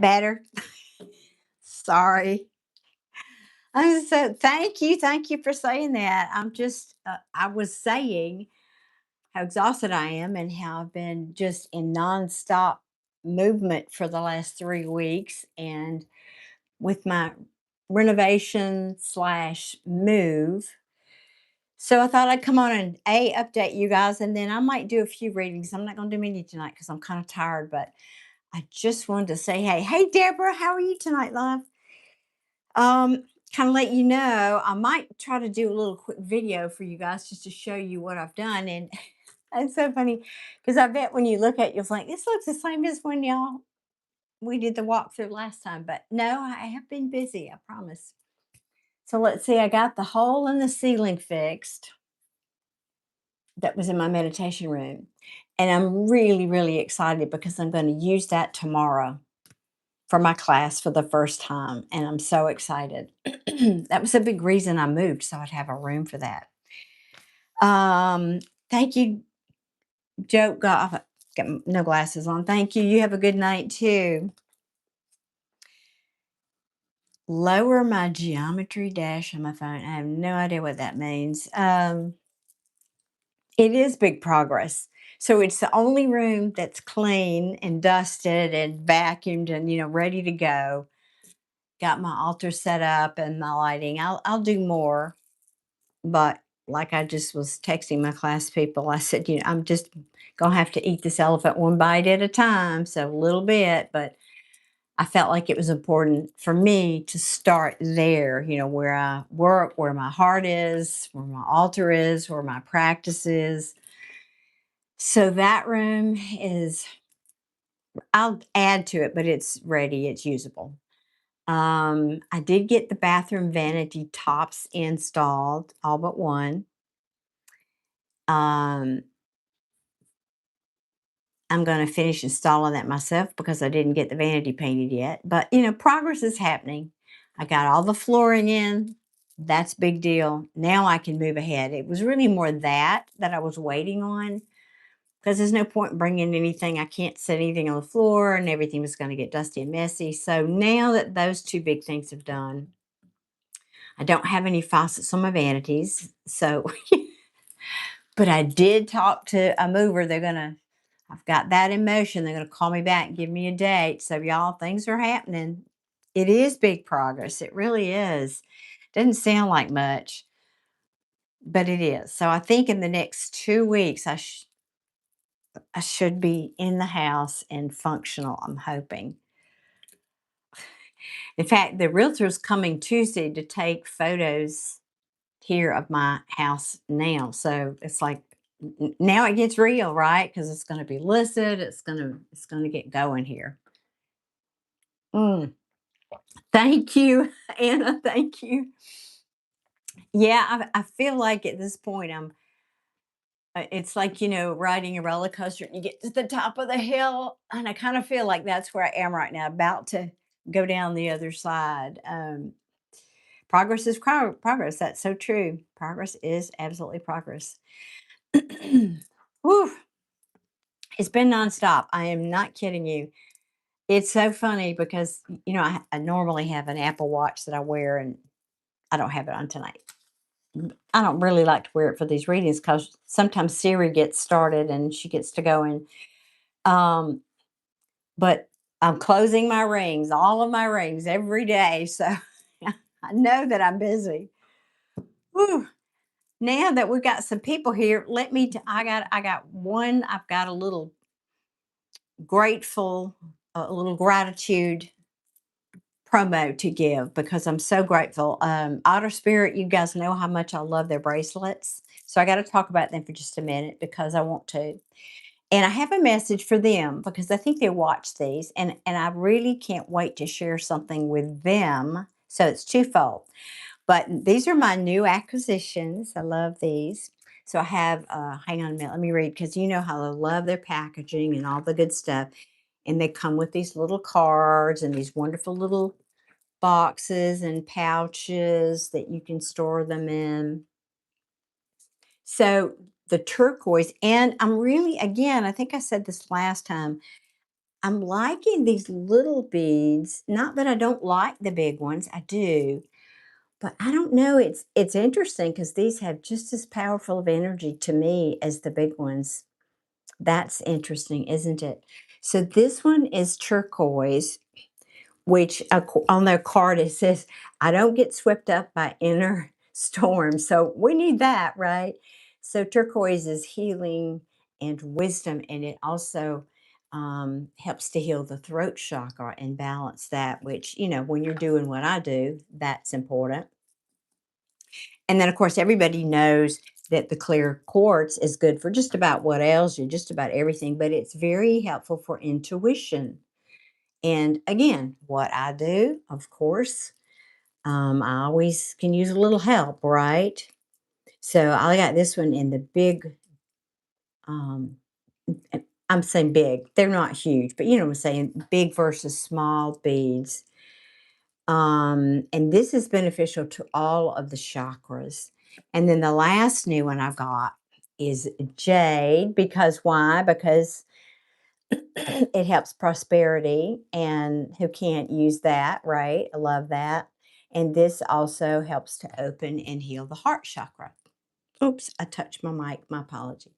better? Sorry. Thank you for saying that. I was saying how exhausted I am and how I've been just in nonstop movement for the last 3 weeks. And with my renovation slash move, so I thought I'd come on and update you guys, and then I might do a few readings. I'm not going to do many tonight because I'm kind of tired, but I just wanted to say, hey, Deborah, how are you tonight, love? Um, Kind of let you know, I might try to do a little quick video for you guys just to show you what I've done. And it's so funny because I bet when you look at it, you'll think this looks the same as when we did the walkthrough last time. But no, I have been busy, I promise. So let's see, I got the hole in the ceiling fixed that was in my meditation room. And I'm really, really excited because I'm going to use that tomorrow for my class for the first time. And I'm so excited. That was a big reason I moved, so I'd have a room for that. Um, Thank you, Joe. God, I've got no glasses on. Thank you. You have a good night too. Lower my geometry dash on my phone. I have no idea what that means. It is big progress. So it's the only room that's clean and dusted and vacuumed and ready to go. Got my altar set up and my lighting. I'll do more, but like I just was texting my class people, I said, I'm just gonna have to eat this elephant one bite at a time, so a little bit, but I felt like it was important for me to start there, where I work, where my heart is, where my altar is, where my practice is. So that room is, I'll add to it, but it's ready, it's usable. I did get the bathroom vanity tops installed, all but one. Um, I'm going to finish installing that myself because I didn't get the vanity painted yet. But, progress is happening. I got all the flooring in. That's a big deal. Now I can move ahead. It was really more that I was waiting on because there's no point in bringing anything. I can't set anything on the floor and everything was going to get dusty and messy. So now that those two big things have done, I don't have any faucets on my vanities. So, but I did talk to a mover. I've got that in motion. They're going to call me back and give me a date. So, y'all, things are happening. It is big progress. It really is. Doesn't sound like much, but it is. So, I think in the next 2 weeks, I should be in the house and functional. I'm hoping. In fact, the realtor's coming Tuesday to take photos here of my house now. So it's like now it gets real, right? Because it's going to be listed. It's going to get going here. Mm. Thank you, Anna. Thank you. Yeah, I feel like at this point it's like riding a roller coaster. And you get to the top of the hill, and I kind of feel like that's where I am right now, about to go down the other side. Progress is progress. That's so true. Progress is absolutely progress. Whew. It's been nonstop. I am not kidding you. It's so funny because, I normally have an Apple Watch that I wear, and I don't have it on tonight. I don't really like to wear it for these readings because sometimes Siri gets started and she gets to going. Um, but I'm closing my rings, all of my rings every day. So I know that I'm busy. Whew. Now that we've got some people here, I've got a little grateful, a little gratitude promo to give because I'm so grateful. Otter Spirit, you guys know how much I love their bracelets. So I got to talk about them for just a minute because I want to. And I have a message for them because I think they watch these and I really can't wait to share something with them. So it's twofold. But these are my new acquisitions. I love these. So I have, hang on a minute, let me read because you know how I love their packaging and all the good stuff. And they come with these little cards and these wonderful little boxes and pouches that you can store them in. So the turquoise, and I'm really, again, I think I said this last time, I'm liking these little beads. Not that I don't like the big ones, I do. But I don't know, it's interesting because these have just as powerful of energy to me as the big ones. That's interesting, isn't it? So this one is turquoise, which on their card it says, "I don't get swept up by inner storms." So we need that, right? So turquoise is healing and wisdom, and it also helps to heal the throat chakra and balance that, which, when you're doing what I do, that's important. And then, of course, everybody knows that the clear quartz is good for just about what ails you, just about everything, but it's very helpful for intuition. And again, what I do, of course, I always can use a little help, right? So I got this one in the big, um, I'm saying big, they're not huge, but you know what I'm saying, big versus small beads. And this is beneficial to all of the chakras. And then the last new one I've got is jade. Because why? Because it helps prosperity. And who can't use that, right? I love that. And this also helps to open and heal the heart chakra. Oops, I touched my mic. My apology.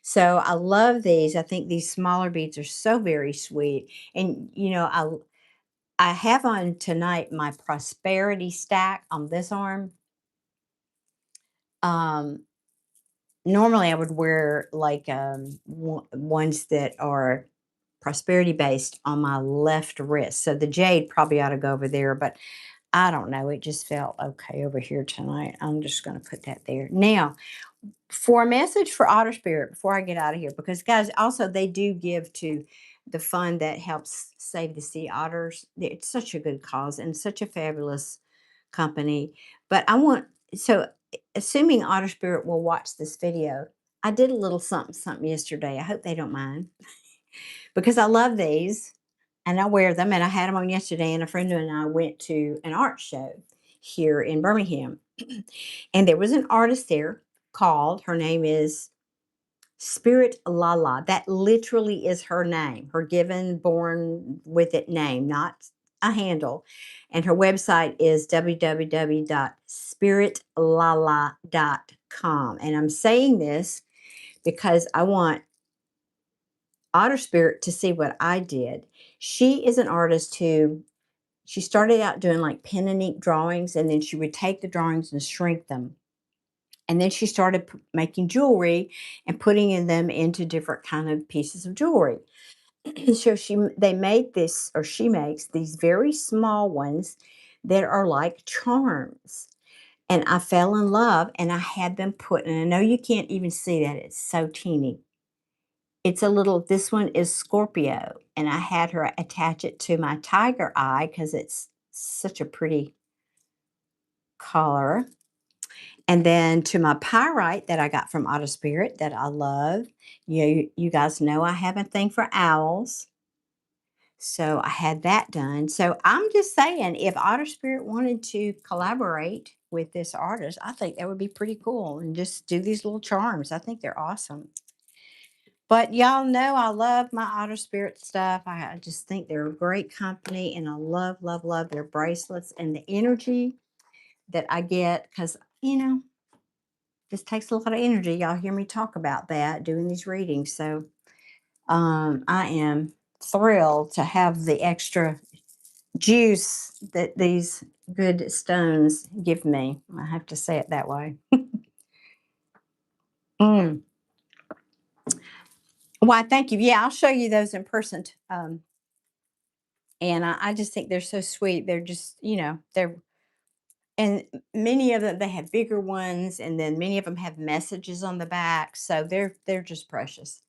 So I love these. I think these smaller beads are so very sweet. And I have on tonight my prosperity stack on this arm. Um, Normally I would wear like ones that are prosperity based on my left wrist. So the jade probably ought to go over there, but I don't know. It just felt okay over here tonight. I'm just going to put that there. Now, for a message for Otter Spirit before I get out of here, because guys, also they do give to the fund that helps save the sea otters. It's such a good cause and such a fabulous company. But assuming Otter Spirit will watch this video, I did a little something something yesterday. I hope they don't mind because I love these and I wear them, and I had them on yesterday, and a friend and I went to an art show here in Birmingham. And there was an artist there called, her name is Spirit Lala. That literally is her name, her given, born with it name, not a handle. And her website is www.spiritlala.com. And I'm saying this because I want Otter Spirit to see what I did. She is an artist who she started out doing like pen and ink drawings, and then she would take the drawings and shrink them. And then she started making jewelry and putting in them into different kind of pieces of jewelry. So they made this, or she makes these very small ones that are like charms. And I fell in love, and I had them put, and I know you can't even see that, it's so teeny. This one is Scorpio, and I had her attach it to my tiger eye because it's such a pretty color. And then to my pyrite that I got from Otter Spirit that I love. You guys know I have a thing for owls. So I had that done. So I'm just saying, if Otter Spirit wanted to collaborate with this artist, I think that would be pretty cool. And just do these little charms. I think they're awesome. But y'all know I love my Otter Spirit stuff. I just think they're a great company, and I love, love, love their bracelets and the energy that I get because, this takes a lot of energy. Y'all hear me talk about that doing these readings. So I am thrilled to have the extra juice that these good stones give me. I have to say it that way. Mm. Why, thank you. Yeah, I'll show you those in person. And I just think they're so sweet. They're just, and many of them, they have bigger ones, and then many of them have messages on the back. So they're just precious.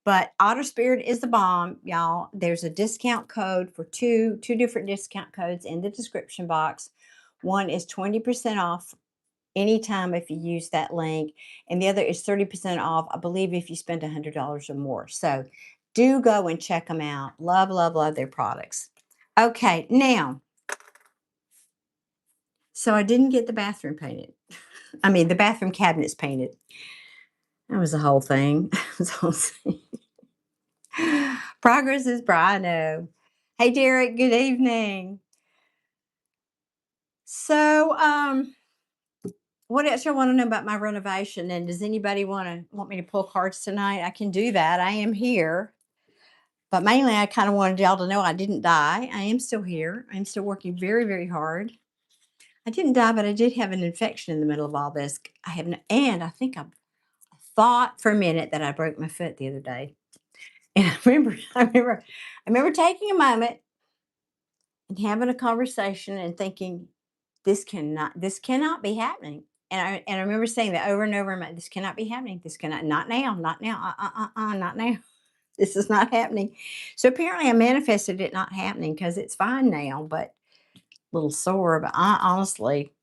But Otter Spirit is the bomb, y'all. There's a discount code for two different discount codes in the description box. One is 20% off anytime if you use that link, and the other is 30% off, I believe, if you spend $100 or more. So do go and check them out. Love, love, love their products. Okay, now, so I didn't get the bathroom painted. I mean, the bathroom cabinets painted. That was the whole thing. That was the whole thing. Progress is I know. Hey, Derek, good evening. So, what else you want to know about my renovation? And does anybody want me to pull cards tonight? I can do that. I am here. But mainly, I kind of wanted y'all to know I didn't die. I am still here. I'm still working very, very hard. I didn't die, but I did have an infection in the middle of all this. And I think I thought for a minute that I broke my foot the other day. And I remember taking a moment and having a conversation and thinking, this cannot be happening. And I remember saying that over and over. This cannot be happening. This cannot, not now, not now, not now. This is not happening. So apparently I manifested it not happening because it's fine now, but a little sore. But I honestly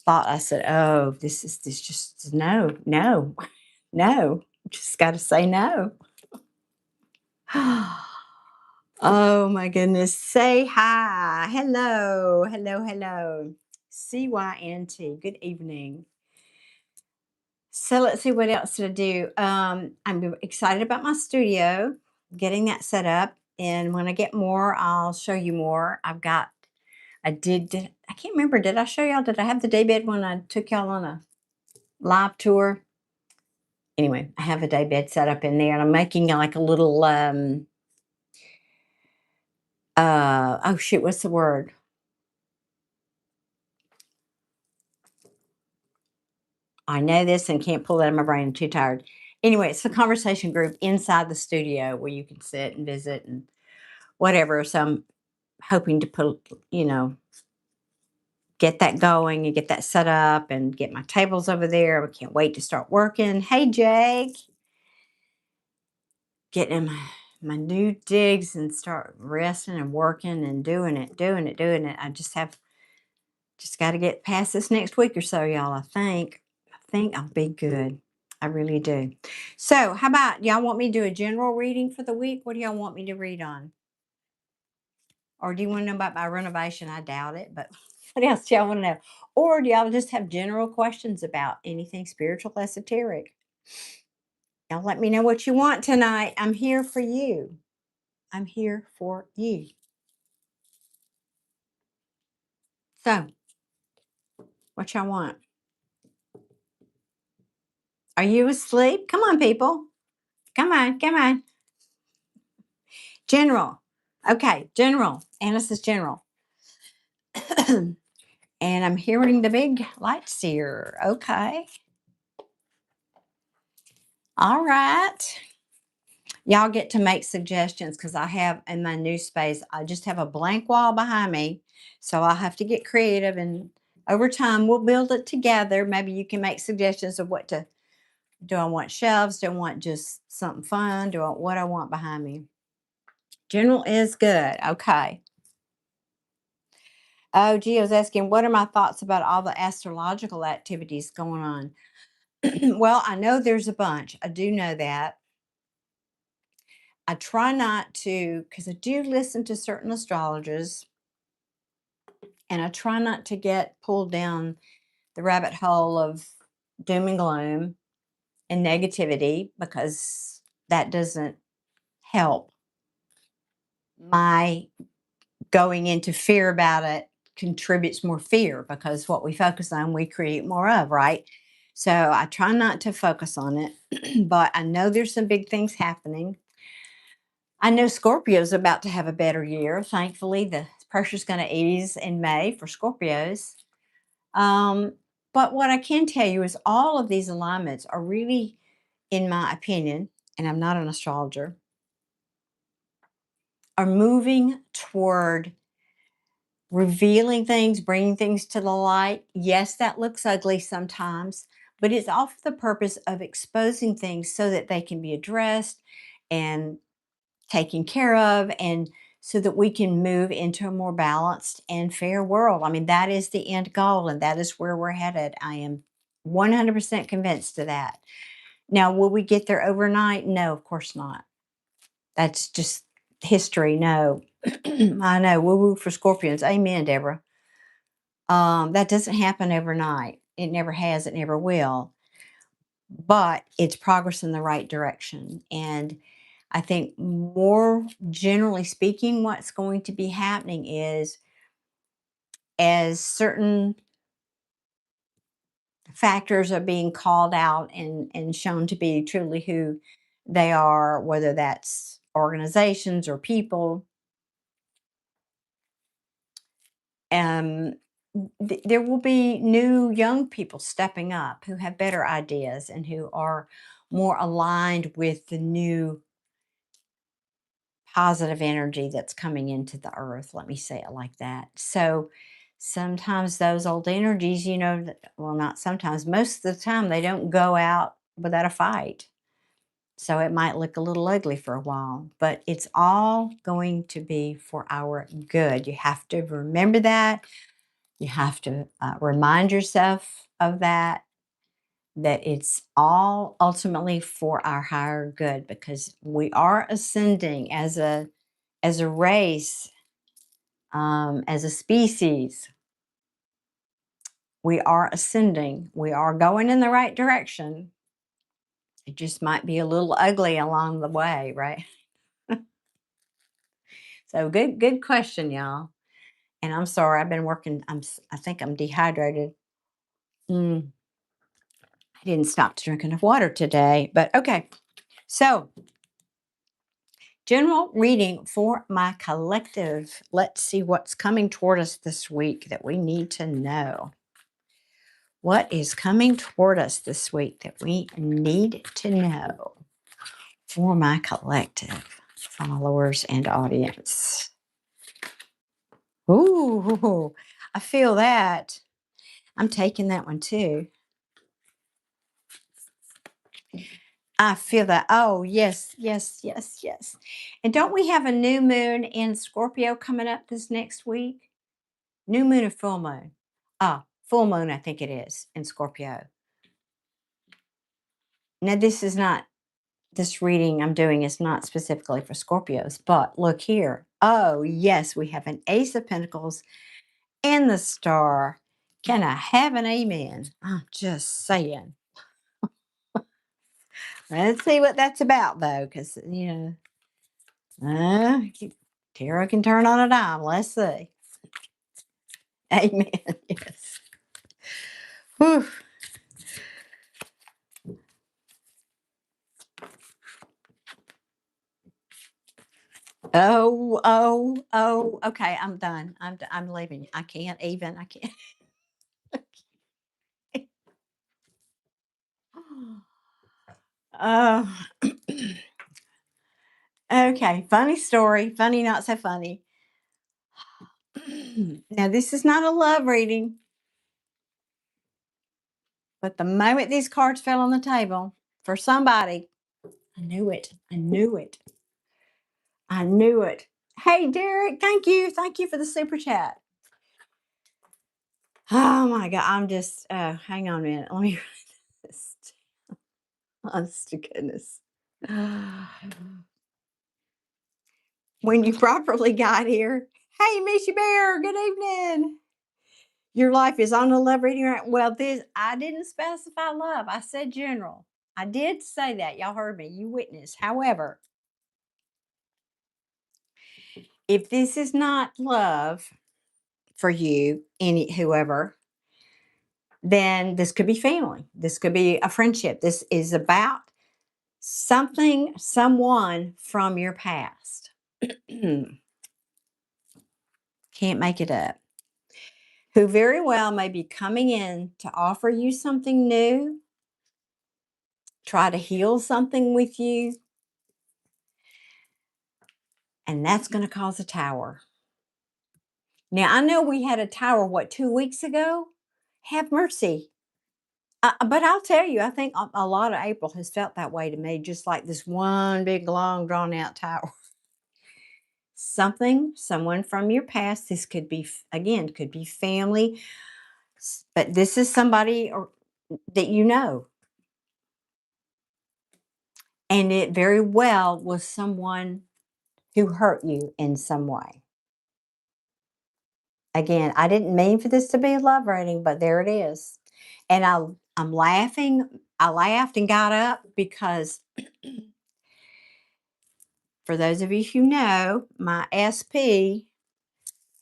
thought, I said, oh, this just, no, no, no. Just got to say no. Oh my goodness. Say hi. Hello. Hello. Hello. CYNT. Good evening. So let's see what else to do. I'm excited about my studio, getting that set up. And when I get more, I'll show you more. I can't remember. Did I show y'all? Did I have the daybed when I took y'all on a live tour? Anyway, I have a daybed set up in there and I'm making like a little, oh shoot, what's the word? I know this and can't pull that out of my brain. I'm too tired. Anyway, it's a conversation group inside the studio where you can sit and visit and whatever. So I'm hoping to get that going and get that set up and get my tables over there. I can't wait to start working. Hey, Jake. Getting in my new digs and start resting and working and doing it. I just got to get past this next week or so, y'all. I think I'll be good. I really do. So, how about y'all want me to do a general reading for the week? What do y'all want me to read on? Or do you want to know about my renovation? I doubt it, but what else do y'all want to know? Or do y'all just have general questions about anything spiritual, esoteric? Y'all let me know what you want tonight. I'm here for you. I'm here for you. So, what y'all want? Are you asleep? Come on, people. Come on, come on. General. Okay, general. Anna says general. And I'm hearing the big light seer. Okay. All right. Y'all get to make suggestions because I have in my new space, I just have a blank wall behind me. So I'll have to get creative and over time we'll build it together. Maybe you can make suggestions of what to do. I want shelves? Do I want just something fun? Do I what I want behind me? General is good. Okay. Oh, Gio's asking, what are my thoughts about all the astrological activities going on? Well, I know there's a bunch. I do know that. I try not to, because I do listen to certain astrologers, and I try not to get pulled down the rabbit hole of doom and gloom and negativity because that doesn't help. My going into fear about it contributes more fear because what we focus on, we create more of, right? So I try not to focus on it, but I know there's some big things happening. I know Scorpio's about to have a better year. Thankfully, the pressure's going to ease in May for Scorpios. Um, but what I can tell you is all of these alignments are really, in my opinion, and I'm not an astrologer, are moving toward revealing things, bringing things to the light. Yes, that looks ugly sometimes, but it's all for the purpose of exposing things so that they can be addressed and taken care of, and so that we can move into a more balanced and fair world. I mean, that is the end goal, and that is where we're headed. I am 100% convinced of that. Now, will we get there overnight? No, of course not. That's just history. No. I know. Woo woo for Scorpions. Amen, Deborah. That doesn't happen overnight. It never has, it never will. But it's progress in the right direction. And I think more generally speaking, what's going to be happening is as certain factors are being called out and shown to be truly who they are, whether that's organizations or people, um, there will be new young people stepping up who have better ideas and who are more aligned with the new positive energy that's coming into the earth. Let me say it like that. So sometimes those old energies, well, not sometimes, most of the time, they don't go out without a fight. So it might look a little ugly for a while, but it's all going to be for our good. You have to remember that. You have to remind yourself of that it's all ultimately for our higher good because we are ascending as a race, as a species. We are ascending. We are going in the right direction. It just might be a little ugly along the way, right? So good question, y'all. And I'm sorry, I've been working. I think I'm dehydrated. Mm, I didn't stop to drink enough water today, but okay. So general reading for my collective. Let's see what's coming toward us this week that we need to know. What is coming toward us this week that we need to know for my collective followers and audience? Ooh, I feel that. I'm taking that one too. I feel that. Oh, yes, yes, yes, yes. And don't we have a new moon in Scorpio coming up this next week? New moon or full moon? Ah, full moon, I think it is in Scorpio. Now, this reading I'm doing is not specifically for Scorpios, but look here. Oh, yes, we have an Ace of Pentacles and the Star. Can I have an amen? I'm just saying. Let's see what that's about, though, because, uh, Tarot can turn on a dime. Let's see. Amen. Yes. Whew. Oh, oh, oh. Okay, I'm done. I'm leaving. I can't even. I can't. Oh. Okay. Funny story. Funny, not so funny. Now, this is not a love reading, but the moment these cards fell on the table for somebody, I knew it. I knew it. I knew it. Hey, Derek, thank you. Thank you for the super chat. Oh my God. I'm just, hang on a minute. Let me write this. Honest to goodness. When you properly got here, hey, Mishi Bear, good evening. Your life is on a love reading, right? Well, I didn't specify love. I said general. I did say that. Y'all heard me. You witnessed. However, if this is not love for you, whoever, then this could be family. This could be a friendship. This is about someone from your past. Can't make it up. Who very well may be coming in to offer you something new, try to heal something with you, and that's going to cause a tower. Now, I know we had a tower, 2 weeks ago? Have mercy. But I'll tell you, I think a lot of April has felt that way to me, just like this one big, long, drawn out tower. Someone from your past, this could be, again, could be family, but this is somebody that you know. And it very well was someone who hurt you in some way. Again, I didn't mean for this to be a love reading, but there it is. And I'm laughing. I laughed and got up because For those of you who know, my SP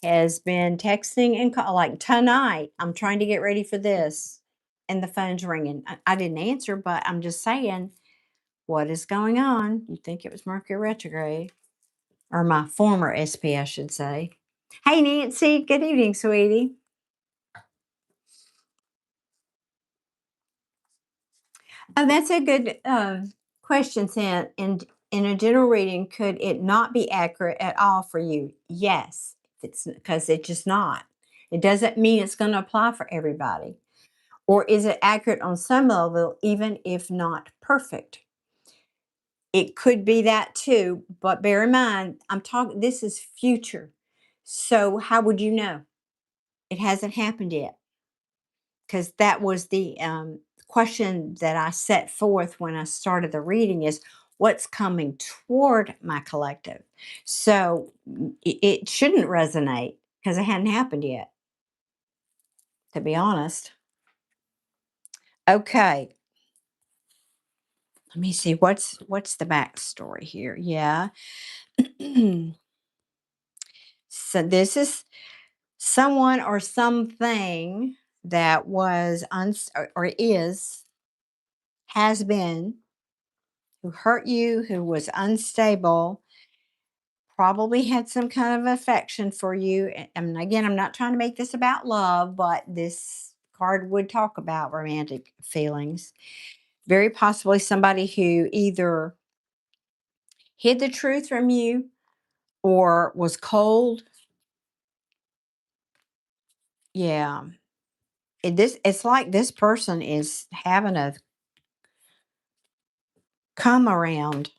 has been texting and like tonight. I'm trying to get ready for this, and the phone's ringing. I didn't answer, but I'm just saying, what is going on? You think it was Mercury retrograde, or my former SP, I should say. Hey, Nancy. Good evening, sweetie. Oh, that's a good question, Sam. In a general reading, could it not be accurate at all for you? Yes, it's because it's just not. It doesn't mean it's going to apply for everybody. Or is it accurate on some level, even if not perfect? It could be that too, but bear in mind, I'm talking. This is future. So how would you know? It hasn't happened yet, because that was the question that I set forth when I started the reading is what's coming toward my collective. So it shouldn't resonate because it hadn't happened yet, to be honest. Okay, let me see what's the backstory here. Yeah. So this is someone or something that was or is has been who hurt you, who was unstable, probably had some kind of affection for you. And again, I'm not trying to make this about love, but this card would talk about romantic feelings. Very possibly somebody who either hid the truth from you or was cold. Yeah. It's like this person is having a come around.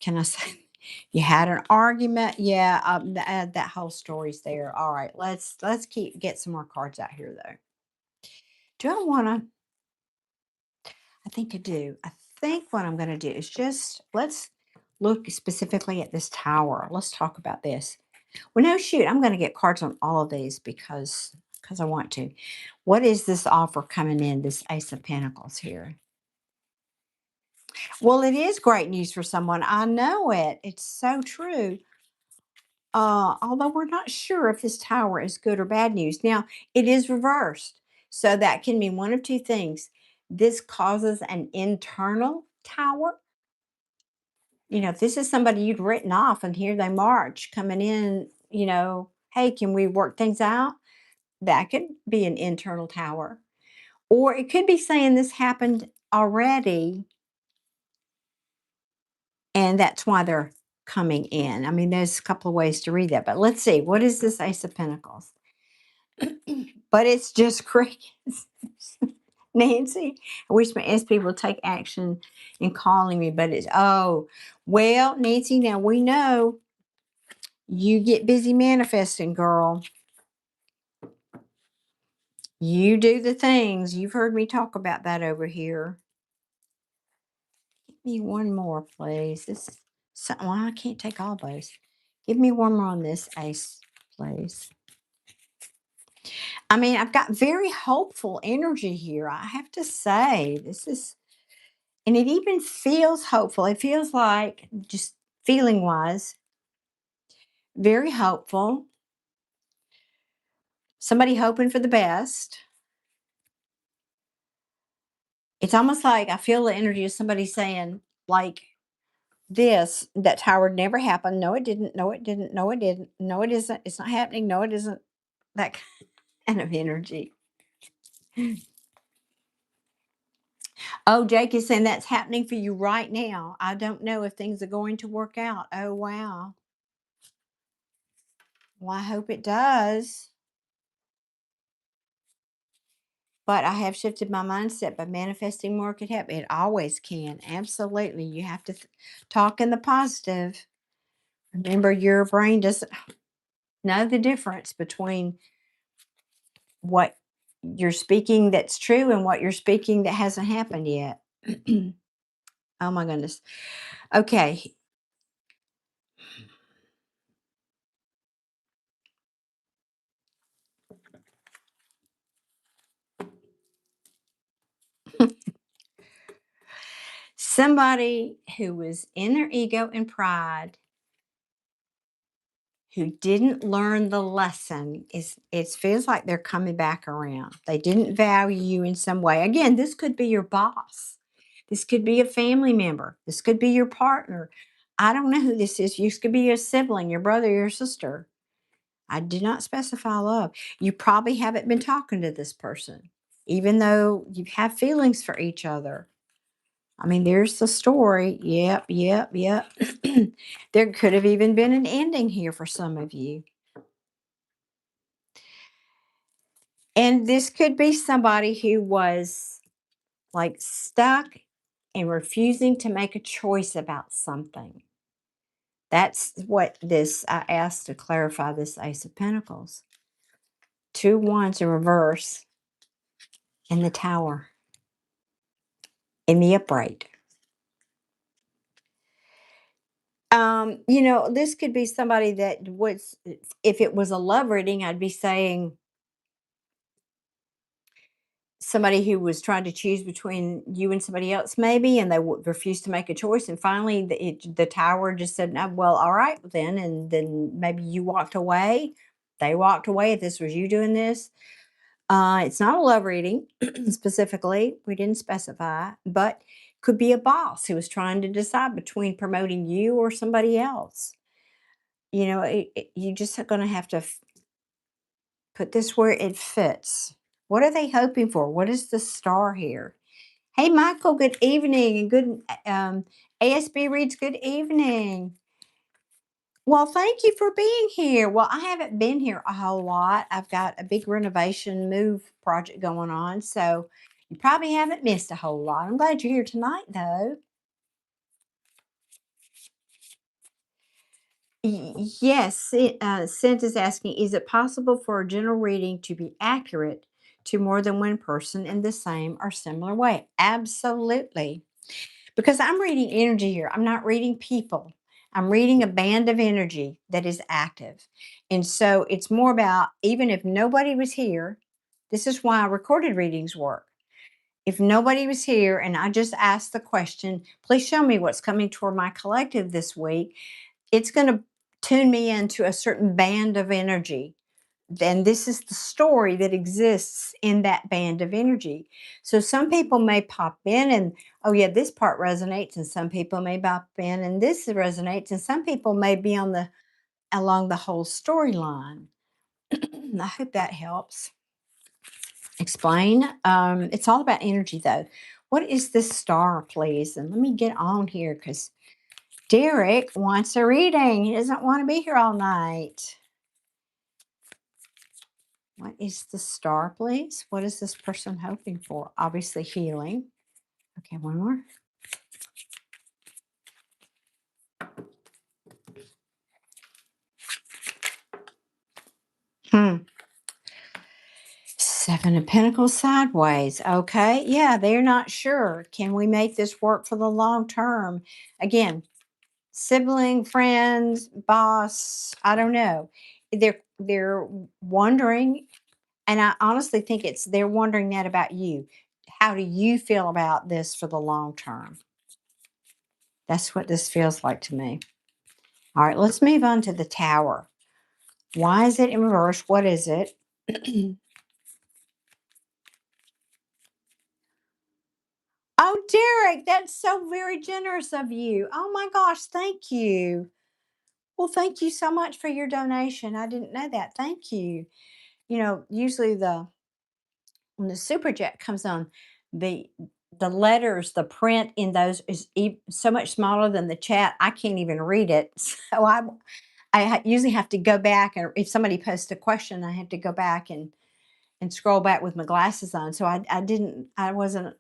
Can I say you had an argument? Yeah, that whole story's there. All right, let's get some more cards out here though. Do I want to? I think I do. I think what I'm going to do is just let's look specifically at this tower. Let's talk about this. Well, no, shoot, I'm going to get cards on all of these because I want to. What is this offer coming in? This Ace of Pentacles here. Well, it is great news for someone. I know it. It's so true. Although we're not sure if this tower is good or bad news. Now, it is reversed. So that can mean one of two things. This causes an internal tower. If this is somebody you'd written off and here they march coming in, hey, can we work things out? That could be an internal tower. Or it could be saying this happened already and that's why they're coming in. I mean, there's a couple of ways to read that, but let's see. What is this Ace of Pentacles? But it's just crickets. Nancy, I wish my SP would take action in calling me, but well, Nancy, now we know you get busy manifesting, girl. You do the things. You've heard me talk about that over here. Give me one more, please. Well, I can't take all those. Give me one more on this Ace, please. I mean, I've got very hopeful energy here. I have to say, and it even feels hopeful. It feels like, just feeling wise, very hopeful. Somebody hoping for the best. It's almost like I feel the energy of somebody saying, like, that tower never happened. No, it didn't. No, it didn't. No, it didn't. No, it isn't. It's not happening. No, it isn't. That kind of energy. Oh, Jake is saying that's happening for you right now. I don't know if things are going to work out. Oh, wow. Well, I hope it does. But I have shifted my mindset by manifesting more could happen. It always can. Absolutely. You have to talk in the positive. Remember, your brain doesn't know the difference between what you're speaking that's true and what you're speaking that hasn't happened yet. Oh my goodness. Okay. Somebody who was in their ego and pride who didn't learn the lesson. It feels like they're coming back around. They didn't value you in some way. Again, this could be your boss. This could be a family member. This could be your partner. I don't know who this is. This could be your sibling, your brother, your sister. I did not specify love. You probably haven't been talking to this person, even though you have feelings for each other. I mean, there's the story. Yep, yep, yep. There could have even been an ending here for some of you. And this could be somebody who was like stuck and refusing to make a choice about something. That's what this, I asked to clarify this Ace of Pentacles. 2 wands in reverse in the Tower, in the upright. This could be somebody that was, if it was a love reading, I'd be saying somebody who was trying to choose between you and somebody else, maybe, and they refused to make a choice. And finally, the Tower just said, "No, well, all right, then." And then maybe you walked away. They walked away if this was you doing this. It's not a love reading specifically. We didn't specify, but could be a boss who was trying to decide between promoting you or somebody else. You just are going to have to put this where it fits. What are they hoping for? What is the star here? Hey, Michael, good evening. And good ASB reads, good evening. Well, thank you for being here. Well, I haven't been here a whole lot. I've got a big renovation move project going on, so you probably haven't missed a whole lot. I'm glad you're here tonight, though. Yes, Cynthia's asking, is it possible for a general reading to be accurate to more than one person in the same or similar way? Absolutely. Because I'm reading energy here. I'm not reading people. I'm reading a band of energy that is active. And so it's more about, even if nobody was here, this is why recorded readings work. If nobody was here and I just asked the question, please show me what's coming toward my collective this week, it's going to tune me into a certain band of energy. Then this is the story that exists in that band of energy. So some people may pop in and, oh yeah, this part resonates, and some people may pop in and this resonates, and some people may be along the whole storyline. I hope that helps explain. It's all about energy though. What is this star, please? And let me get on here because Derek wants a reading. He doesn't want to be here all night. What is the star, please? What is this person hoping for? Obviously, healing. Okay, one more. Hmm. 7 of Pentacles sideways. Okay, yeah, they're not sure. Can we make this work for the long term? Again, sibling, friends, boss, I don't know. They're wondering, and I honestly think they're wondering that about you. How do you feel about this for the long term? That's what this feels like to me. All right, let's move on to the Tower. Why is it in reverse? What is it? Oh, Derek, that's so very generous of you. Oh my gosh, thank you. Well, thank you so much for your donation. I didn't know that. Thank you. Usually when the super chat comes on, the the letters, the print in those is so much smaller than the chat. I can't even read it. So I usually have to go back, and if somebody posts a question, I have to go back and scroll back with my glasses on. So I wasn't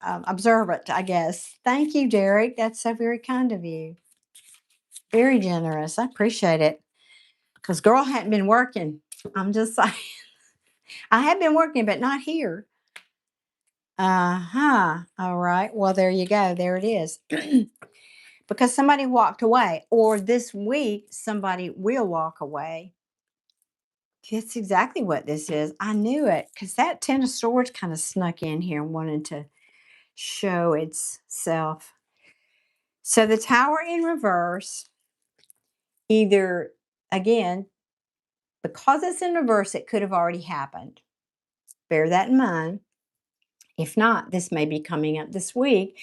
observant, I guess. Thank you, Derek. That's so very kind of you. Very generous. I appreciate it. Because girl hadn't been working. I'm just saying. I have been working, but not here. Uh-huh. All right. Well, there you go. There it is. Because somebody walked away, or this week somebody will walk away. That's exactly what this is. I knew it because that Ten of Swords kind of snuck in here and wanted to show itself. So the Tower in reverse, either again, because it's in reverse, it could have already happened. Bear that in mind. If not, this may be coming up this week,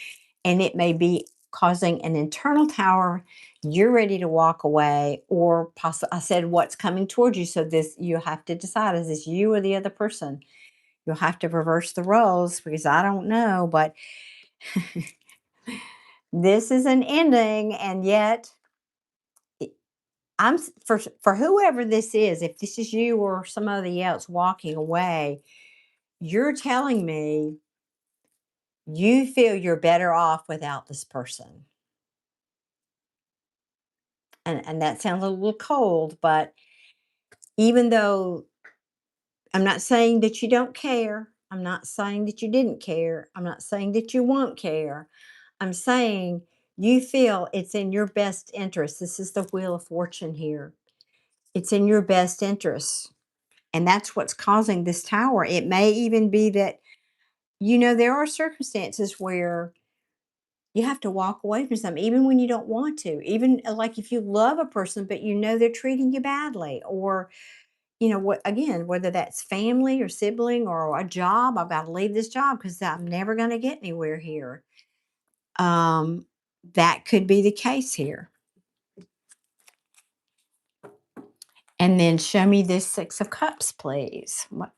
and it may be causing an internal tower. You're ready to walk away, or possibly, I said what's coming towards you. So this, you have to decide, is this you or the other person? You'll have to reverse the roles, because I don't know, but this is an ending, and yet for whoever this is, if this is you or somebody else walking away, you're telling me you feel you're better off without this person. And that sounds a little cold, but even though I'm not saying that you don't care, I'm not saying that you didn't care, I'm not saying that you won't care, I'm saying you feel it's in your best interest. This is the Wheel of Fortune here. It's in your best interest. And that's what's causing this tower. It may even be that, there are circumstances where you have to walk away from something, even when you don't want to. Even like if you love a person, but they're treating you badly, or what, again, whether that's family or sibling or a job, I've got to leave this job because I'm never going to get anywhere here. Um, that could be the case here. And then show me this Six of Cups, please. What?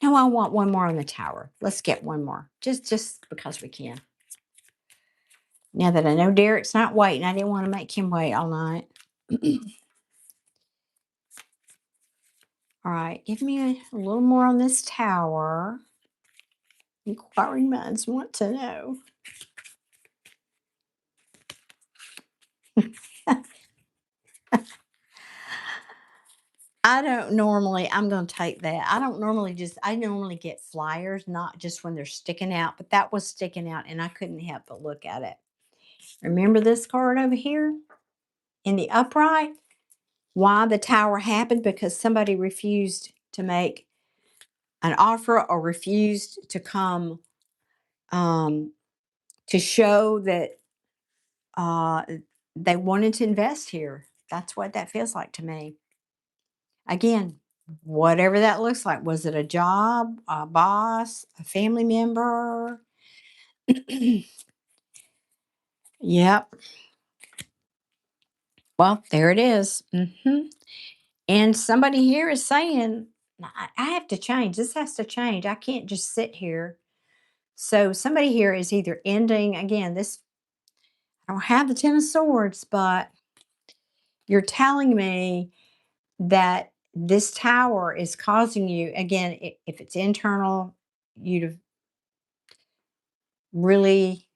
No, I want one more on the tower. Let's get one more, just because we can. Now that I know Derek's not waiting, I didn't want to make him wait all night. All right, give me a little more on this tower. Inquiring minds want to know. I'm going to take that. I normally get flyers, not just when they're sticking out, but that was sticking out and I couldn't help but look at it. Remember this card over here in the upright? Why the tower happened? Because somebody refused to make an offer or refused to come to show that uh, they wanted to invest here. That's what that feels like to me. Again, whatever that looks like. Was it a job, a boss, a family member? Yep. Well, there it is. And somebody here is saying, I have to change. This has to change. I can't just sit here. So somebody here is either ending, again, this, I don't have the Ten of Swords, but you're telling me that this tower is causing you, again, if it's internal, you to really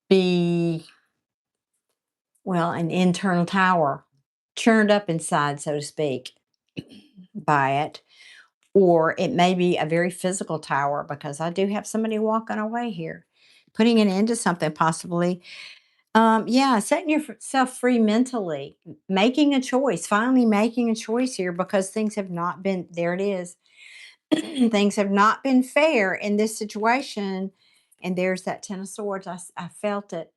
be, well, an internal tower, churned up inside, so to speak, by it. Or it may be a very physical tower, because I do have somebody walking away here, putting an end to something possibly. Yeah, setting yourself free mentally, making a choice, finally making a choice here, because things have not been, there it is. Things have not been fair in this situation. And there's that Ten of Swords. I felt it.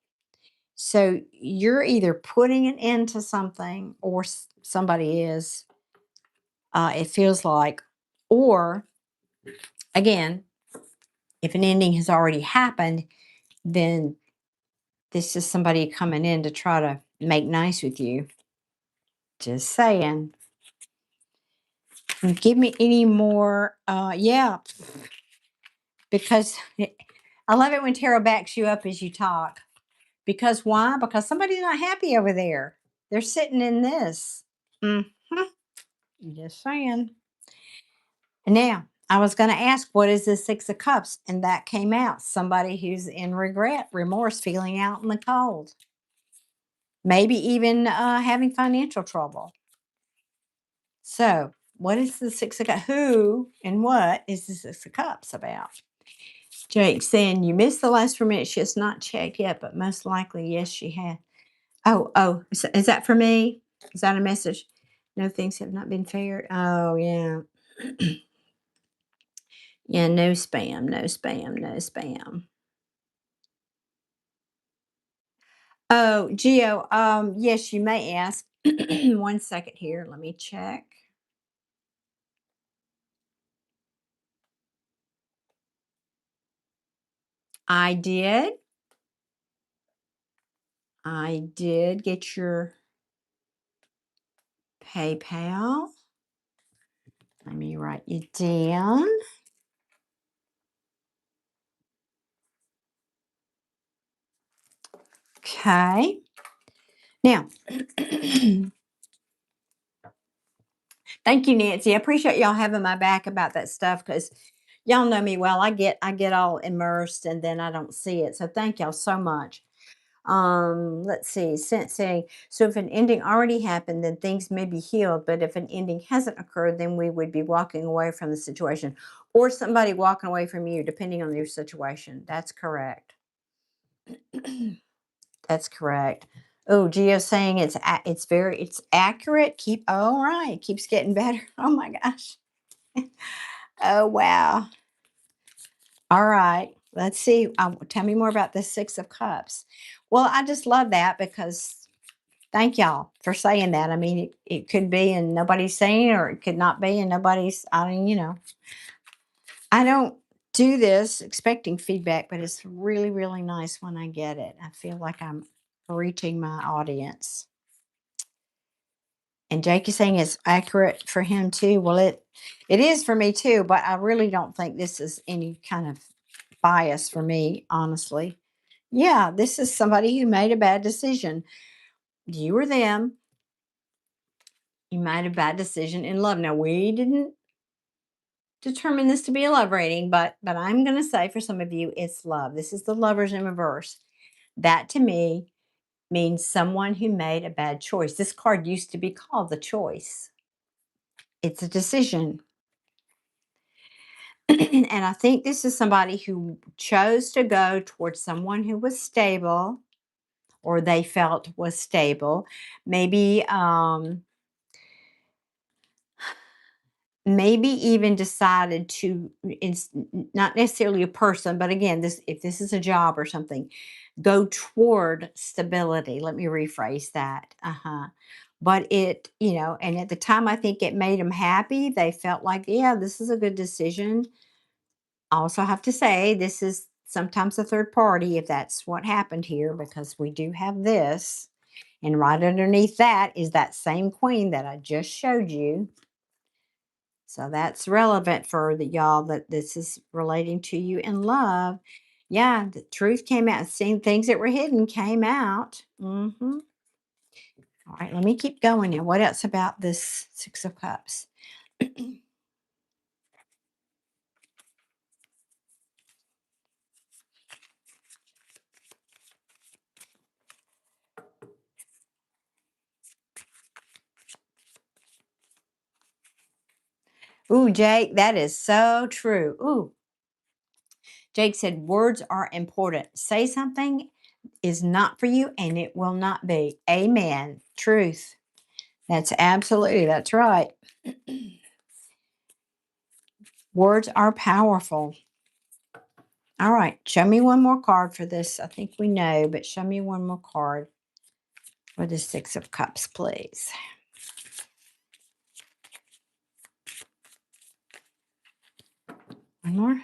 So you're either putting an end to something, or somebody is, it feels like, or again, if an ending has already happened, then this is somebody coming in to try to make nice with you. Just saying. Give me any more. Yeah, because I love it when tarot backs you up as you talk. Because why? Because somebody's not happy over there. They're sitting in this. hmm Just saying. Now, I was going to ask, what is the Six of Cups? And that came out. Somebody who's in regret, remorse, feeling out in the cold. Maybe even having financial trouble. So, what is the Six of Cups? Who and what is the Six of Cups about? Jake saying, you missed the last 4 minutes. She has not checked yet, but most likely, yes, she had. Oh, is that for me? Is that a message? No, things have not been fair. Oh, yeah. Yeah, no spam, no spam, no spam. Oh, Geo, yes, you may ask. One second here. Let me check. I did. I did get your PayPal. Let me write you down. Okay. Now, thank you, Nancy. I appreciate y'all having my back about that stuff because y'all know me well. I get all immersed and then I don't see it. So thank y'all so much. Let's see, since saying, so if an ending already happened, then things may be healed, but if an ending hasn't occurred, then we would be walking away from the situation or somebody walking away from you, depending on your situation. That's correct. That's correct. Oh, Gio's saying it's accurate. All right, keeps getting better. Oh my gosh. Oh wow. All right. Let's see. Tell me more about the Six of Cups. Well, I just love that because thank y'all for saying that. I mean, it could be and nobody's saying it, or it could not be and nobody's, I mean, I don't do this expecting feedback, but it's really, really nice when I get it. I feel like I'm reaching my audience. And Jake is saying it's accurate for him too. Well, it is for me too, but I really don't think this is any kind of bias for me, honestly. Yeah, this is somebody who made a bad decision. You or them, you made a bad decision in love. Now we didn't determine this to be a love rating, but I'm gonna say for some of you, it's love. This is the lovers in reverse. That to me means someone who made a bad choice. This card used to be called the choice. It's a decision. And I think this is somebody who chose to go towards someone who was stable or they felt was stable. Maybe maybe even decided to it's not necessarily a person, but again, this if this is a job or something, go toward stability. Let me rephrase that. Uh-huh. But and at the time I think it made them happy. They felt like, yeah, this is a good decision. I also have to say this is sometimes a third party if that's what happened here, because we do have this. And right underneath that is that same queen that I just showed you. So that's relevant for the y'all that this is relating to you in love. Yeah, the truth came out. Seeing things that were hidden came out. All right, let me keep going now. What else about this Six of Cups? Ooh, Jake, that is so true. Ooh, Jake said words are important. Say something is not for you and it will not be. Amen. Truth. That's right. Words are powerful. All right, show me one more card for this. I think we know, but show me one more card for the Six of Cups, please. One more.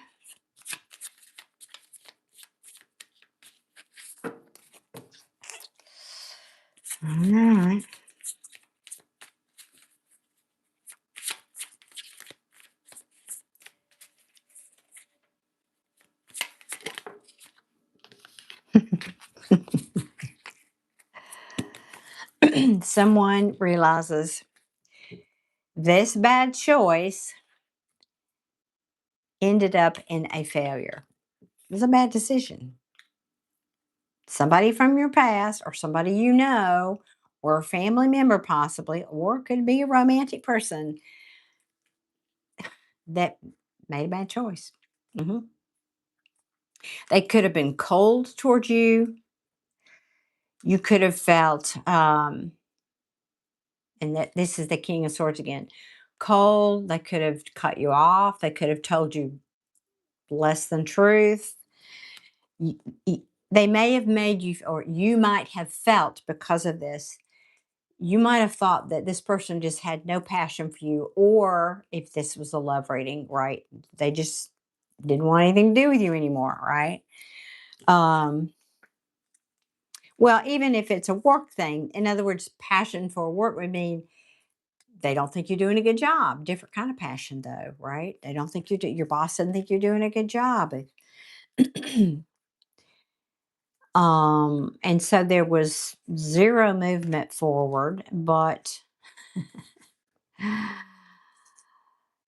All right. Someone realizes this bad choice ended up in a failure. It was a bad decision. Somebody from your past or somebody you know or a family member possibly, or it could be a romantic person that made a bad choice. hmm They could have been cold towards you. You could have felt, and that this is the King of Swords again, cold. They could have cut you off. They could have told you less than truth. They may have made you, or you might have felt because of this, you might have thought that this person just had no passion for you, or if this was a love reading, right? They just didn't want anything to do with you anymore, right? Um, well, even if it's a work thing, in other words, passion for work would mean they don't think you're doing a good job. Different kind of passion, though, right? They don't think your boss doesn't think you're doing a good job. And so there was zero movement forward, but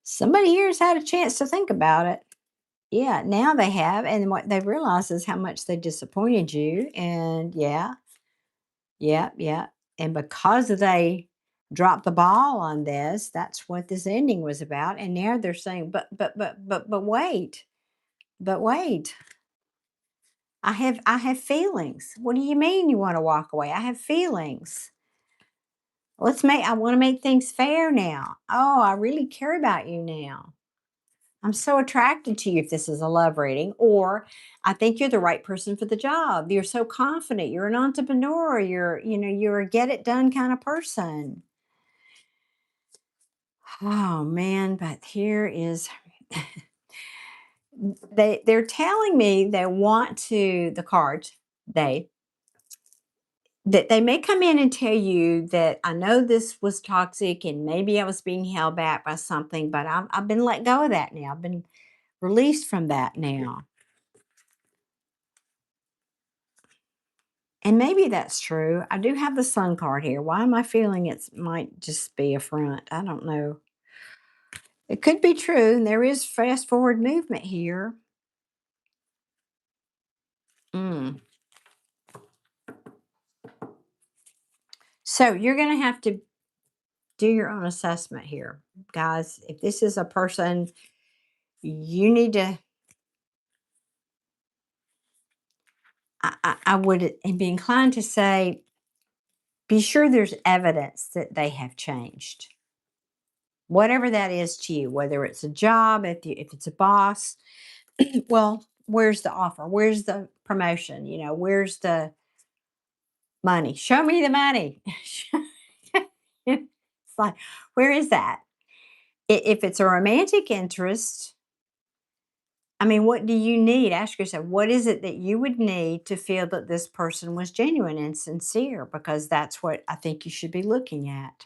somebody here has had a chance to think about it. Yeah, now they have, and what they realize is how much they disappointed you. And yeah, yeah, yeah. And because they dropped the ball on this, that's what this ending was about. And now they're saying, but wait, but wait. I have feelings. What do you mean you want to walk away? I have feelings. I want to make things fair now. Oh, I really care about you now. I'm so attracted to you if this is a love reading, or I think you're the right person for the job. You're so confident. You're an entrepreneur. You're a get it done kind of person. Oh man, but here is they're telling me they want to the cards, they that they may come in and tell you that I know this was toxic and maybe I was being held back by something, but I've been let go of that now. I've been released from that now. And maybe that's true. I do have the sun card here. Why am I feeling it might just be a front? I don't know. It could be true. And there is fast forward movement here. Mm. So you're going to have to do your own assessment here, guys. If this is a person, you need to. I would be inclined to say, be sure there's evidence that they have changed, whatever that is to you. Whether it's a job, if it's a boss, well, where's the offer? Where's the promotion? Where's the money? Show me the money. It's like, where is that? If it's a romantic interest, I mean, what do you need? Ask yourself, what is it that you would need to feel that this person was genuine and sincere? Because that's what I think you should be looking at.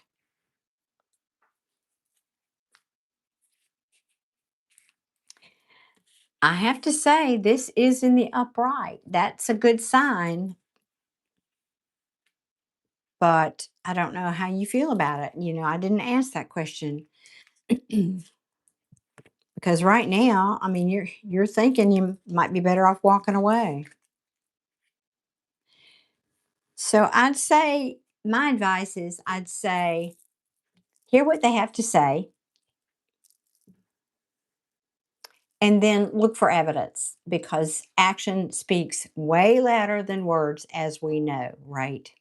I have to say, this is in the upright. That's a good sign, but I don't know how you feel about it. I didn't ask that question because right now, I mean, you're thinking you might be better off walking away. So I'd say my advice is I'd say hear what they have to say and then look for evidence because action speaks way louder than words, as we know, right?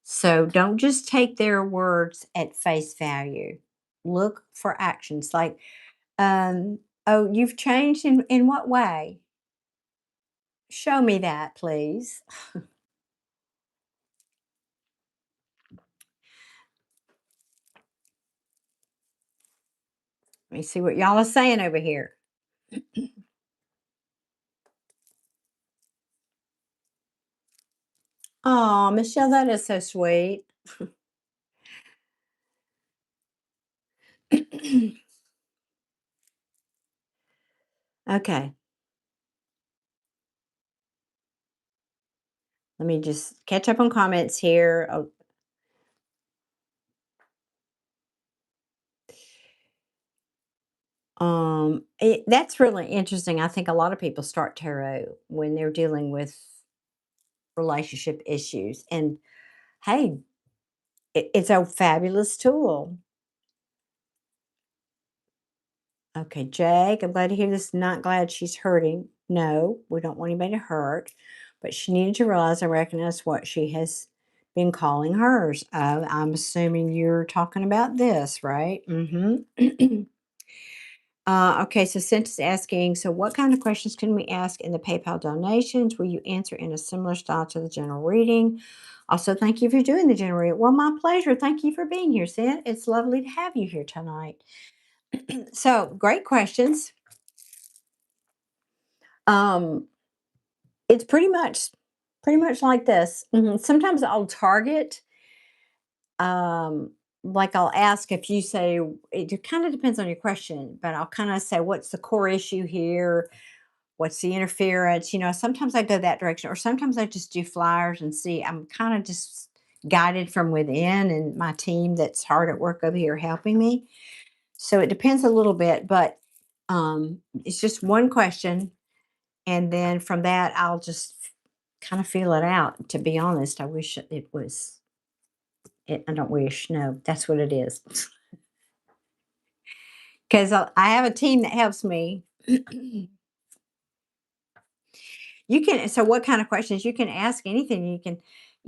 So don't just take their words at face value. Look for actions like, oh, you've changed in what way? Show me that, please. Let me see what y'all are saying over here. Oh, Michelle, that is so sweet. Okay, let me just catch up on comments here. Oh, that's really interesting. I think a lot of people start tarot when they're dealing with relationship issues, and hey, it's a fabulous tool. Okay, Jake, I'm glad to hear this. Not glad she's hurting. No, we don't want anybody to hurt, but she needed to realize and recognize what she has been calling hers. I'm assuming you're talking about this, right? Mm-hmm. Okay, so Cynthia's asking, so what kind of questions can we ask in the PayPal donations? Will you answer in a similar style to the general reading? Also, thank you for doing the generator. Well, my pleasure. Thank you for being here, Sid. It's lovely to have you here tonight. So, great questions. Um, it's pretty much like this. Sometimes I'll target, like I'll ask if you say it kind of depends on your question, but I'll kind of say, what's the core issue here? What's the interference? Sometimes I go that direction, or sometimes I just do flyers and see. I'm kind of just guided from within, and my team that's hard at work over here helping me. So it depends a little bit, but it's just one question. And then from that, I'll just kind of feel it out. To be honest, I wish it was, I don't wish, no, that's what it is. Because I have a team that helps me. You can so what kind of questions? You can ask anything.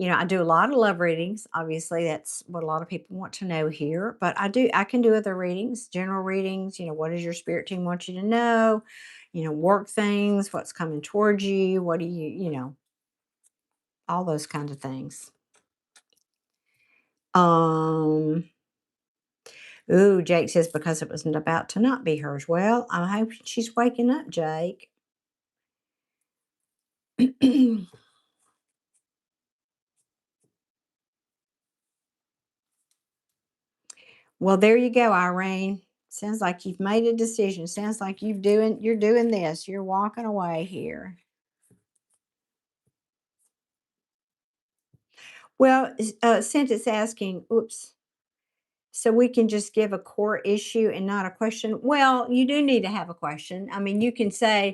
I do a lot of love readings. Obviously, that's what a lot of people want to know here. But I can do other readings, general readings. What does your spirit team want you to know? Work things, what's coming towards you, what do all those kinds of things. Um, ooh, Jake says because it wasn't about to not be hers. Well, I hope she's waking up, Jake. Well, there you go, Irene. Sounds like you've made a decision. Sounds like you're doing this. You're walking away here. Well, since it's asking, oops, so we can just give a core issue and not a question. Well, you do need to have a question. I mean, you can tell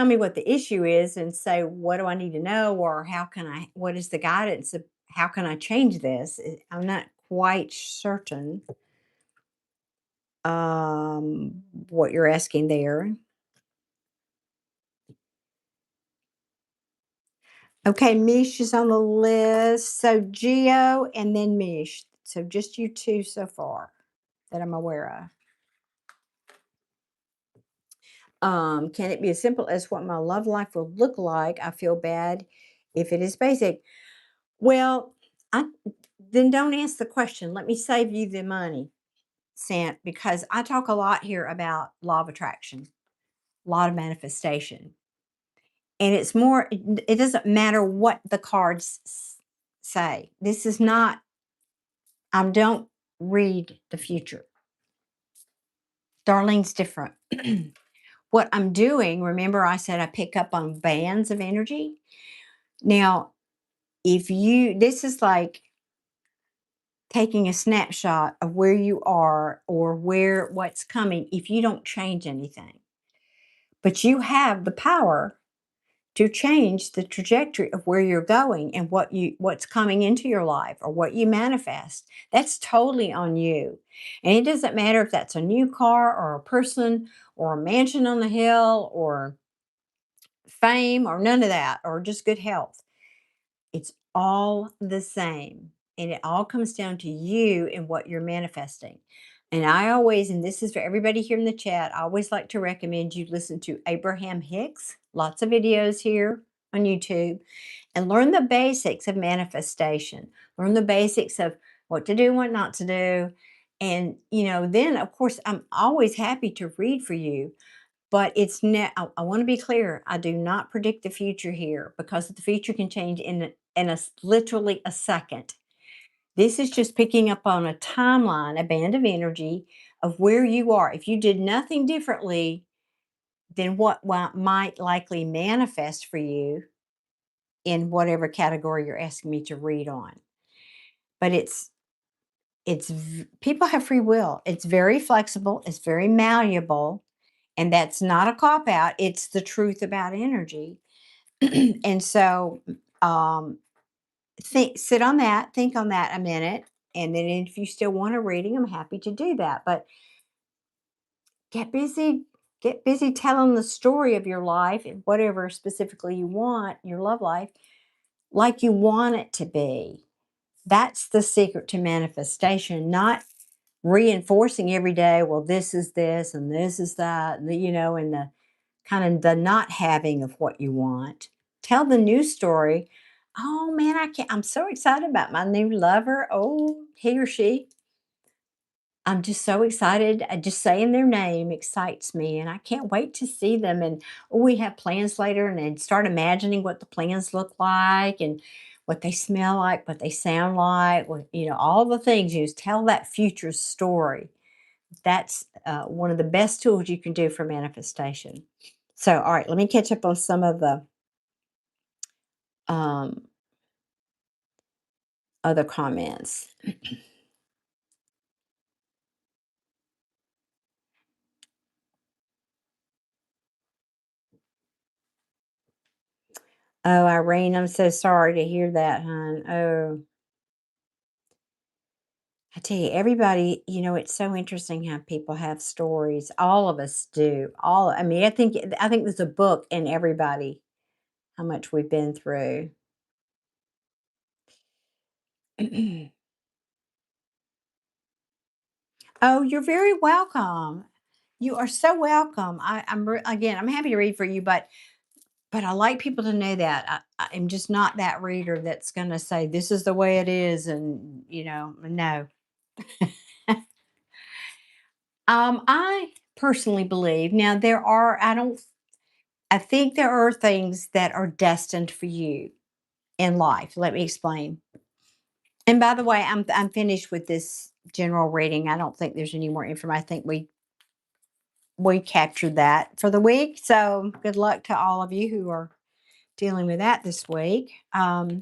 me what the issue is and say, what do I need to know? Or what is the guidance of how can I change this? I'm not quite certain what you're asking there. Okay, Mish is on the list. So Geo and then Mish. So just you two so far that I'm aware of. Can it be as simple as what my love life will look like? I feel bad if it is basic. Well, I then don't ask the question. Let me save you the money, Sant, because I talk a lot here about law of attraction, a lot of manifestation. And it's more, it doesn't matter what the cards say. This is not don't read the future. Darlene's different. What I'm doing, remember I said I pick up on bands of energy? Now, this is like taking a snapshot of where you are or what's coming if you don't change anything. But you have the power to change the trajectory of where you're going and what's coming into your life or what you manifest. That's totally on you. And it doesn't matter if that's a new car or a person or a mansion on the hill or fame or none of that or just good health. It's all the same. And it all comes down to you and what you're manifesting. And and this is for everybody here in the chat, I always like to recommend you listen to Abraham Hicks, lots of videos here on YouTube, and learn the basics of manifestation. Learn the basics of what to do and what not to do. And, then of course, I'm always happy to read for you. But I want to be clear. I do not predict the future here because the future can change literally a second. This is just picking up on a timeline, a band of energy of where you are. If you did nothing differently than what might likely manifest for you in whatever category you're asking me to read on. But people have free will. It's very flexible. It's very malleable. And that's not a cop out. It's the truth about energy. And so, sit on that, think on that a minute. And then if you still want a reading, I'm happy to do that. But get busy, get busy telling the story of your life and whatever specifically you want, your love life, like you want it to be. That's the secret to manifestation, not reinforcing every day, well, this is this and this is that, and the kind of the not having of what you want. Tell the new story Oh man, I can't. I'm so excited about my new lover. Oh, he or she. I'm just so excited. Just saying their name excites me, and I can't wait to see them. And we have plans later, and then start imagining what the plans look like, and what they smell like, what they sound like, all the things. You just tell that future story. That's one of the best tools you can do for manifestation. So, all right, let me catch up on some of the um, other comments. Oh, Irene, I'm so sorry to hear that, hon. Oh, I tell you, everybody, it's so interesting how people have stories. All of us do. I mean, I think there's a book in everybody, how much we've been through. Oh, you're very welcome. You are so welcome. Again, I'm happy to read for you, but I like people to know that I'm just not that reader that's going to say this is the way it is, and no. I personally believe now there are. I think there are things that are destined for you in life. Let me explain. And by the way, I'm finished with this general reading. I don't think there's any more information. I think we captured that for the week. So good luck to all of you who are dealing with that this week. I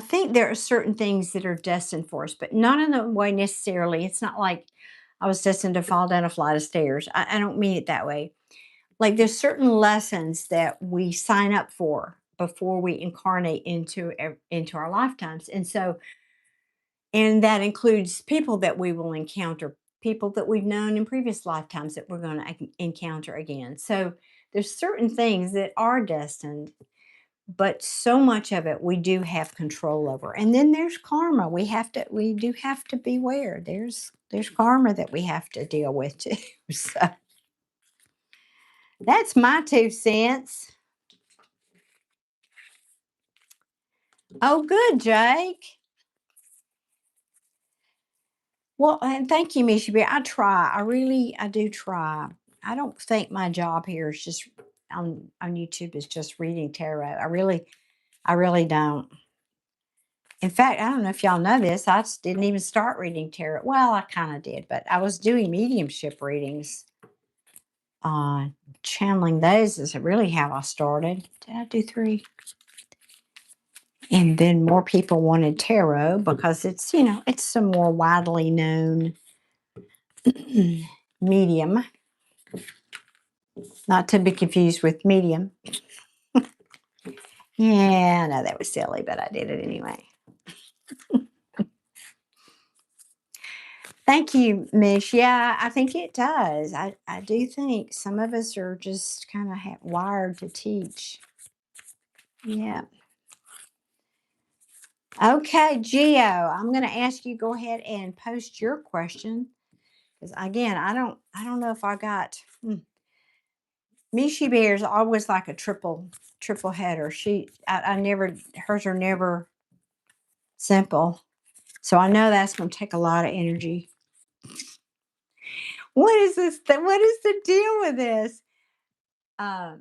think there are certain things that are destined for us, but not in the way necessarily. It's not like I was destined to fall down a flight of stairs. I don't mean it that way. Like there's certain lessons that we sign up for before we incarnate into our lifetimes, and that includes people that we will encounter, people that we've known in previous lifetimes that we're going to encounter again. So there's certain things that are destined, but so much of it we do have control over. And then there's karma. We do have to beware. There's karma that we have to deal with too. So that's my 2 cents. Oh, good, Jake. Well, and thank you, Mishi. I try. I do try. I don't think my job here is just on YouTube is just reading tarot. I really don't. In fact, I don't know if y'all know this. Didn't even start reading tarot. Well, I kind of did, but I was doing mediumship readings. Channeling those is really how I started. Did I do 3? And then more people wanted tarot because it's a more widely known medium, not to be confused with medium. Yeah, no, that was silly, but I did it anyway. Thank you, Mish. Yeah, I think it does. I do think some of us are just kind of wired to teach. Yeah. Okay, Geo, I'm going to ask you go ahead and post your question because again, I don't know if I got. Mishi Bear's always like a triple header. I never hers are never simple, so I know that's going to take a lot of energy. What is this? What is the deal with this? I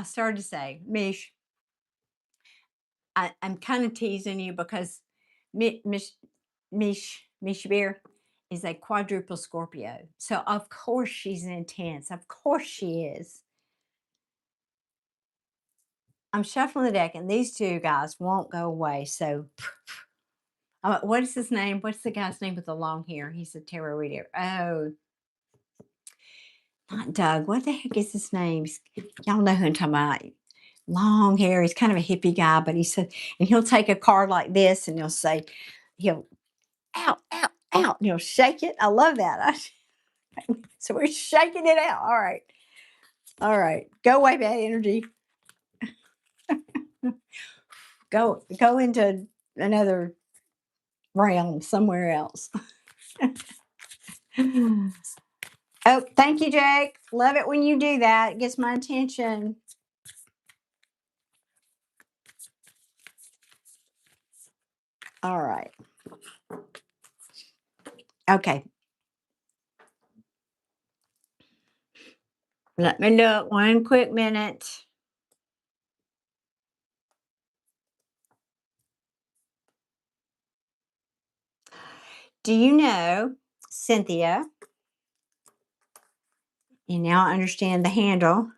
started to say, Mish, I'm kind of teasing you because Mish Bear is a quadruple Scorpio. So, of course, she's intense. Of course, she is. I'm shuffling the deck, and these 2 guys won't go away. So, what is his name? What's the guy's name with the long hair? He's a tarot reader. Oh, not Doug. What the heck is his name? Y'all know who I'm talking about. Long hair. He's kind of a hippie guy, but he said, and he'll take a card like this and he'll out, out, out, and he'll shake it. I love that. So we're shaking it out. All right. All right. Go away, bad energy. Go into another realm somewhere else. Oh, thank you, Jake. Love it when you do that. It gets my attention. All right. Okay. Let me look 1 quick minute. Do you know, Cynthia, you now understand the handle.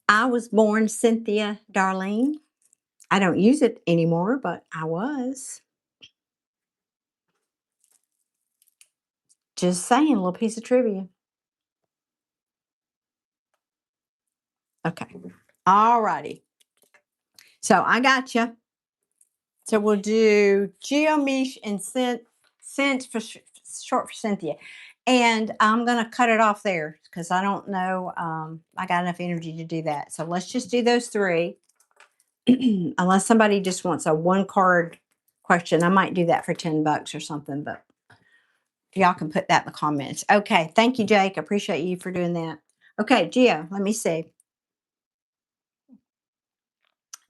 I was born Cynthia Darlene. I don't use it anymore, but I was. Just saying, a little piece of trivia. Okay. All righty. So I got you. So we'll do Geo, Mish, and Cint for short for Cynthia. And I'm going to cut it off there because I don't know. I got enough energy to do that. So let's just do those three. Unless somebody just wants a one card question, I might do that for $10 or something. But y'all can put that in the comments. Okay. Thank you, Jake. I appreciate you for doing that. Okay, Geo, let me see.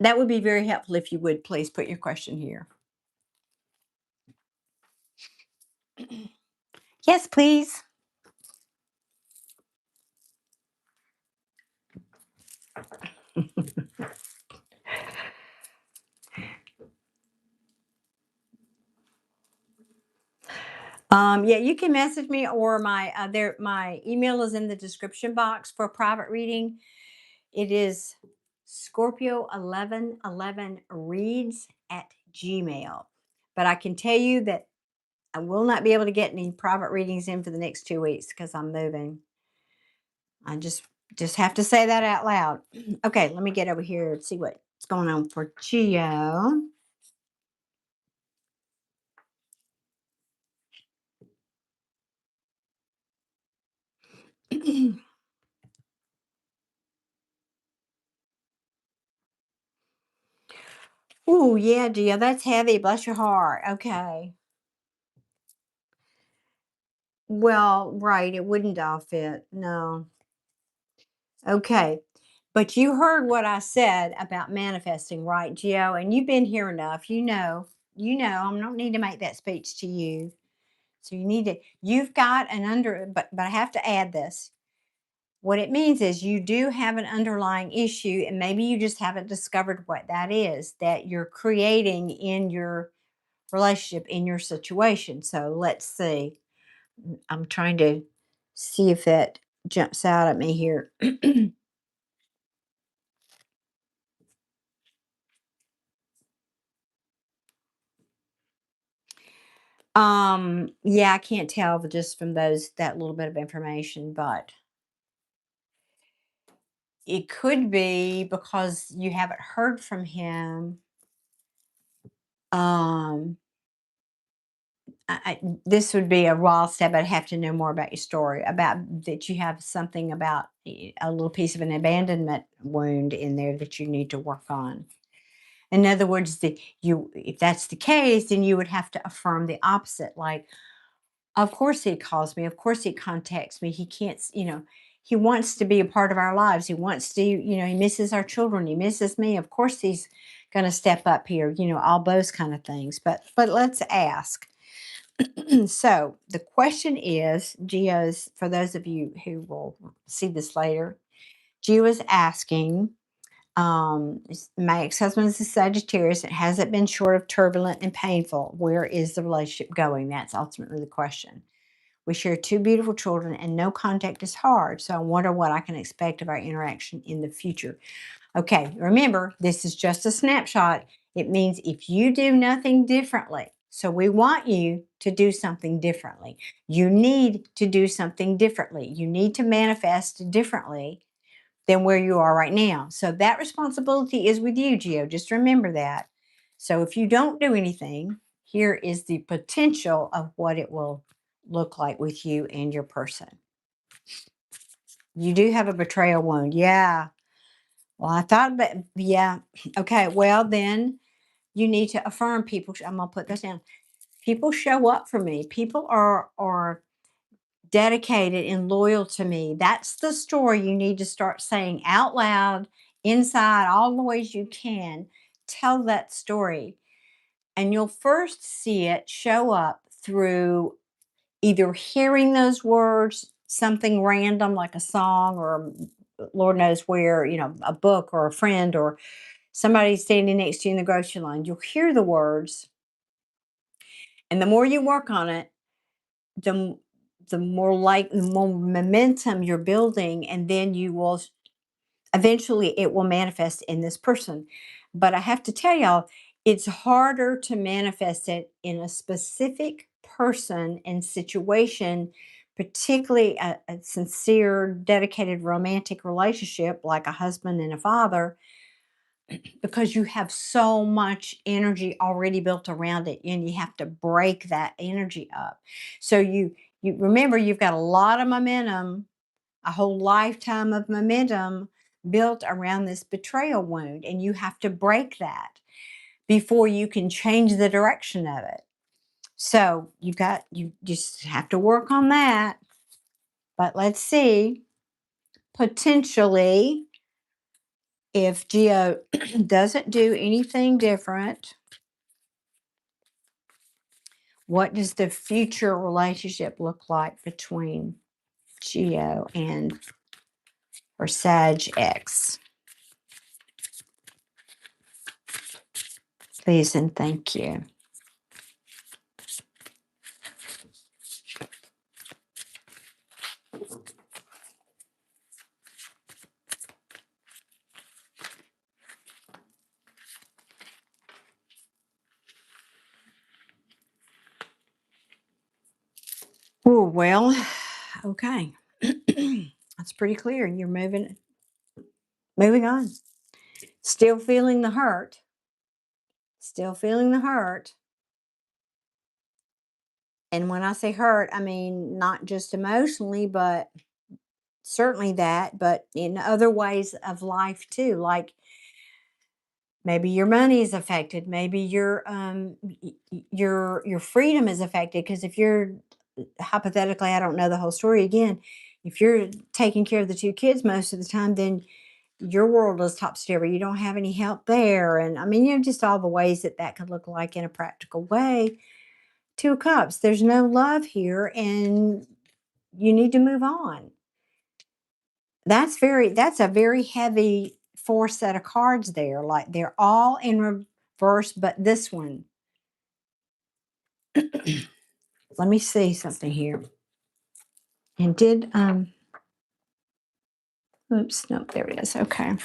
That would be very helpful if you would please put your question here. Yes, please. Yeah, you can message me or my email is in the description box for a private reading. It is Scorpio1111reads at Gmail. But I can tell you that I will not be able to get any private readings in for the next 2 weeks because I'm moving. I just have to say that out loud. Okay, let me get over here and see what's going on for Geo. Oh, yeah, Geo, that's heavy. Bless your heart. Okay. Well, right, it wouldn't all fit. No. Okay. But you heard what I said about manifesting, right, Gio? And you've been here enough. I don't need to make that speech to you. So you've got but I have to add this. What it means is you do have an underlying issue, and maybe you just haven't discovered what that is that you're creating in your relationship, in your situation. So let's see. I'm trying to see if that jumps out at me here. Yeah, I can't tell just from that little bit of information, but it could be because you haven't heard from him. Um, this would be a raw step. I'd have to know more about your story, about that you have something about a little piece of an abandonment wound in there that you need to work on. In other words, if that's the case, then you would have to affirm the opposite. Like, of course he calls me. Of course he contacts me. He can't, he wants to be a part of our lives. He wants to, he misses our children. He misses me. Of course he's going to step up here, all those kind of things. But let's ask. So the question is, Gio's, for those of you who will see this later, Gio is asking, my ex-husband is a Sagittarius. It hasn't been short of turbulent and painful. Where is the relationship going? That's ultimately the question. We share two beautiful children and no contact is hard. So I wonder what I can expect of our interaction in the future. Okay, remember, this is just a snapshot. It means if you do nothing differently, so we want you to do something differently. You need to do something differently. You need to manifest differently than where you are right now. So that responsibility is with you, Gio. Just remember that. So if you don't do anything, here is the potential of what it will look like with you and your person. You do have a betrayal wound. Yeah. Well, I thought, but yeah. Okay. Well, then you need to affirm people. I'm going to put this down. People show up for me. People are dedicated and loyal to me. That's the story you need to start saying out loud, inside, all the ways you can. Tell that story. And you'll first see it show up through either hearing those words, something random like a song or Lord knows where, a book or a friend or somebody standing next to you in the grocery line. You'll hear the words, and the more you work on it, the the more momentum you're building, and then you will eventually it will manifest in this person. But I have to tell y'all, it's harder to manifest it in a specific person and situation, particularly a sincere, dedicated romantic relationship like a husband and a father, because you have so much energy already built around it and you have to break that energy up. So you remember you've got a lot of momentum, a whole lifetime of momentum built around this betrayal wound, and you have to break that before you can change the direction of it. So you just have to work on that. But let's see, potentially, if Geo doesn't do anything different, what does the future relationship look like between Geo and her Sag X? Please and thank you. Oh, well, okay. That's pretty clear. You're moving on. Still feeling the hurt. Still feeling the hurt. And when I say hurt, I mean not just emotionally, but certainly that, but in other ways of life too. Like maybe your money is affected, maybe your freedom is affected, because if you're hypothetically, I don't know the whole story again, if you're taking care of the two kids most of the time, then your world is topsy-turvy. You don't have any help there. And I mean, just all the ways that that could look like in a practical way. Two of Cups, there's no love here, and you need to move on. That's a very heavy four set of cards there. Like they're all in reverse, but this one. Let me see something here. And oops, no, there it is. Okay.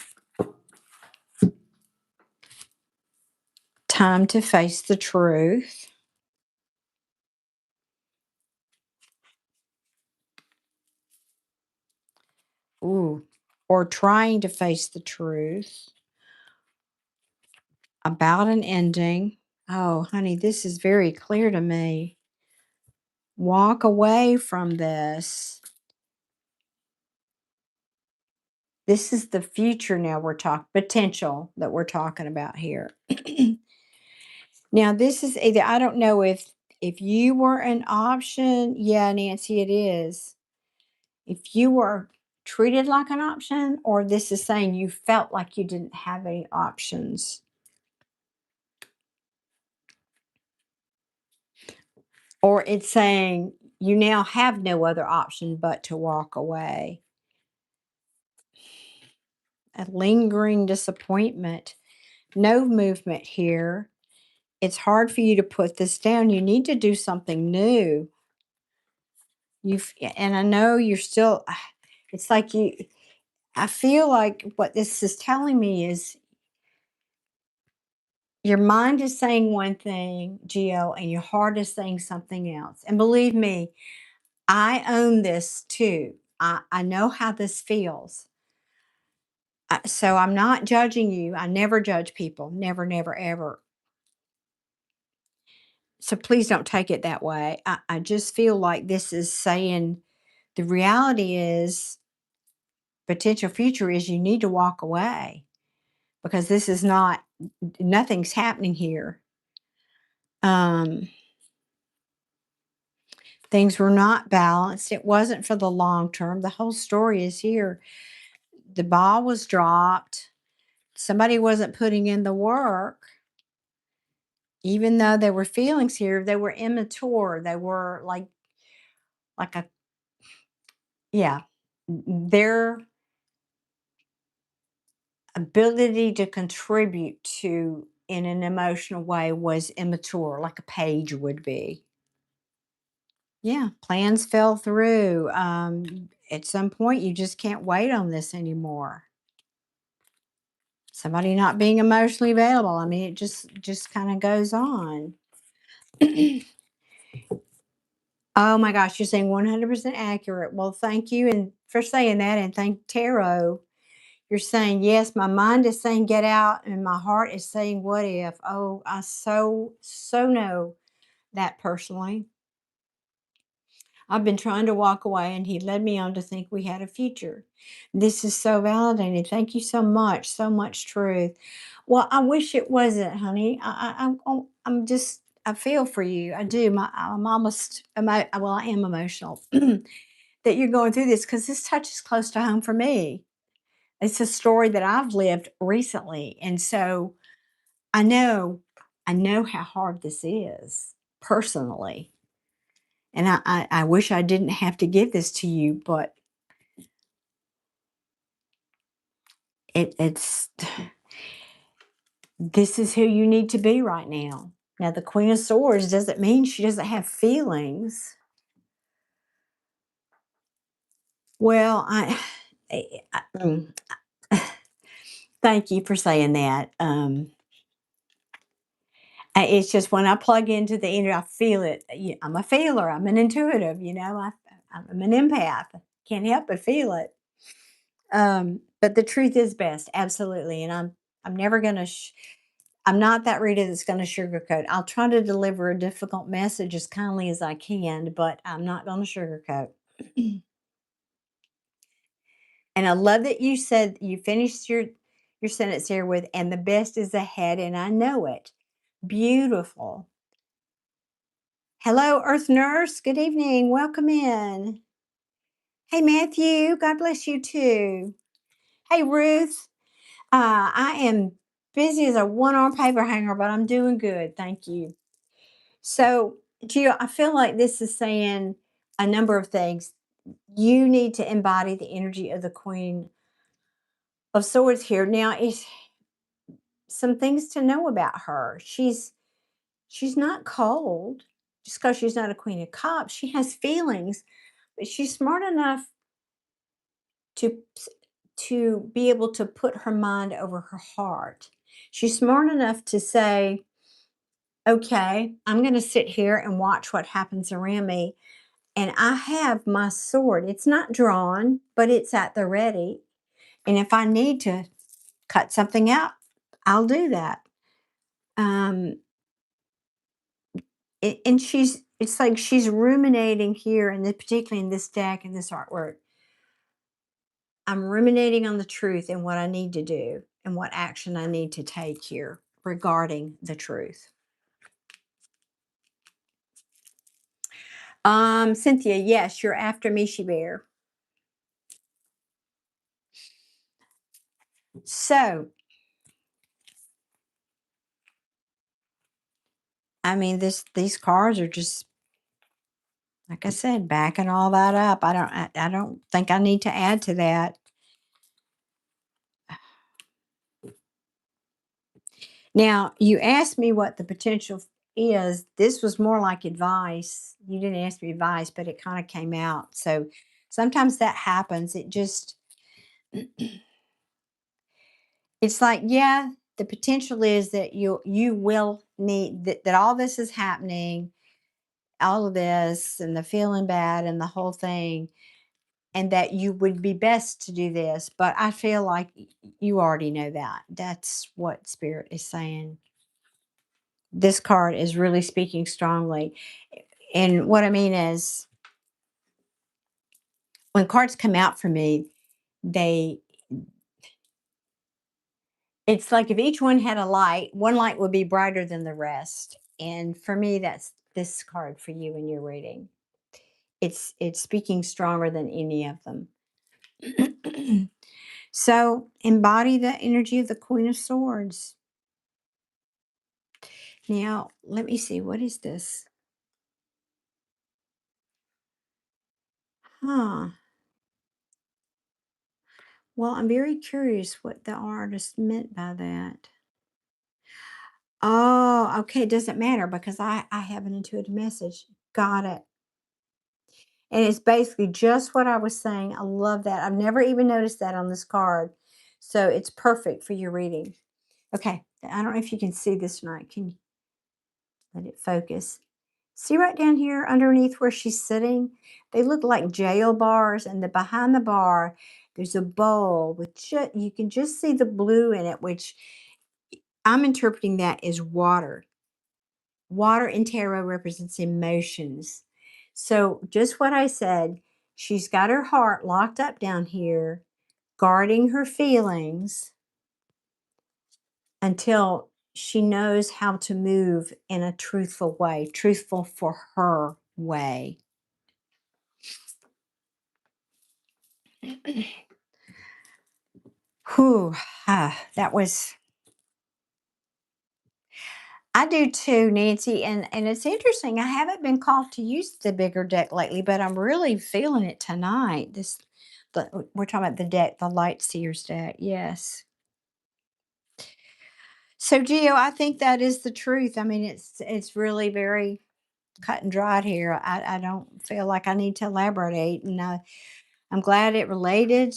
Time to face the truth. Ooh. Or trying to face the truth about an ending. Oh, honey, this is very clear to me. Walk away from this. This is the future now we're talking, potential that we're talking about here. Now, this is either, I don't know if you were an option. Yeah, Nancy, it is. If you were treated like an option, or this is saying you felt like you didn't have any options. Or it's saying you now have no other option but to walk away. A lingering disappointment. No movement here. It's hard for you to put this down. You need to do something new. And I know you're still, it's like I feel like what this is telling me is your mind is saying one thing, Geo, and your heart is saying something else. And believe me, I own this too. I know how this feels. So I'm not judging you. I never judge people. Never, never, ever. So please don't take it that way. I just feel like this is saying the reality is potential future is you need to walk away, because this is not, nothing's happening here. Um, Things were not balanced. It wasn't for the long term. The whole story is here. The ball was dropped. Somebody wasn't putting in the work. Even though there were feelings here, they were immature. They were like a yeah. Their ability to contribute to in an emotional way was immature, like a page would be. Yeah, plans fell through. At some point, you just can't wait on this anymore. Somebody not being emotionally available. I mean, it just kind of goes on. Oh my gosh, you're saying 100% accurate. Well, thank you and for saying that, and thank tarot. You're saying yes. My mind is saying get out, and my heart is saying what if. Oh, I so know that personally. I've been trying to walk away, and he led me on to think we had a future. This is so validating. Thank you so much. So much truth. Well, I wish it wasn't, honey. I'm just, I feel for you. I do. I'm almost, well, I am emotional that you're going through this because this touches close to home for me. It's a story that I've lived recently. And so I know, I know how hard this is personally. And I wish I didn't have to give this to you, but it's this is who you need to be right now. Now, the Queen of Swords doesn't mean she doesn't have feelings. Well, I thank you for saying that. It's just when I plug into the energy, I feel it. I'm a feeler. I'm an intuitive. I'm an empath. Can't help but feel it. But the truth is best, absolutely. And I'm never gonna. I'm not that reader that's gonna sugarcoat. I'll try to deliver a difficult message as kindly as I can, but I'm not gonna sugarcoat. And I love that you said you finished your sentence here with, "And the best is ahead," and I know it. Beautiful. Hello, Earth Nurse. Good evening. Welcome in. Hey, Matthew. God bless you too. Hey, Ruth. I am busy as a one-arm paper hanger, but I'm doing good. Thank you. So, Gio, I feel like this is saying a number of things. You need to embody the energy of the Queen of Swords here. Now, it's some things to know about her. She's not cold just because she's not a Queen of Cups. She has feelings, but she's smart enough to be able to put her mind over her heart. She's smart enough to say, "Okay, I'm going to sit here and watch what happens around me, and I have my sword. It's not drawn, but it's at the ready. And if I need to cut something out, I'll do that." Um, and it's like she's ruminating here, and particularly in this deck and this artwork. I'm ruminating on the truth and what I need to do and what action I need to take here regarding the truth. Cynthia, yes, you're after Mishi Bear. So, I mean, these cards are just like I said, backing all that up. I don't think I need to add to that. Now, you asked me what the potential is. This was more like advice. You didn't ask me advice, but it kind of came out. So sometimes that happens. It just it's like, yeah, the potential is that you will need that all this is happening, all of this and the feeling bad and the whole thing, and that you would be best to do this. But I feel like you already know that. That's what Spirit is saying. This card is really speaking strongly. And what I mean is, when cards come out for me, they it's like if each one had a light, one light would be brighter than the rest. And for me, that's this card for you in your reading. It's speaking stronger than any of them. So embody the energy of the Queen of Swords. Now, let me see. What is this? Huh. Well, I'm very curious what the artist meant by that. Oh, okay. It doesn't matter because I have an intuitive message. Got it. And it's basically just what I was saying. I love that. I've never even noticed that on this card. So it's perfect for your reading. Okay. I don't know if you can see this or not. Can you let it focus? See right down here underneath where she's sitting? They look like jail bars, and behind the bar, there's a bowl with you can just see the blue in it, which I'm interpreting that as water. Water in tarot represents emotions. So, just what I said, she's got her heart locked up down here, guarding her feelings until she knows how to move in a truthful way, truthful for her way. Whew, that was. I do too, Nancy, and it's interesting. I haven't been called to use the bigger deck lately, but I'm really feeling it tonight. We're talking about the deck, the Light Seers deck. Yes. So, Gio, I think that is the truth. I mean, it's really very cut and dried here. I don't feel like I need to elaborate, and I'm glad it related,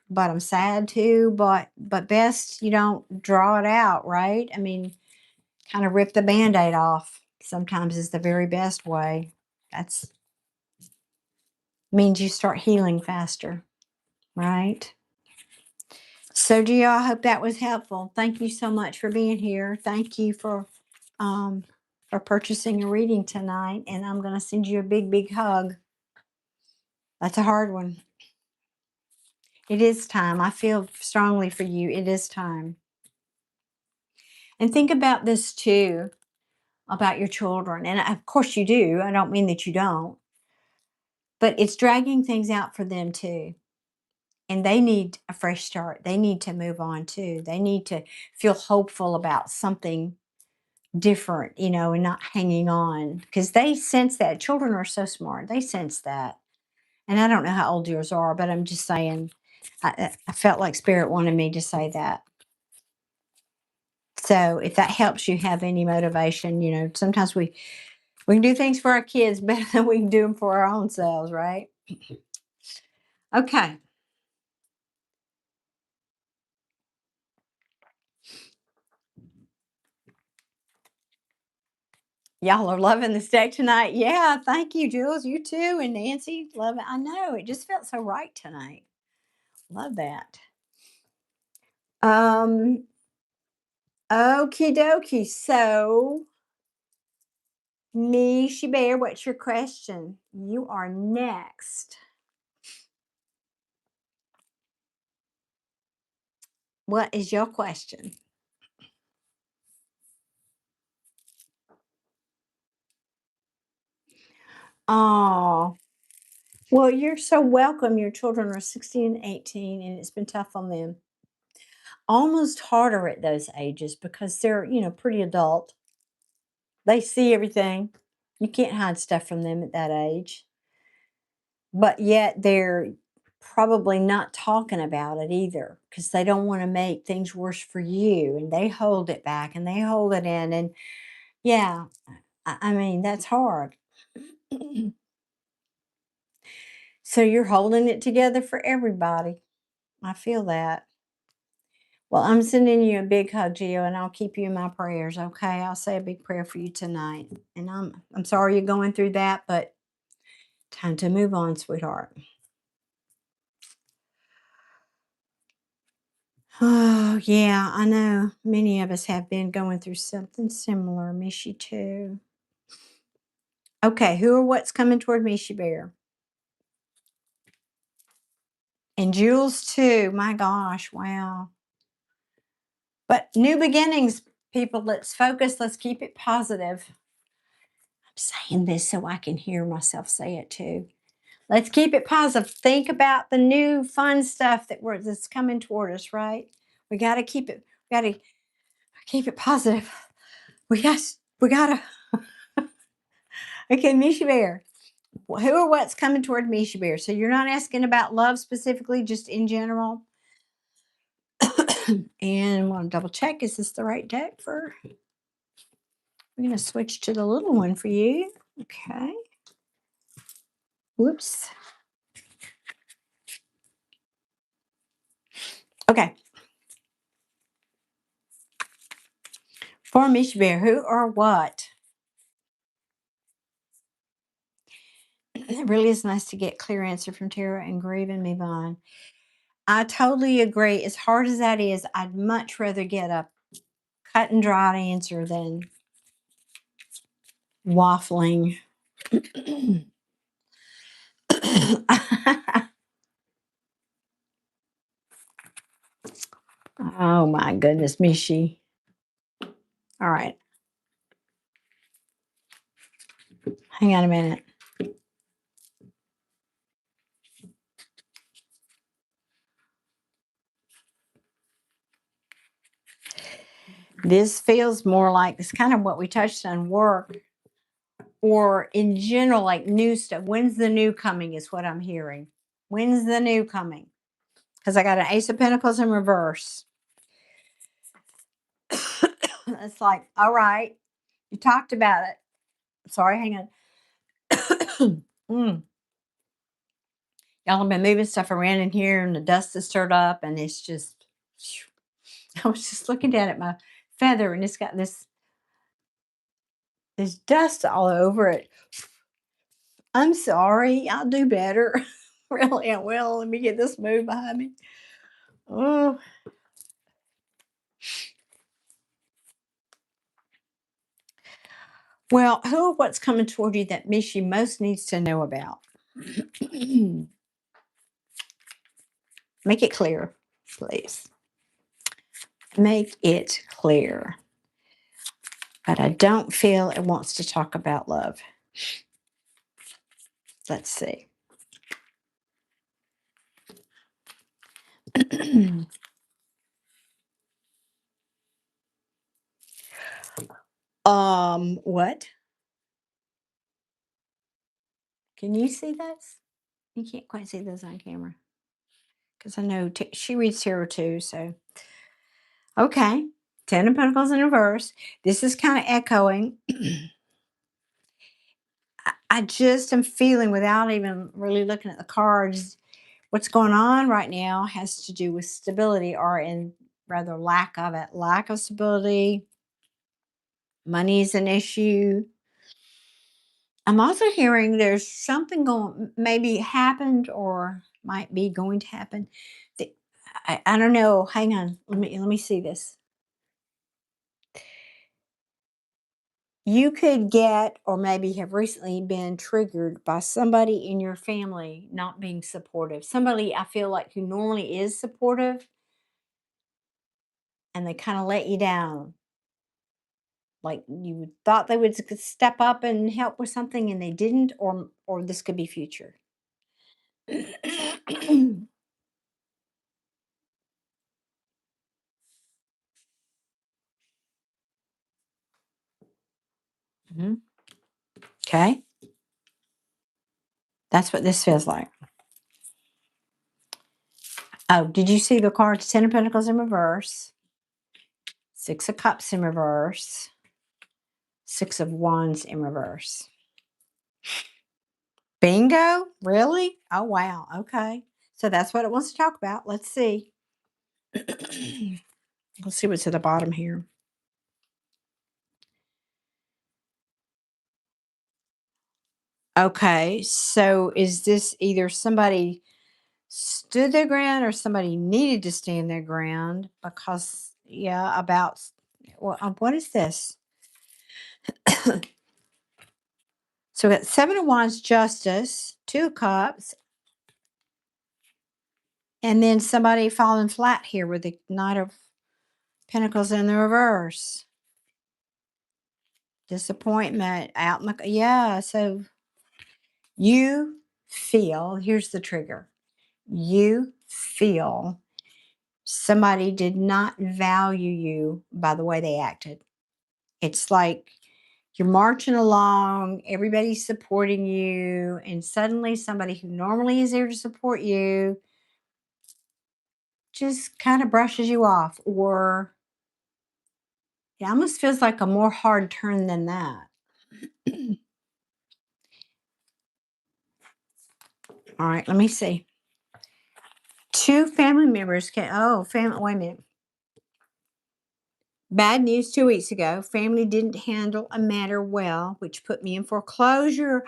but I'm sad too. But best you don't draw it out, right? I mean, kind of rip the Band-Aid off sometimes is the very best way. That's means you start healing faster, right? So, Gio, I hope that was helpful. Thank you so much for being here. Thank you um, for purchasing a reading tonight, and I'm going to send you a big, big hug. That's a hard one. It is time. I feel strongly for you. It is time. And think about this too, about your children. And of course you do. I don't mean that you don't. But it's dragging things out for them too. And they need a fresh start. They need to move on too. They need to feel hopeful about something different, and not hanging on because they sense that. Children are so smart. They sense that. And I don't know how old yours are, but I'm just saying, I felt like Spirit wanted me to say that. So if that helps you have any motivation, sometimes we can do things for our kids better than we can do them for our own selves, right? Okay. Y'all are loving the deck tonight. Yeah, thank you, Jules. You too, and Nancy. Love it. I know it just felt so right tonight. Love that. Um, Okie dokie. So, Mishi Bear, what's your question? You are next. What is your question? Oh, well, you're so welcome. Your children are 16 and 18, and it's been tough on them. Almost harder at those ages because they're, pretty adult. They see everything. You can't hide stuff from them at that age. But yet they're probably not talking about it either because they don't want to make things worse for you. And they hold it back and they hold it in. And yeah, I mean, that's hard. So you're holding it together for everybody. I feel that. Well, I'm sending you a big hug, Gio, and I'll keep you in my prayers. Okay, I'll say a big prayer for you tonight. And I'm sorry you're going through that, but time to move on, sweetheart. Oh, yeah, I know. Many of us have been going through something similar. Mishi too. Okay, who or what's coming toward Mishi Bear? And Jules too. My gosh, wow. But new beginnings, people. Let's focus. Let's keep it positive. I'm saying this so I can hear myself say it too. Let's keep it positive. Think about the new fun stuff that's coming toward us, right? We got to keep it. We got to keep it positive. we gotta. Okay, Mishi Bear. Who or what's coming toward Mishi Bear? So you're not asking about love specifically, just in general. And I want to double check. Is this the right deck for? I'm going to switch to the little one for you. Okay. Whoops. Okay. For Mishi Bear, who or what? It really is nice to get clear answer from Tara and grieve and move on. I totally agree. As hard as that is, I'd much rather get a cut and dried answer than waffling. Oh my goodness, Mishi. All right. Hang on a minute. This feels more like it's kind of what we touched on work or in general, like new stuff. When's the new coming is what I'm hearing. When's the new coming? Because I got an Ace of Pentacles in reverse. It's like, all right, you talked about it. Sorry, hang on. Y'all have been moving stuff around in here and the dust is stirred up and it's just, I was just looking down at my feather and it's got this dust all over it. I'm sorry. I'll do better. Really, I will. Let me get this move behind me. Oh. Well, who or what's coming toward you that Mishi most needs to know about? Make it clear, please. Make it clear. But I don't feel it wants to talk about love. Let's see. What? Can you see this? You can't quite see those on camera. Because I know she reads tarot too, so. Okay. 10 of Pentacles in reverse. This is kind of echoing. I just am feeling without even really looking at the cards, what's going on right now has to do with stability or in rather lack of it. Lack of stability. Money is an issue. I'm also hearing there's something going, maybe happened or might be going to happen. I don't know. Hang on. Let me see this. You could get or maybe have recently been triggered by somebody in your family not being supportive. Somebody I feel like who normally is supportive and they kind of let you down. Like you thought they would step up and help with something and they didn't, or this could be future. Mhm. Okay. That's what this feels like. Oh, did you see the cards? 10 of Pentacles in reverse. 6 of Cups in reverse. 6 of Wands in reverse. Bingo? Really? Oh, wow. Okay. So that's what it wants to talk about. Let's see. Let's see what's at the bottom here. Okay. So is this either somebody stood their ground or somebody needed to stand their ground because, yeah, about, well, what is this? So we got 7 of Wands, Justice, 2 of Cups, and then somebody falling flat here with the Knight of Pentacles in the reverse. Disappointment out in the, yeah. So you feel, here's the trigger. You feel somebody did not value you by the way they acted. It's like you're marching along, everybody's supporting you, and suddenly somebody who normally is there to support you just kind of brushes you off, or it almost feels like a more hard turn than that. All right, let me see. Two family members can, oh, family, wait a minute. Bad news 2 weeks ago. Family didn't handle a matter well, which put me in foreclosure.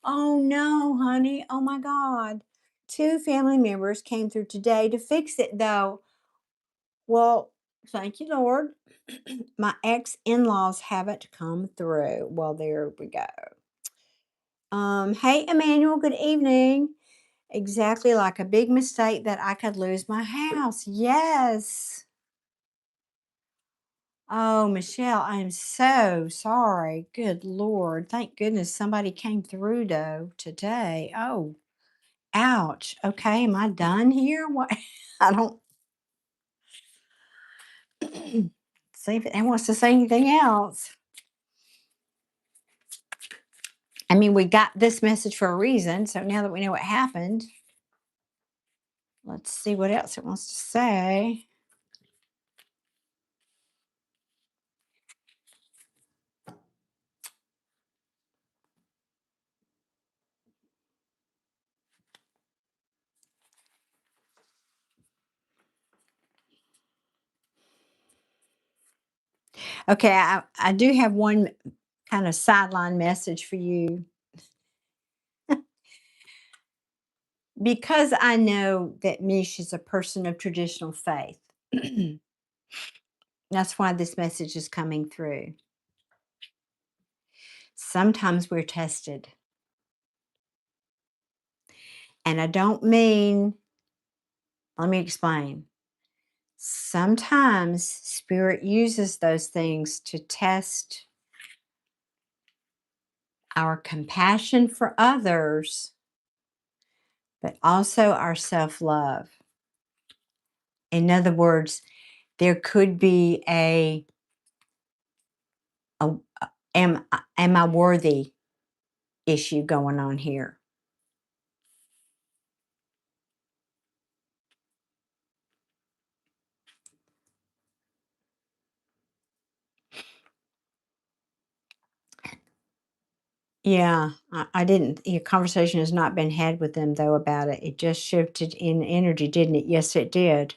Oh no, honey. Oh my God. Two family members came through today to fix it, though. Well, thank you, Lord. My ex in laws haven't come through. Well, there we go. Hey, Emmanuel, good evening. Exactly like a big mistake that I could lose my house. Yes. Oh, Michelle, I'm so sorry. Good Lord. Thank goodness somebody came through though today. Oh, ouch. Okay, am I done here? What? I don't see if it wants to say anything else. I mean, we got this message for a reason. So now that we know what happened, let's see what else it wants to say. Okay, I do have one kind of sideline message for you. Because I know that Mish is a person of traditional faith. That's why this message is coming through. Sometimes we're tested. And I don't mean, let me explain. Sometimes Spirit uses those things to test our compassion for others, but also our self love. In other words, there could be a am I worthy issue going on here. Yeah, I didn't. Your conversation has not been had with them though about it. It just shifted in energy, didn't it? Yes, it did.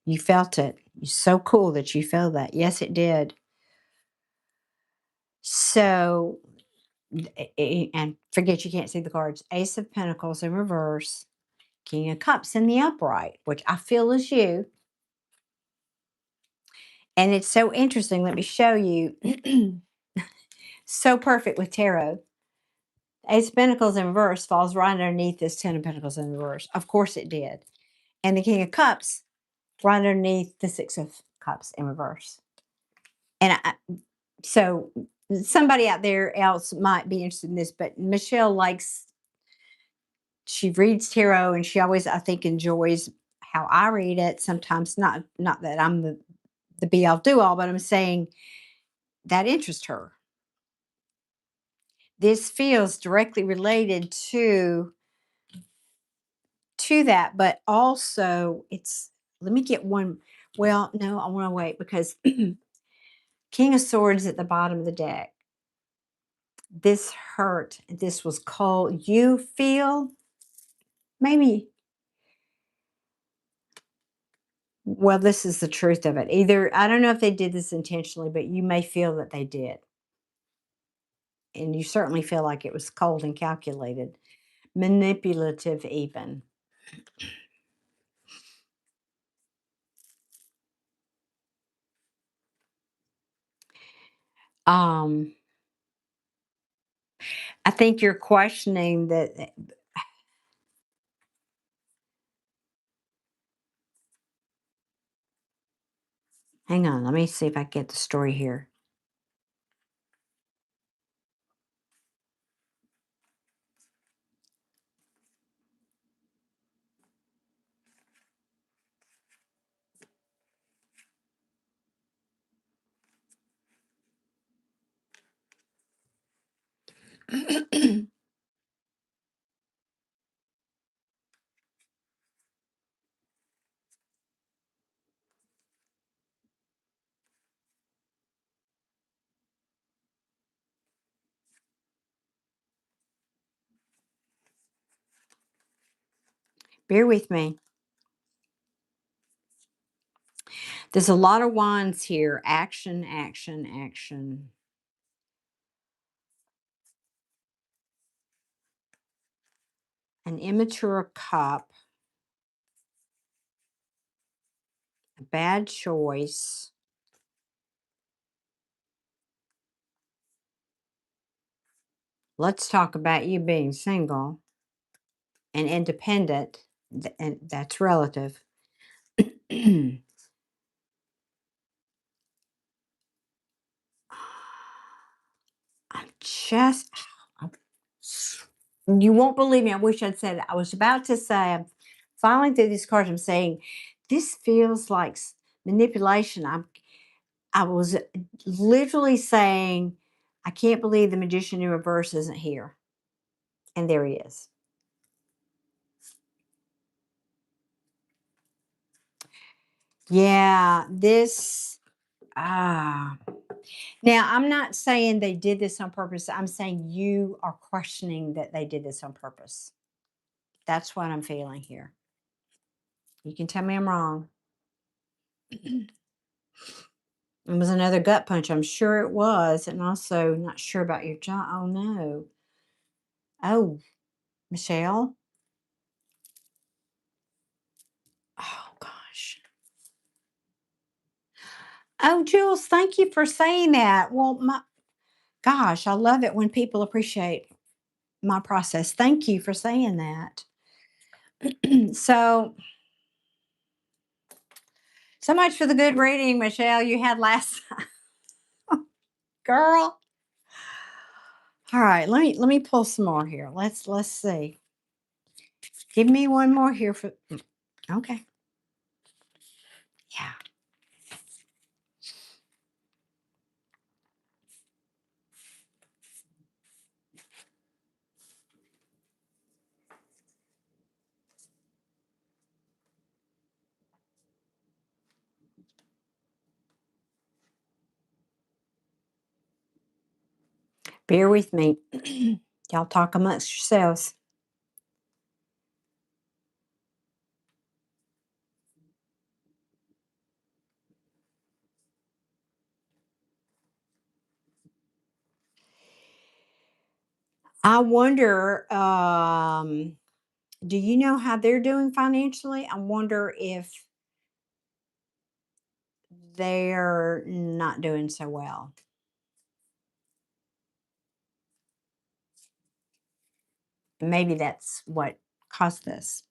You felt it. It's so cool that you felt that. Yes, it did. So, and forget you can't see the cards. Ace of Pentacles in reverse, King of Cups in the upright, which I feel is you. And it's so interesting. Let me show you. So perfect with tarot. Ace of Pentacles in reverse falls right underneath this Ten of Pentacles in reverse. Of course it did. And the King of Cups right underneath the Six of Cups in reverse. And so somebody out there else might be interested in this, but Michelle likes, she reads tarot and she always, I think, enjoys how I read it. Sometimes not that I'm the be all do all, but I'm saying that interests her. This feels directly related to that, but also it's, let me get one. Well, no, I want to wait because King of Swords at the bottom of the deck. This hurt. This was cold. You feel maybe, well, this is the truth of it. Either, I don't know if they did this intentionally, but you may feel that they did. And you certainly feel like it was cold and calculated, manipulative, even. Um, I think you're questioning that. Hang on, let me see if I get the story here. Bear with me. There's a lot of wands here. Action, action, action. An immature cup. A bad choice. Let's talk about you being single and independent. And that's relative. I'm just, you won't believe me. I wish I'd said it. I was about to say, I'm filing through these cards. I'm saying, this feels like manipulation. I was literally saying, I can't believe the magician in reverse isn't here. And there he is. Yeah, this, ah. Now, I'm not saying they did this on purpose. I'm saying you are questioning that they did this on purpose. That's what I'm feeling here. You can tell me I'm wrong. It was another gut punch. I'm sure it was. And also, not sure about your job. Oh, no. Oh, Michelle. Oh, gosh. Oh, Jules, thank you for saying that. Well, my gosh, I love it when people appreciate my process. Thank you for saying that. So, so much for the good reading, Michelle, you had last girl. All right, let me pull some more here. Let's see. Give me one more here for okay. Yeah. Bear with me. Y'all talk amongst yourselves. I wonder, do you know how they're doing financially? I wonder if they're not doing so well. Maybe that's what caused this.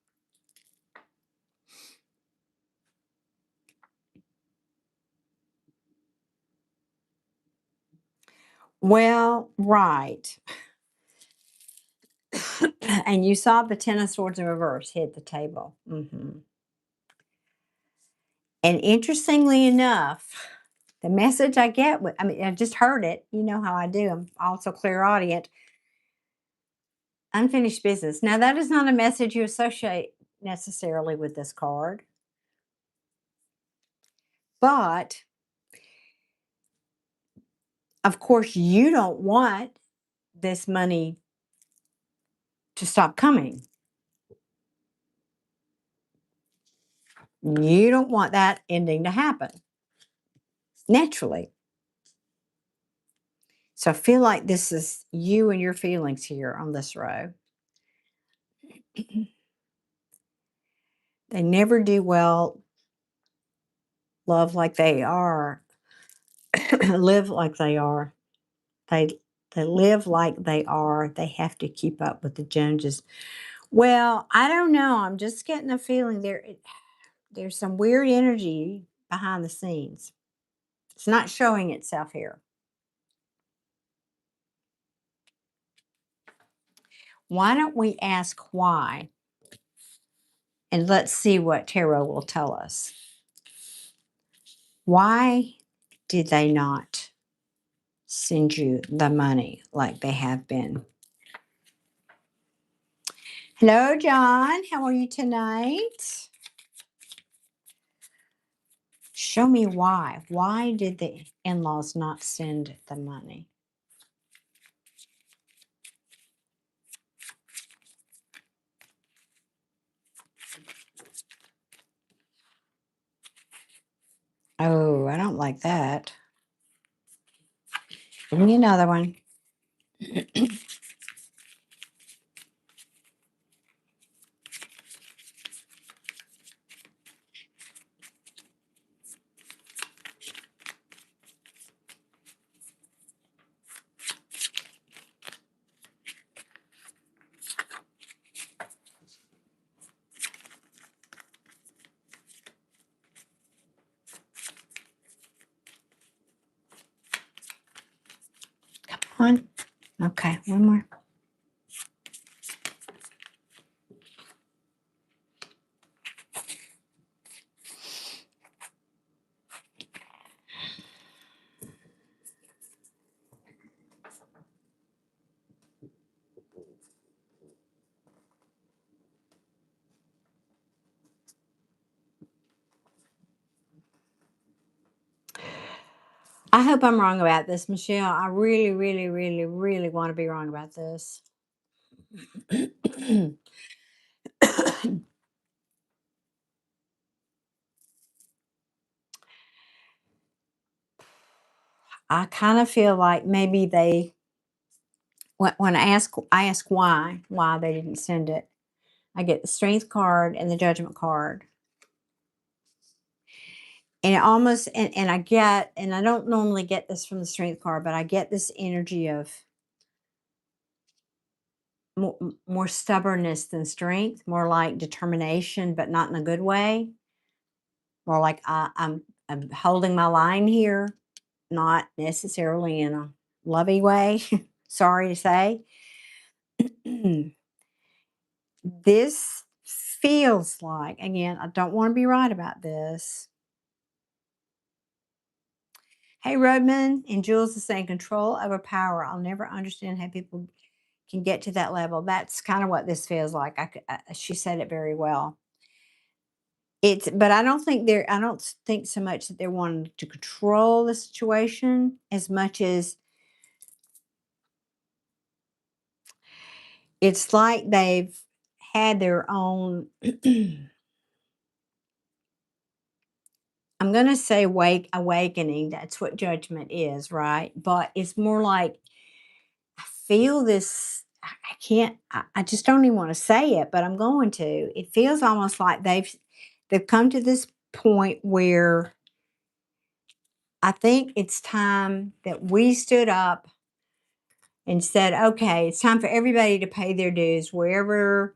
Well, right. And you saw the Ten of Swords in reverse hit the table. And interestingly enough, the message I get, I mean, I just heard it. You know how I do. I'm also clairaudient. Unfinished business. Now, that is not a message you associate necessarily with this card, but of course, you don't want this money to stop coming. You don't want that ending to happen naturally. So I feel like this is you and your feelings here on this row. They never do well, love like they are, live like they are. They they live like they are. They have to keep up with the Joneses. Well, I don't know. I'm just getting a feeling there's some weird energy behind the scenes. It's not showing itself here. Why don't we ask why? And let's see what tarot will tell us. Why did they not send you the money like they have been. Hello, John. How are you tonight? Show me why. Why did the in-laws not send the money? Oh, I don't like that. Give me another one. Come on. Okay, one more. I hope I'm wrong about this, Michelle. I really, really, really, really want to be wrong about this. I kind of feel like maybe they, when I ask why they didn't send it, I get the Strength card and the Judgment card. And it almost, and I get, and I don't normally get this from the Strength card, but I get this energy of more stubbornness than strength, more like determination, but not in a good way. More like I'm holding my line here, not necessarily in a lovey way. Sorry to say. This feels like, again, I don't want to be right about this. Hey, Rodman and Jules is saying control over power. I'll never understand how people can get to that level. That's kind of what this feels like. She said it very well. But I don't think so much that they're wanting to control the situation as much as it's like they've had their own I'm going to say awakening. That's what judgment is, right? But it's more like I feel this. I can't. I just don't even want to say it, but I'm going to. It feels almost like they've come to this point where I think it's time that we stood up and said, "Okay, it's time for everybody to pay their dues wherever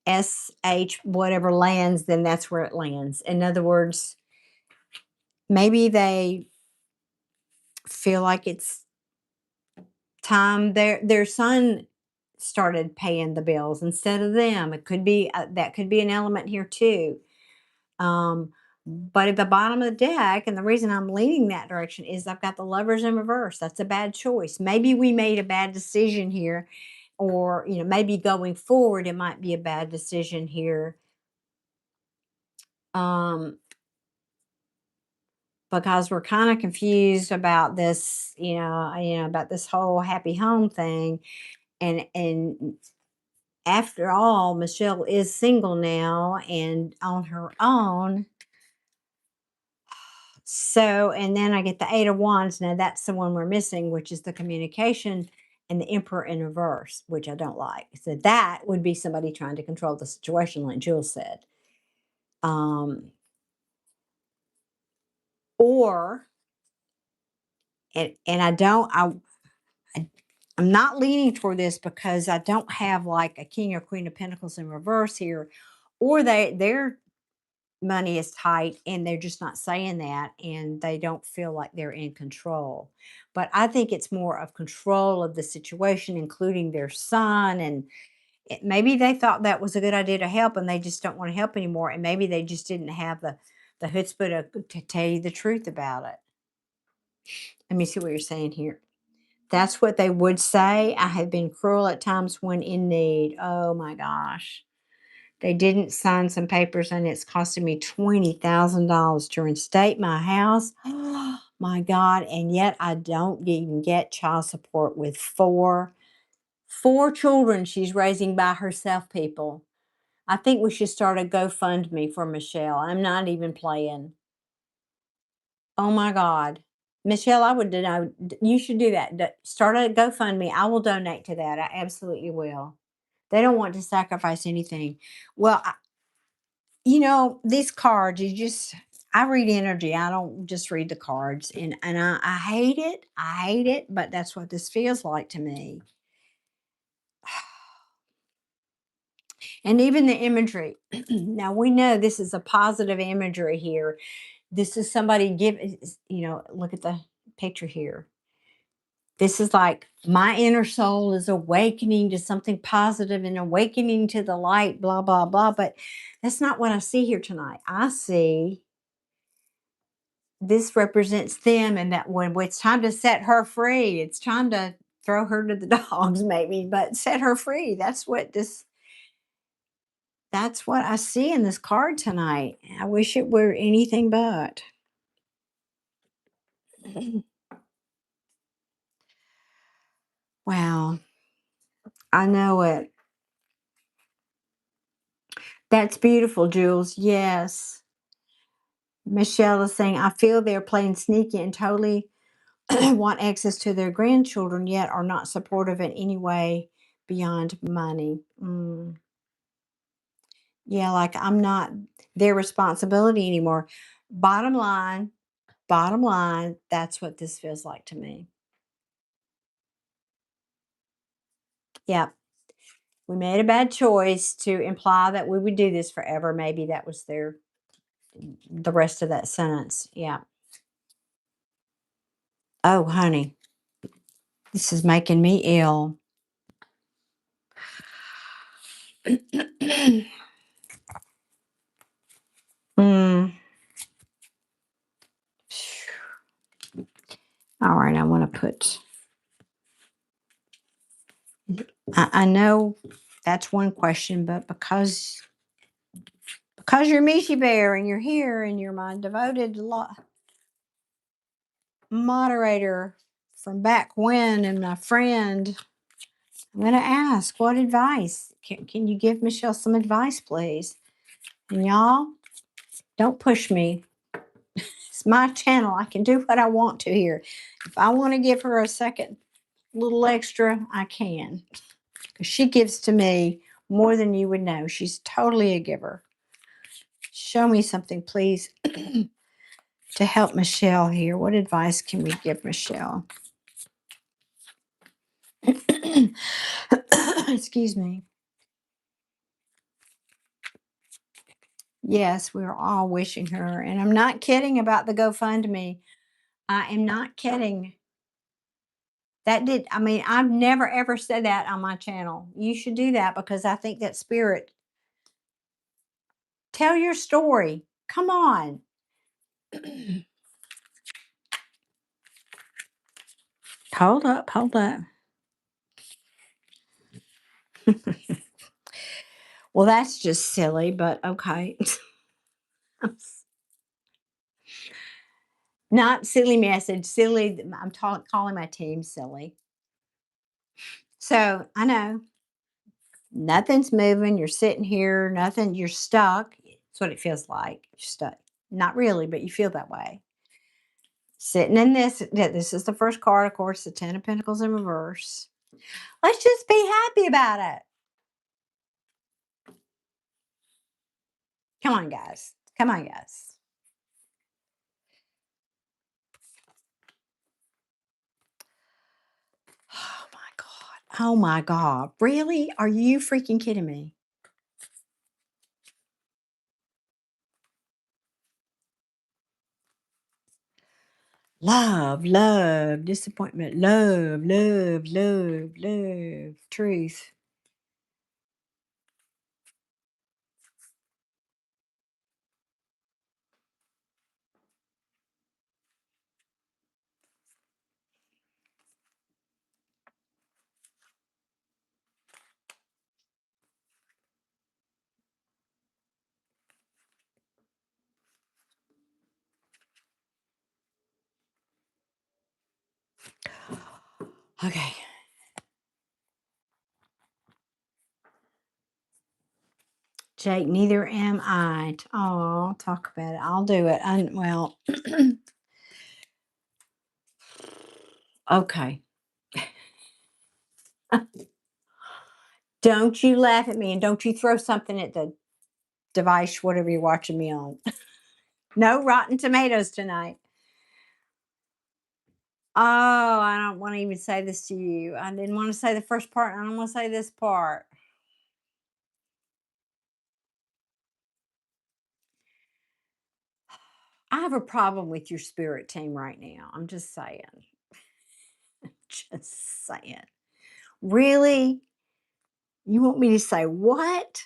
SH whatever lands. Then that's where it lands." In other words, maybe they feel like it's time their son started paying the bills instead of them. It could be that could be an element here too. Um, but at the bottom of the deck, and the reason I'm leaning that direction is I've got the lovers in reverse. That's a bad choice. Maybe we made a bad decision here, or maybe going forward it might be a bad decision here. Um, because we're kind of confused about this, about this whole happy home thing, and after all, Michelle is single now and on her own. So, and then I get the Eight of Wands. Now, that's the one we're missing, which is the communication and the Emperor in reverse, which I don't like. So, that would be somebody trying to control the situation, like Jules said. Um, or, and I'm not leaning toward this because I don't have like a King or Queen of Pentacles in reverse here, or they're money is tight and they're just not saying that and they don't feel like they're in control. But I think it's more of control of the situation, including their son. And maybe they thought that was a good idea to help and they just don't want to help anymore. And maybe they just didn't have the chutzpah to tell you the truth about it. Let me see what you're saying here. That's what they would say. I have been cruel at times when in need. Oh my gosh. They didn't sign some papers and it's costing me $20,000 to reinstate my house. Oh my God. And yet I don't even get child support with four children she's raising by herself, people. I think we should start a GoFundMe for Michelle. I'm not even playing. Oh my God. Michelle, I would know. You should do that. Start a GoFundMe. I will donate to that. I absolutely will. They don't want to sacrifice anything. Well, these cards, I read energy. I don't just read the cards. And I hate it. I hate it, but that's what this feels like to me. And even the imagery. Now we know this is a positive imagery here. This is somebody look at the picture here. This is like my inner soul is awakening to something positive and awakening to the light, blah, blah, blah. But that's not what I see here tonight. I see this represents them, and that when it's time to set her free, it's time to throw her to the dogs, maybe, but set her free. That's what I see in this card tonight. I wish it were anything but. Wow. I know it. That's beautiful, Jules. Yes. Michelle is saying, I feel they're playing sneaky and totally want access to their grandchildren, yet are not supportive in any way beyond money. Yeah, like I'm not their responsibility anymore. Bottom line, bottom line, that's what this feels like to me. Yeah. We made a bad choice to imply that we would do this forever. Maybe that was the rest of that sentence. Yeah. Oh, honey, this is making me ill. Mm. All right, I want to put. I know that's one question, but because you're Mishi Bear and you're here and you're my devoted moderator from back when and my friend, I'm going to ask, what advice? Can you give Michelle some advice, please? And y'all, don't push me. It's my channel. I can do what I want to here. If I want to give her a second little extra, I can. Because she gives to me more than you would know. She's totally a giver. Show me something, please, to help Michelle here. What advice can we give Michelle? Excuse me. Yes, we're all wishing her. And I'm not kidding about the GoFundMe. I am not kidding. I've never ever said that on my channel. You should do that because I think that spirit. Tell your story. Come on. Hold up, hold up. Well, that's just silly, but okay. Not silly message, silly. Calling my team silly. So I know nothing's moving. You're sitting here, nothing, you're stuck. That's what it feels like. You're stuck. Not really, but you feel that way. Sitting in this, this is the first card, of course, the Ten of Pentacles in reverse. Let's just be happy about it. Come on, guys. Come on, guys. Oh my God. Oh my God. Really? Are you freaking kidding me? Love, love, disappointment, love, love, love, love, truth. Okay. Jake, neither am I. Oh, talk about it. I'll do it. Well, okay. Don't you laugh at me and don't you throw something at the device, whatever you're watching me on. No rotten tomatoes tonight. Oh, I don't want to even say this to you. I didn't want to say the first part. I don't want to say this part. I have a problem with your spirit team right now. I'm just saying. Just saying. Really? You want me to say what?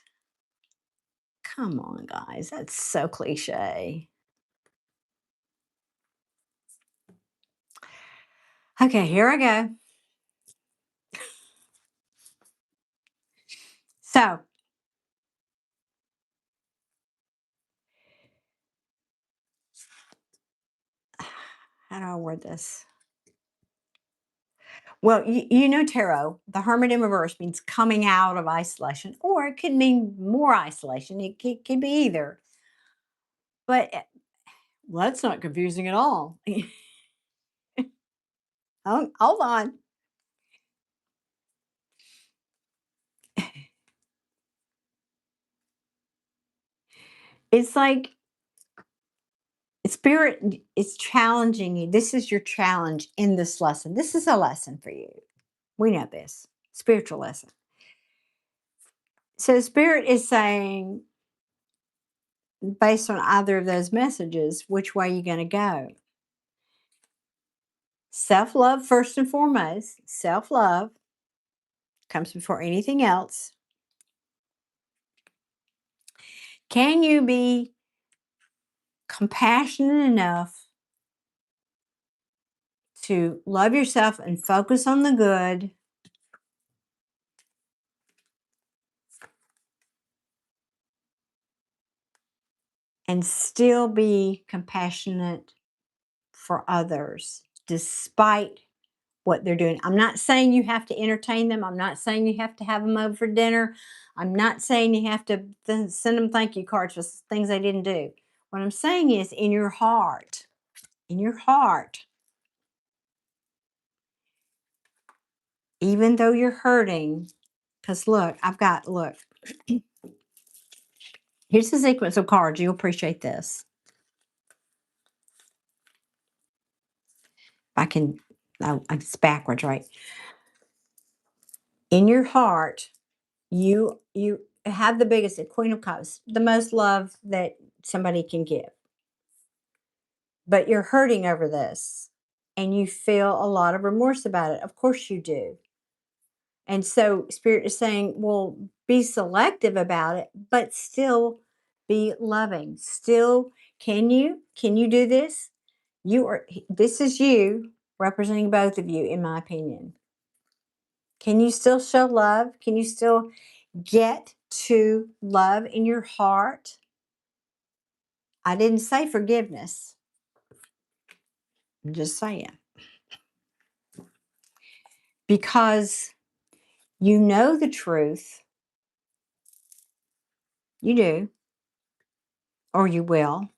Come on, guys. That's so cliche. Okay, here I go. So, how do I word this? Well, you know, tarot, the hermit in reverse means coming out of isolation, or it could mean more isolation. It could be either. But well, that's not confusing at all. Hold on. It's like spirit is challenging you. This is your challenge in this lesson. This is a lesson for you. We know this spiritual lesson. So, spirit is saying, based on either of those messages, which way you going to go? Self love, first and foremost. Self love comes before anything else. Can you be compassionate enough to love yourself and focus on the good and still be compassionate for others despite what they're doing? I'm not saying you have to entertain them. I'm not saying you have to have them over for dinner. I'm not saying you have to send them thank you cards for things they didn't do. What I'm saying is in your heart, even though you're hurting, because look, here's the sequence of cards. You'll appreciate this. I can, it's backwards, right? In your heart, you have the biggest, the Queen of Cups, the most love that somebody can give. But you're hurting over this and you feel a lot of remorse about it. Of course you do. And so spirit is saying, well, be selective about it, but still be loving. Still, can you do this? This is you representing both of you, in my opinion. Can you still show love? Can you still get to love in your heart? I didn't say forgiveness. I'm just saying. Because you know the truth. You do, or you will.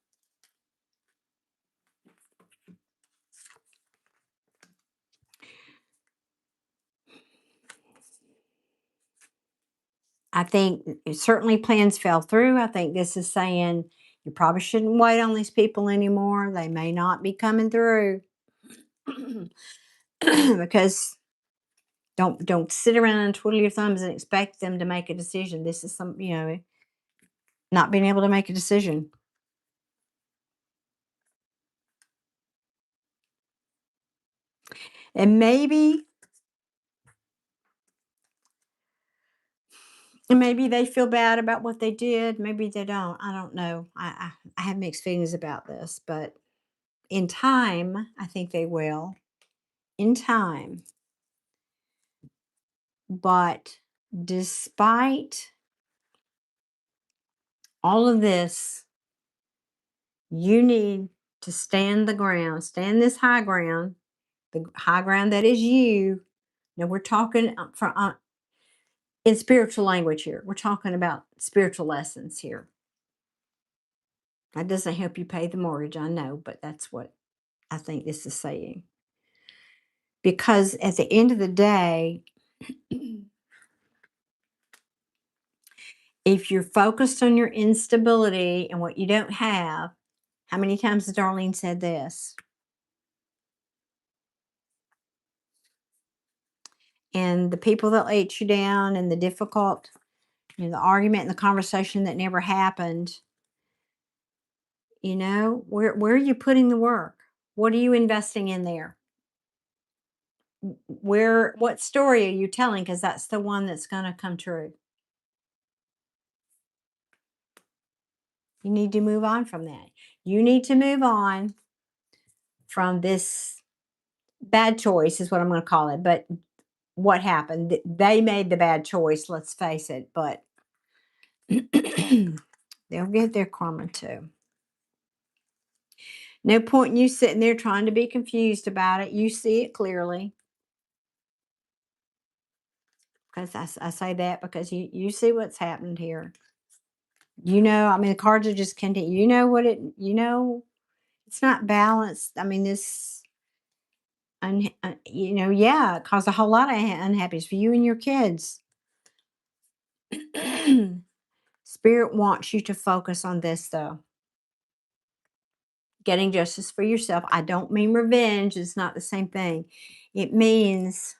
I think certainly plans fell through. I think this is saying you probably shouldn't wait on these people anymore. They may not be coming through. Because don't sit around and twiddle your thumbs and expect them to make a decision. This is not being able to make a decision. And maybe they feel bad about what they did. Maybe they don't. I don't know. I have mixed feelings about this, but in time, I think they will. In time. But despite all of this, you need to stand the ground, stand this high ground, the high ground that is you, Now we're talking in spiritual language here. We're talking about spiritual lessons here. That doesn't help you pay the mortgage, I know, but that's what I think this is saying. Because at the end of the day, if you're focused on your instability and what you don't have, how many times has Darlene said this? And the people that let you down and the difficult, the argument and the conversation that never happened, where are you putting the work? What are you investing in there? What story are you telling? Because that's the one that's going to come true. You need to move on from that. You need to move on from this bad choice, is what I'm going to call it. But what happened? They made the bad choice, let's face it. But they'll get their karma too. No point in you sitting there trying to be confused about it. You see it clearly. Because I say that because you see what's happened here. I mean, the cards are just continue. It's not balanced. I mean, yeah, it caused a whole lot of unhappiness for you and your kids. Spirit wants you to focus on this, though. Getting justice for yourself. I don't mean revenge. It's not the same thing. It means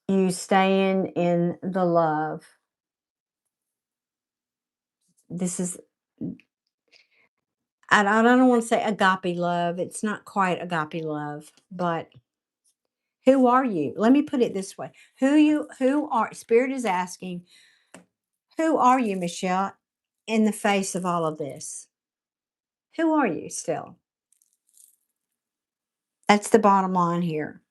you staying in the love. This is, I don't want to say agape love. It's not quite agape love, but who are you? Let me put it this way. Spirit is asking, who are you, Michelle, in the face of all of this? Who are you still? That's the bottom line here.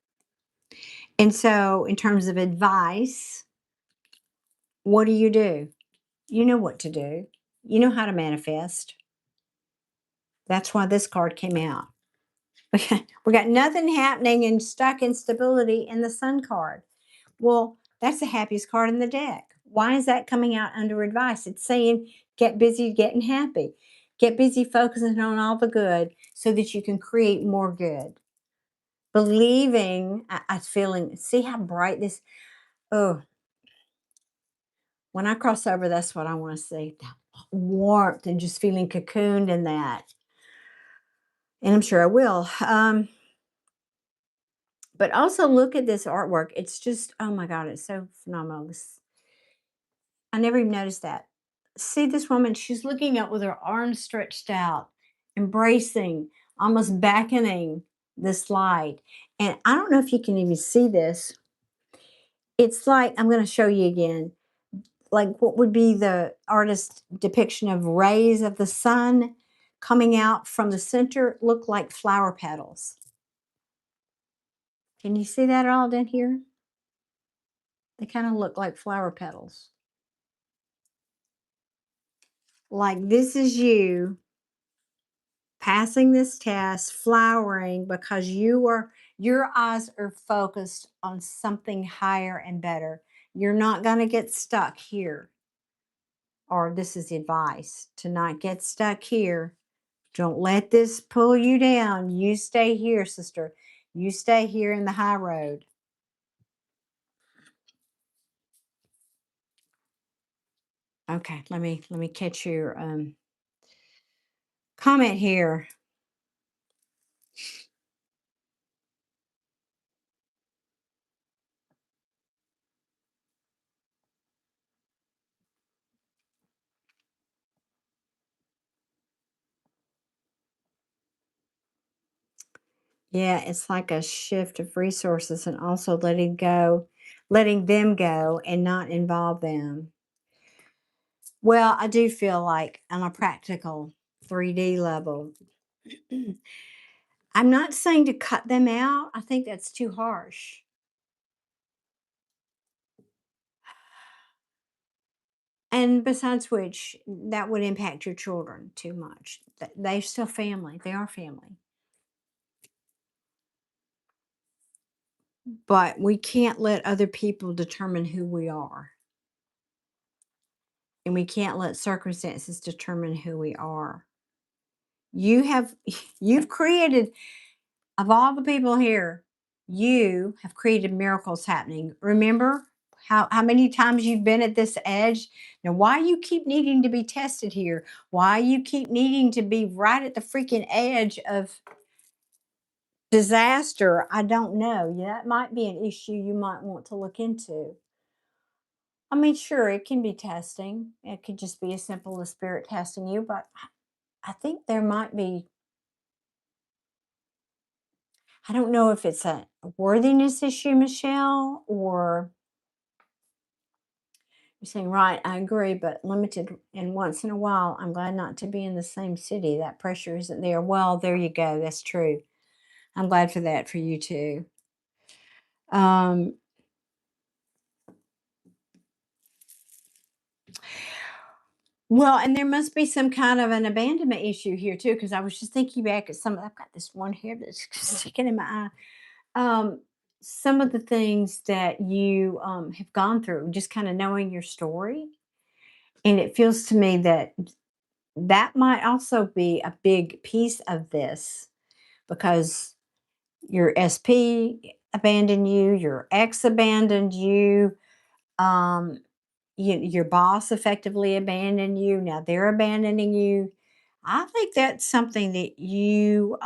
And so, in terms of advice, what do? You know what to do. You know how to manifest. That's why this card came out. We got nothing happening and stuck in stability in the Sun card. Well, that's the happiest card in the deck. Why is that coming out under advice? It's saying get busy getting happy. Get busy focusing on all the good so that you can create more good. Believing, I feeling, see how bright this, oh, when I cross over, that's what I want to see. That warmth and just feeling cocooned in that. And I'm sure I will. But also look at this artwork. It's just, oh my God, it's so phenomenal. I never even noticed that. See this woman, she's looking up with her arms stretched out, embracing, almost beckoning this light. And I don't know if you can even see this. It's like, I'm going to show you again, like what would be the artist's depiction of rays of the sun coming out from the center, look like flower petals. Can you see that at all down here? They kind of look like flower petals. Like this is you passing this test, flowering because your eyes are focused on something higher and better. You're not going to get stuck here. Or this is advice to not get stuck here. Don't let this pull you down. You stay here, sister. You stay here in the high road. Okay, let me catch your comment here. Yeah, it's like a shift of resources and also letting them go and not involve them. Well, I do feel like on a practical 3D level, I'm not saying to cut them out. I think that's too harsh. And besides which, that would impact your children too much. They're still family. They are family. but we can't let other people determine who we are. And we can't let circumstances determine who we are. You have you've created, of all the people here, you have created miracles happening. Remember how many times you've been at this edge? Now, why you keep needing to be tested here? Why you keep needing to be right at the freaking edge of disaster? I don't know. Yeah, that might be an issue you might want to look into. I mean, sure, it can be testing. It could just be as simple as spirit testing you, but I think there might be, I don't know if it's a worthiness issue, Michelle, or you're saying, right, I agree, but limited. And once in a while, I'm glad not to be in the same city. That pressure isn't there. Well, there you go. That's true. I'm glad for that for you too. Um, well, and there must be some kind of an abandonment issue here too, because I was just thinking back at some. I've got this one here that's sticking in my eye. Some of the things that you have gone through, just kind of knowing your story, and it feels to me that that might also be a big piece of this because your SP abandoned you, your ex abandoned you, um, your boss effectively abandoned you. Now they're abandoning you. I think that's something that you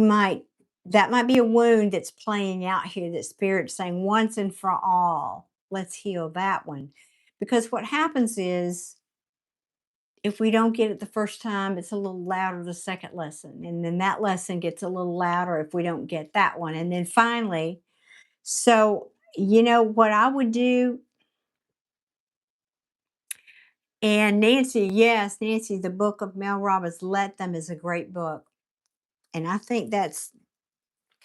might, that might be a wound that's playing out here that spirit's saying once and for all, let's heal that one. Because what happens is if we don't get it the first time, it's a little louder the second lesson. And then that lesson gets a little louder if we don't get that one. And then finally, so you know what I would do? And Nancy, yes, Nancy, the book of Mel Robbins, Let Them is a great book. And I think that's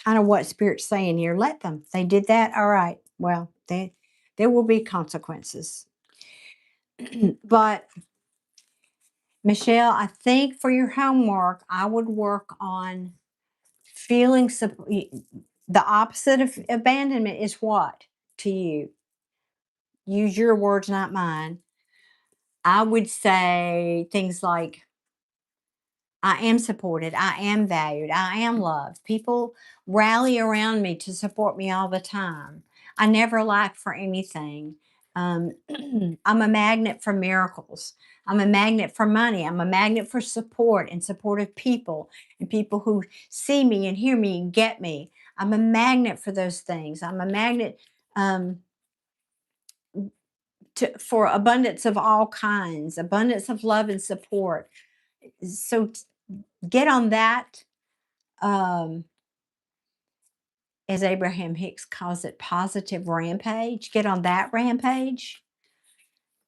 kind of what Spirit's saying here. Let them. They did that. All right. Well, there will be consequences. But Michelle, I think for your homework, I would work on feeling the opposite of abandonment is what to you? Use your words, not mine. I would say things like, I am supported. I am valued. I am loved. People rally around me to support me all the time. I never lack for anything. Um, I'm a magnet for miracles. I'm a magnet for money. I'm a magnet for support and supportive people and people who see me and hear me and get me. I'm a magnet for those things. I'm a magnet um, for abundance of all kinds, abundance of love and support. So get on that, um, as Abraham Hicks calls it, positive rampage. Get on that rampage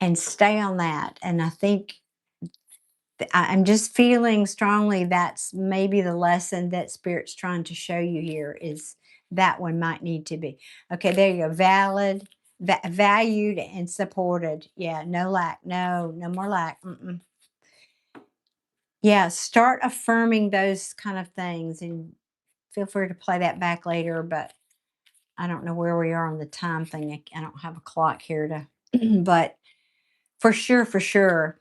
and stay on that. And I think I'm just feeling strongly that's maybe the lesson that Spirit's trying to show you here is that one might need to be. Okay, there you go. Valid, valued, and supported. Yeah, no lack. No more lack. Mm-mm. Yeah, start affirming those kind of things and feel free to play that back later. But I don't know where we are on the time thing. I don't have a clock here to, but for sure.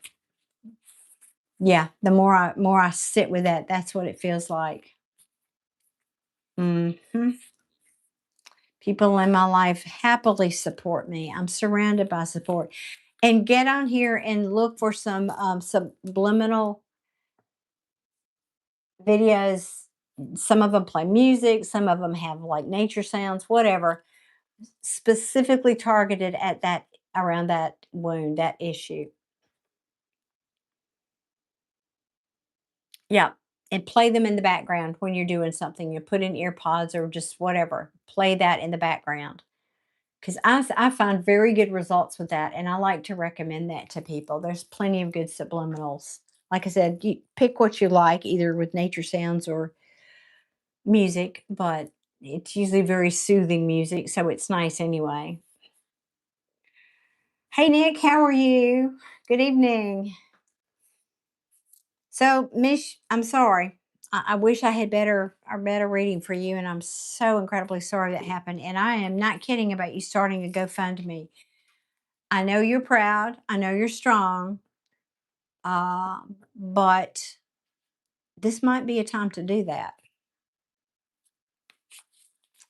Yeah, the more I sit with that, that's what it feels like. Mhm. People in my life happily support me. I'm surrounded by support. And get on here and look for some subliminal videos. Some of them play music, some of them have like nature sounds, whatever, specifically targeted at that, around that wound, that issue. Yeah, and play them in the background when you're doing something. You put in ear pods or just whatever. Play that in the background. Because I find very good results with that, and I like to recommend that to people. There's plenty of good subliminals. Like I said, you pick what you like, either with nature sounds or music, but it's usually very soothing music, so it's nice anyway. Hey, Nick, how are you? Good evening. So, Mish, I'm sorry. I wish I had better reading for you, and I'm so incredibly sorry that happened. And I am not kidding about you starting a GoFundMe. I know you're proud. I know you're strong. But this might be a time to do that.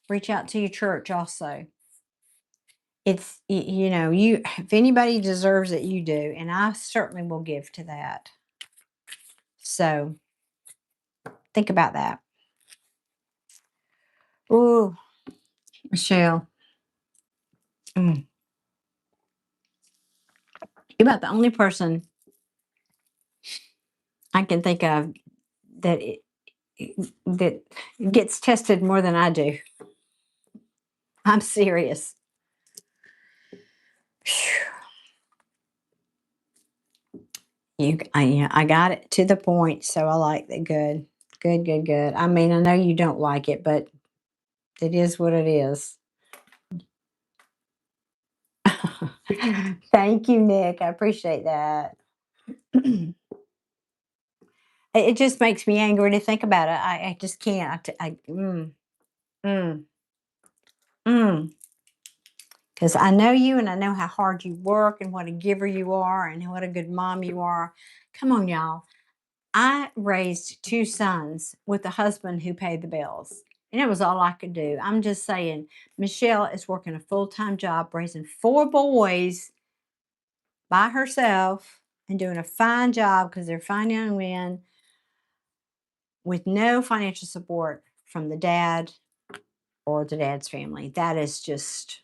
Reach out to your church also. It's you know, you if anybody deserves it, you do, and I certainly will give to that. So think about that. Ooh, Michelle, you're about the only person I can think of that that gets tested more than I do. I'm serious. Yeah, I got it to the point, so I like that. Good, good, good, good. I mean, I know you don't like it, but it is what it is. Thank you, Nick. I appreciate that. It just makes me angry to think about it. I just can't. Mm, mm. Because I know you and I know how hard you work and what a giver you are and what a good mom you are. Come on, y'all. I raised two sons with a husband who paid the bills. And it was all I could do. I'm just saying, Michelle is working a full time job, raising four boys by herself and doing a fine job because they're fine young men with no financial support from the dad or the dad's family. That is just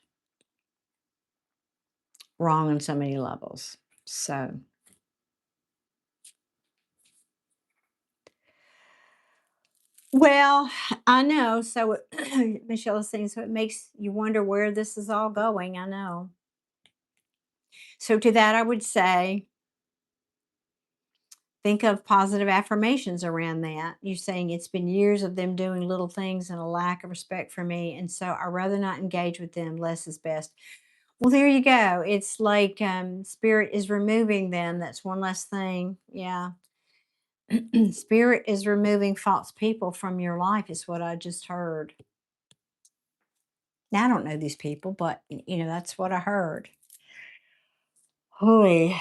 wrong on so many levels. So, well, I know. So, Michelle is saying, so it makes you wonder where this is all going. I know. So, to that, I would say, think of positive affirmations around that. You're saying it's been years of them doing little things and a lack of respect for me. And so, I'd rather not engage with them. Less is best. Well, there you go. It's like spirit is removing them. That's one less thing. Yeah. Spirit is removing false people from your life, is what I just heard. Now, I don't know these people, but that's what I heard. Holy.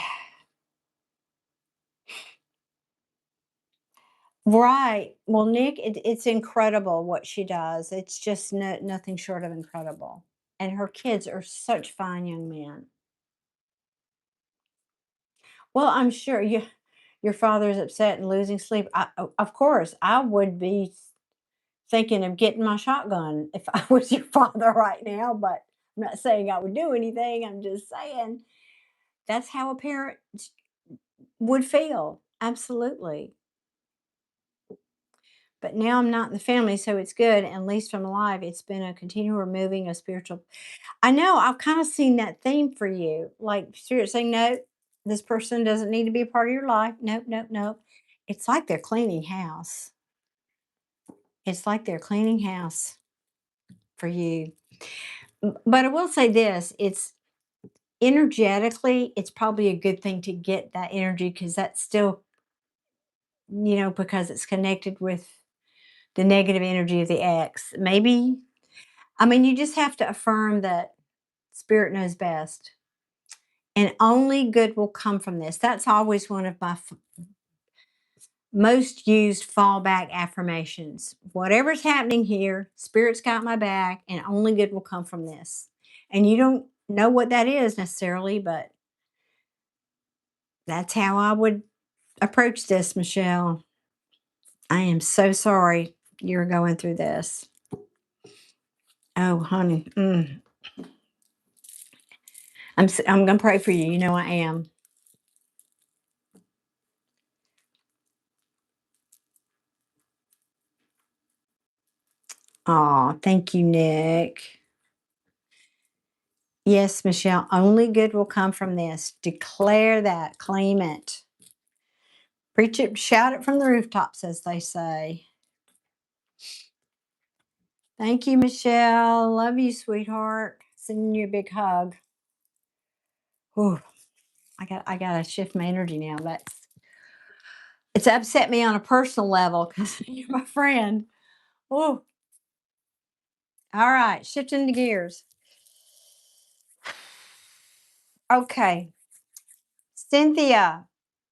Right. Well, Nick, it's incredible what she does. It's just nothing short of incredible. And her kids are such fine young men. Well, I'm sure your father's upset and losing sleep. Of course, I would be thinking of getting my shotgun if I was your father right now, but I'm not saying I would do anything. I'm just saying that's how a parent would feel. Absolutely. But now I'm not in the family, so it's good. And at least I'm alive. It's been a continual removing of spiritual. I know I've kind of seen that theme for you. Like spirit saying, no, this person doesn't need to be a part of your life. Nope, nope, nope. It's like they're cleaning house. It's like they're cleaning house for you. But I will say this, it's energetically, it's probably a good thing to get that energy because that's still, because it's connected with the negative energy of the ex. Maybe, I mean, you just have to affirm that spirit knows best and only good will come from this. That's always one of my most used fallback affirmations. Whatever's happening here, spirit's got my back and only good will come from this. And you don't know what that is necessarily, but that's how I would approach this, Michelle. I am so sorry you're going through this. Oh, honey. I'm going to pray for you. You know I am. Oh, thank you, Nick. Yes, Michelle, only good will come from this. Declare that, claim it. Preach it, shout it from the rooftops, as they say. Thank you, Michelle. Love you, sweetheart. Sending you a big hug. Whew. I gotta shift my energy now. It's upset me on a personal level because you're my friend. Oh, all right. Shifting the gears. Okay. Cynthia,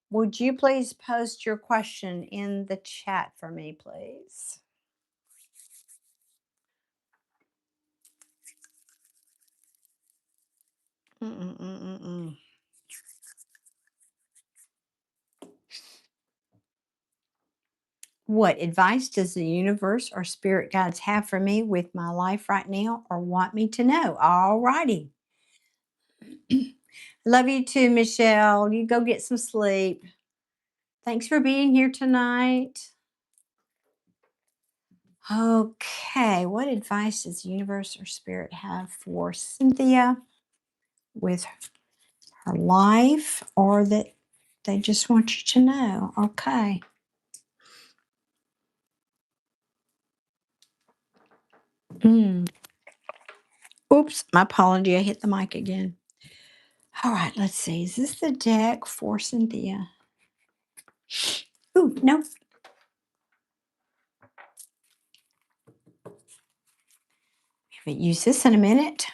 would you please post your question in the chat for me, please? Mm-mm-mm-mm-mm. What advice does the universe or spirit guides have for me with my life right now or want me to know? All righty. Love you too, Michelle. You go get some sleep. Thanks for being here tonight. Okay, what advice does the universe or spirit have for Cynthia with her life or that they just want you to know? Okay. Mm. Oops, my apology. I hit the mic again. All right, let's see. Is this the deck for Cynthia? Ooh, no. We haven't used this in a minute.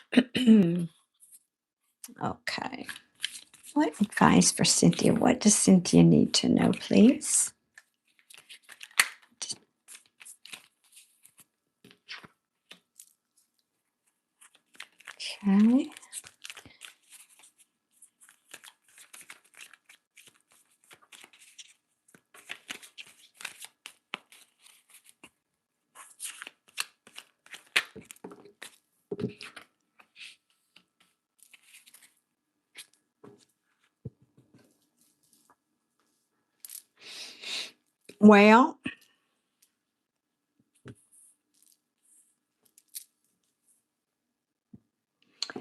Okay. What advice for Cynthia? What does Cynthia need to know, please? Okay. Well,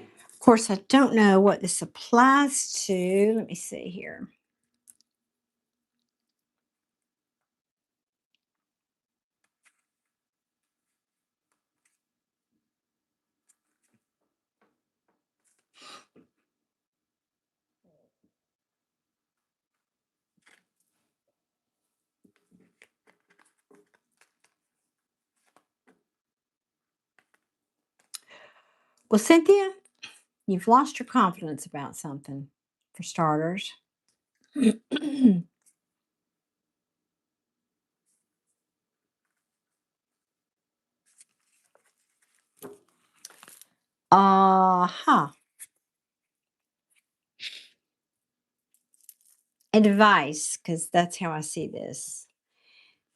of course, I don't know what this applies to. Let me see here. Well, Cynthia, you've lost your confidence about something, for starters. Uh-huh. Advice, because that's how I see this.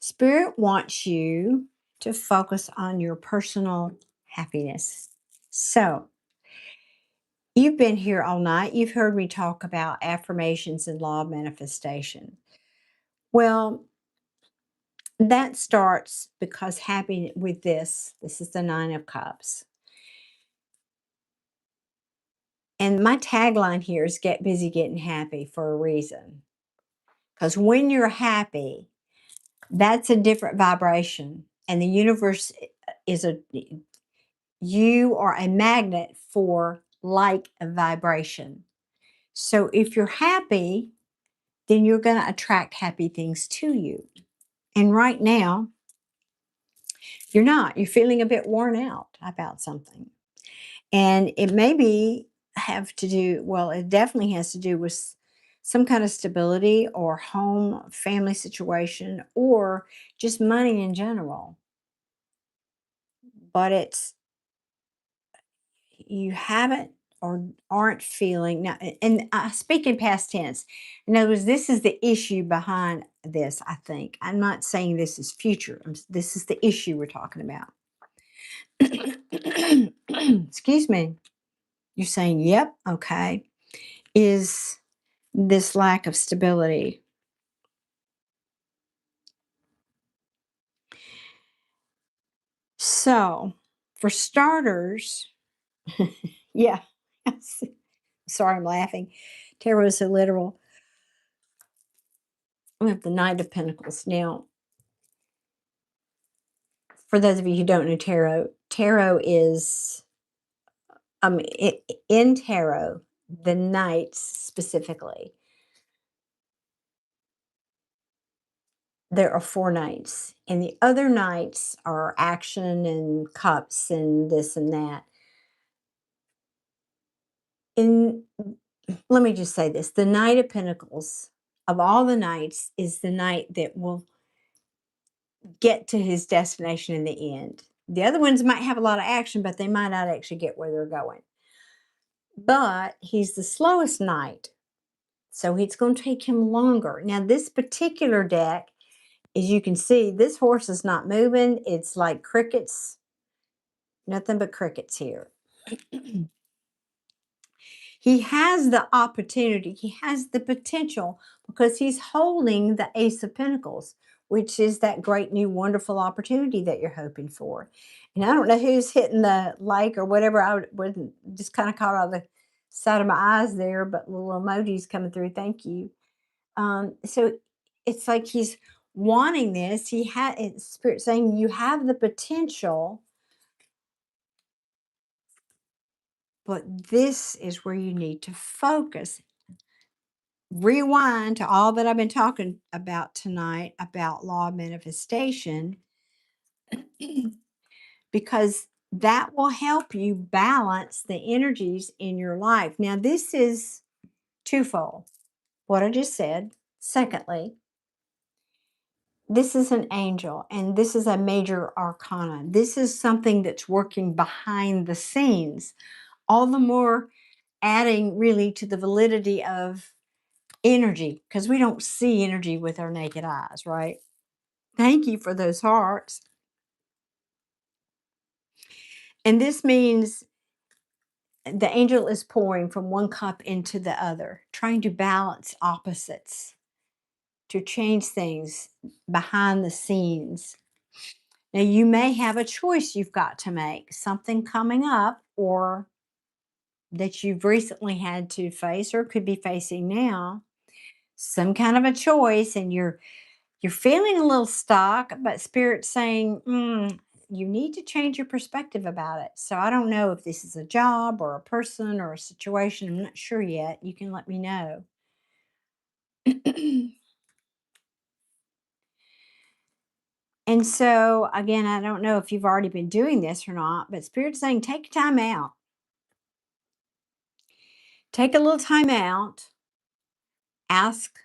Spirit wants you to focus on your personal happiness. So, you've been here all night. You've heard me talk about affirmations and law of manifestation. Well, that starts because happy with this is the 9 of cups. And my tagline here is get busy getting happy for a reason. Because when you're happy, that's a different vibration. And the universe is you are a magnet for like a vibration. So if you're happy, then you're going to attract happy things to you. And right now, you're not. You're feeling a bit worn out about something. And it maybe have to do, well, it definitely has to do with some kind of stability or home, family situation, or just money in general. But it's, you haven't or aren't feeling now, and I speak in past tense. In other words, this is the issue behind this, I think. I'm not saying this is future. This is the issue we're talking about. Excuse me. You're saying, yep, okay. Is this lack of stability. So, for starters, yeah, sorry, I'm laughing. Tarot is so literal. We have the Knight of Pentacles. Now, for those of you who don't know tarot, tarot is, in tarot, the knights specifically there are 4 knights, and the other knights are action and cups and this and that. In Let me just say this, the Knight of Pentacles, of all the knights, is the knight that will get to his destination in the end. The other ones might have a lot of action, but they might not actually get where they're going. But he's the slowest knight, so it's going to take him longer. Now, this particular deck, as you can see, this horse is not moving. It's like crickets, nothing but crickets here. He has the opportunity, he has the potential because he's holding the Ace of Pentacles, which is that great new wonderful opportunity that you're hoping for. And I don't know who's hitting the like or whatever. Wasn't just kind of caught on the side of my eyes there, but little emojis coming through. Thank you. So it's like he's wanting this. He had spirit saying you have the potential, but this is where you need to focus. Rewind to all that I've been talking about tonight about law of manifestation, because that will help you balance the energies in your life. Now, this is twofold, what I just said. Secondly, this is an angel and this is a major arcana. This is something that's working behind the scenes, all the more adding really to the validity of energy, because we don't see energy with our naked eyes, right? Thank you for those hearts. And this means the angel is pouring from one cup into the other, trying to balance opposites, to change things behind the scenes. Now, you may have a choice you've got to make, something coming up or that you've recently had to face or could be facing now, some kind of a choice, and you're feeling a little stuck, but Spirit's saying, you need to change your perspective about it. So I don't know if this is a job or a person or a situation. I'm not sure yet. You can let me know. And so, again, I don't know if you've already been doing this or not, but Spirit's saying take time out. Take a little time out. Ask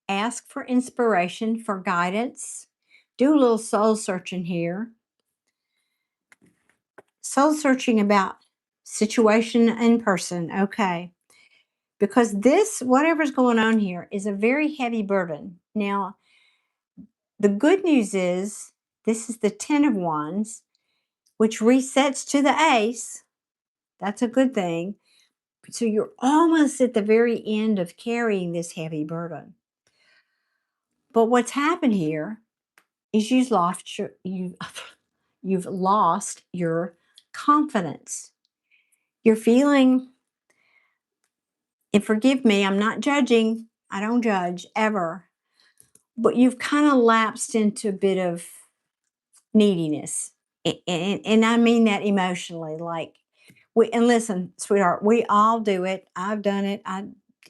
ask for inspiration, for guidance. Do a little soul searching here. Soul searching about situation and person. Okay. Because this, whatever's going on here, is a very heavy burden. Now, the good news is this is the 10 of Wands, which resets to the Ace. That's a good thing. So you're almost at the very end of carrying this heavy burden. But what's happened here is you've lost your confidence. You're feeling, and forgive me, I'm not judging. I don't judge ever. But you've kind of lapsed into a bit of neediness. And I mean that emotionally. Like, and listen, sweetheart, we all do it. I've done it.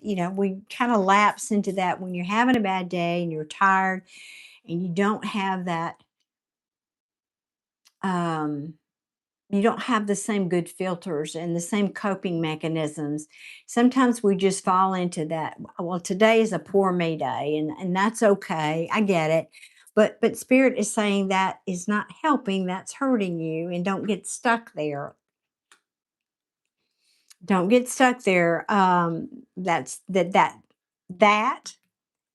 We kind of lapse into that when you're having a bad day and you're tired and um, you don't have the same good filters and the same coping mechanisms. Sometimes we just fall into that. Well, today is a poor me day, and that's okay. I get it. But Spirit is saying that is not helping, that's hurting you, and don't get stuck there. Don't get stuck there. That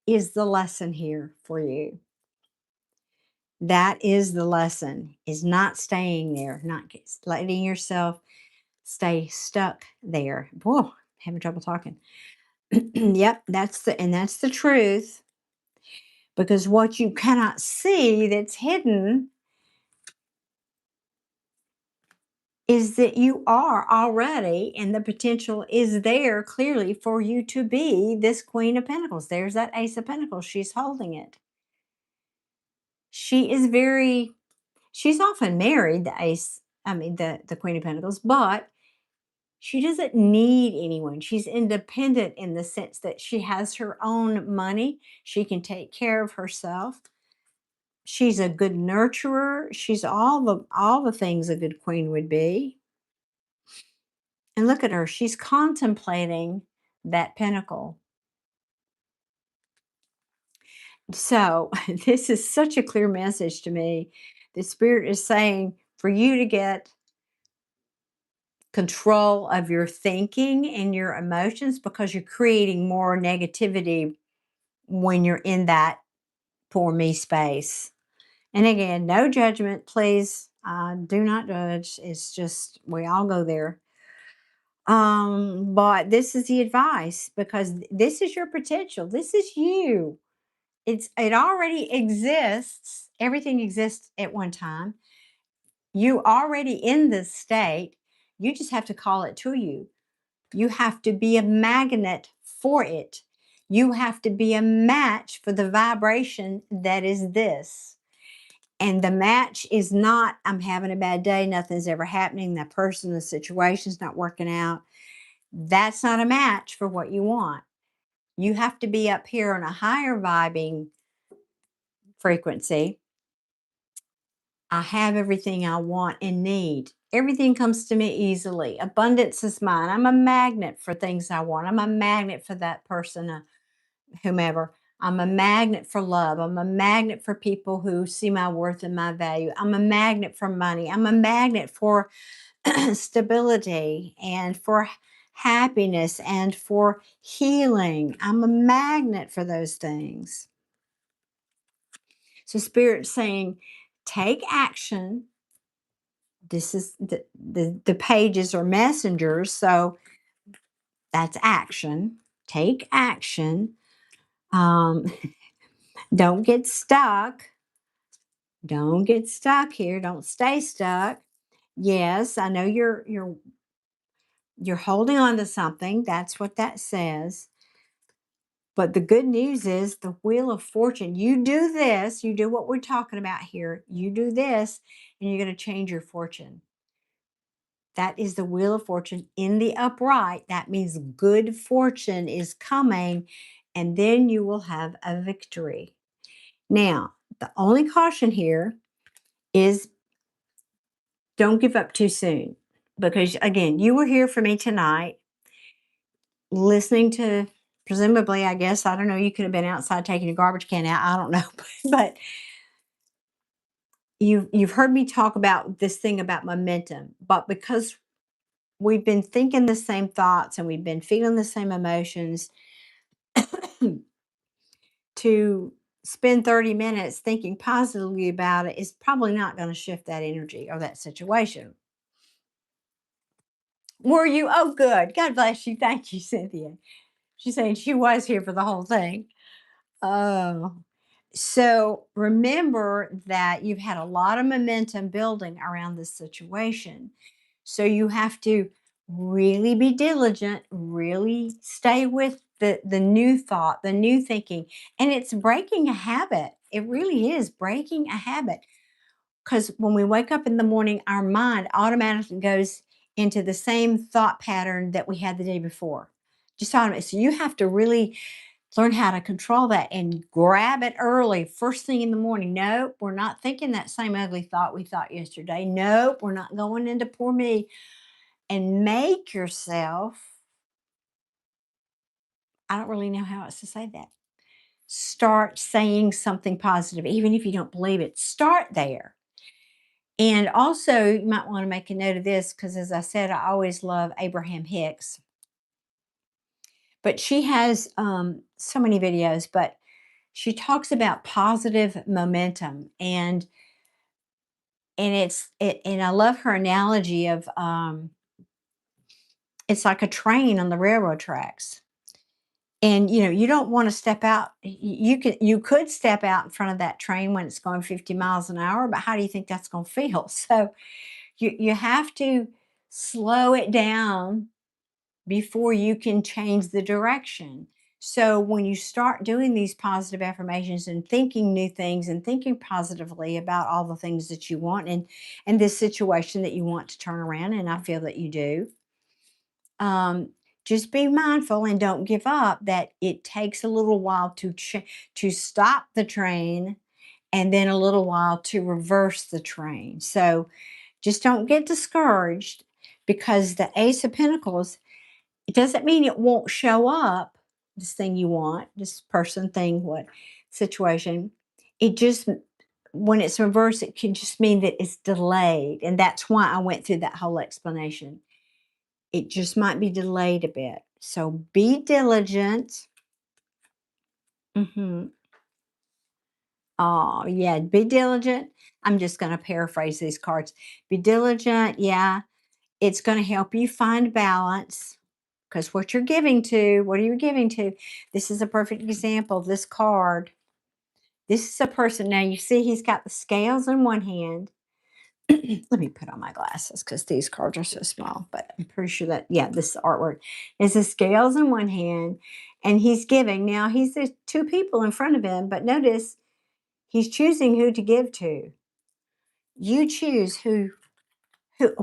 is the lesson here for you. That is the lesson, is not staying there, not letting yourself stay stuck there. Whoa, having trouble talking. Yep, that's the truth. Because what you cannot see that's hidden is that you are already, and the potential is there clearly for you to be this Queen of Pentacles. There's that Ace of Pentacles. She's holding it. She's often married, the Queen of Pentacles, but She doesn't need anyone. She's independent in the sense that she has her own money. She can take care of herself. She's a good nurturer. She's all the things a good queen would be. And look at her. She's contemplating that pinnacle. So, this is such a clear message to me. The spirit is saying for you to get control of your thinking and your emotions because you're creating more negativity when you're in that poor me space. And again, no judgment, please. Do not judge. It's just we all go there. But this is the advice because this is your potential. This is you. It already exists. Everything exists at one time. You already in this state. You just have to call it to you. You have to be a magnet for it. You have to be a match for the vibration that is this. And the match is not, I'm having a bad day, nothing's ever happening, that person, the situation's not working out. That's not a match for what you want. You have to be up here on a higher vibing frequency. I have everything I want and need. Everything comes to me easily. Abundance is mine. I'm a magnet for things I want. I'm a magnet for that person, whomever. I'm a magnet for love. I'm a magnet for people who see my worth and my value. I'm a magnet for money. I'm a magnet for stability and for happiness and for healing. I'm a magnet for those things. So, Spirit's saying, take action. This is the pages are messengers. So, that's action. Take action. Um, don't get stuck. Don't get stuck here. Don't stay stuck. Yes, I know you're holding on to something. That's what that says. But the good news is the wheel of fortune. You do this, you do what we're talking about here. You do this, and you're going to change your fortune. That is the wheel of fortune in the upright. That means good fortune is coming, and then you will have a victory. Now, the only caution here is don't give up too soon. Because again, you were here for me tonight, listening to presumably, I guess, I don't know, you could have been outside taking a garbage can out. I don't know. But you've heard me talk about this thing about momentum, but because we've been thinking the same thoughts and we've been feeling the same emotions, to spend 30 minutes thinking positively about it is probably not going to shift that energy or that situation. Were you? Oh, good. God bless you. Thank you, Cynthia. She's saying she was here for the whole thing. Oh. So remember that you've had a lot of momentum building around this situation. So you have to really be diligent, really stay with the new thought, the new thinking. And it's breaking a habit. It really is breaking a habit. Because when we wake up in the morning, our mind automatically goes into the same thought pattern that we had the day before. Just automatically. So you have to really learn how to control that and grab it early, first thing in the morning. Nope, we're not thinking that same ugly thought we thought yesterday. Nope, we're not going into poor me. And make yourself, I don't really know how else to say that. Start saying something positive, even if you don't believe it. Start there. And also, you might want to make a note of this because, as I said, I always love Abraham Hicks. But she has so many videos, but she talks about positive momentum and I love her analogy of it's like a train on the railroad tracks. And you don't want to step out. You could step out in front of that train when it's going 50 miles an hour, but how do you think that's going to feel? So you have to slow it down before you can change the direction. So when you start doing these positive affirmations and thinking new things and thinking positively about all the things that you want and this situation that you want to turn around, and I feel that you do, um, just be mindful and don't give up that it takes a little while to stop the train and then a little while to reverse the train. So just don't get discouraged because the Ace of Pentacles, it doesn't mean it won't show up, this thing you want, this person, thing, what situation. It just, when it's reversed, it can just mean that it's delayed. And that's why I went through that whole explanation. It just might be delayed a bit. So be diligent. Hmm. Oh, yeah, be diligent. I'm just going to paraphrase these cards. Be diligent. Yeah, it's going to help you find balance because what you're giving to, what are you giving to? This is a perfect example. This card, this is a person. Now, you see, he's got the scales in one hand. Let me put on my glasses because these cards are so small, but I'm pretty sure that, yeah, this artwork is the scales in one hand and he's giving. Now, there's two people in front of him, but notice he's choosing who to give to. You choose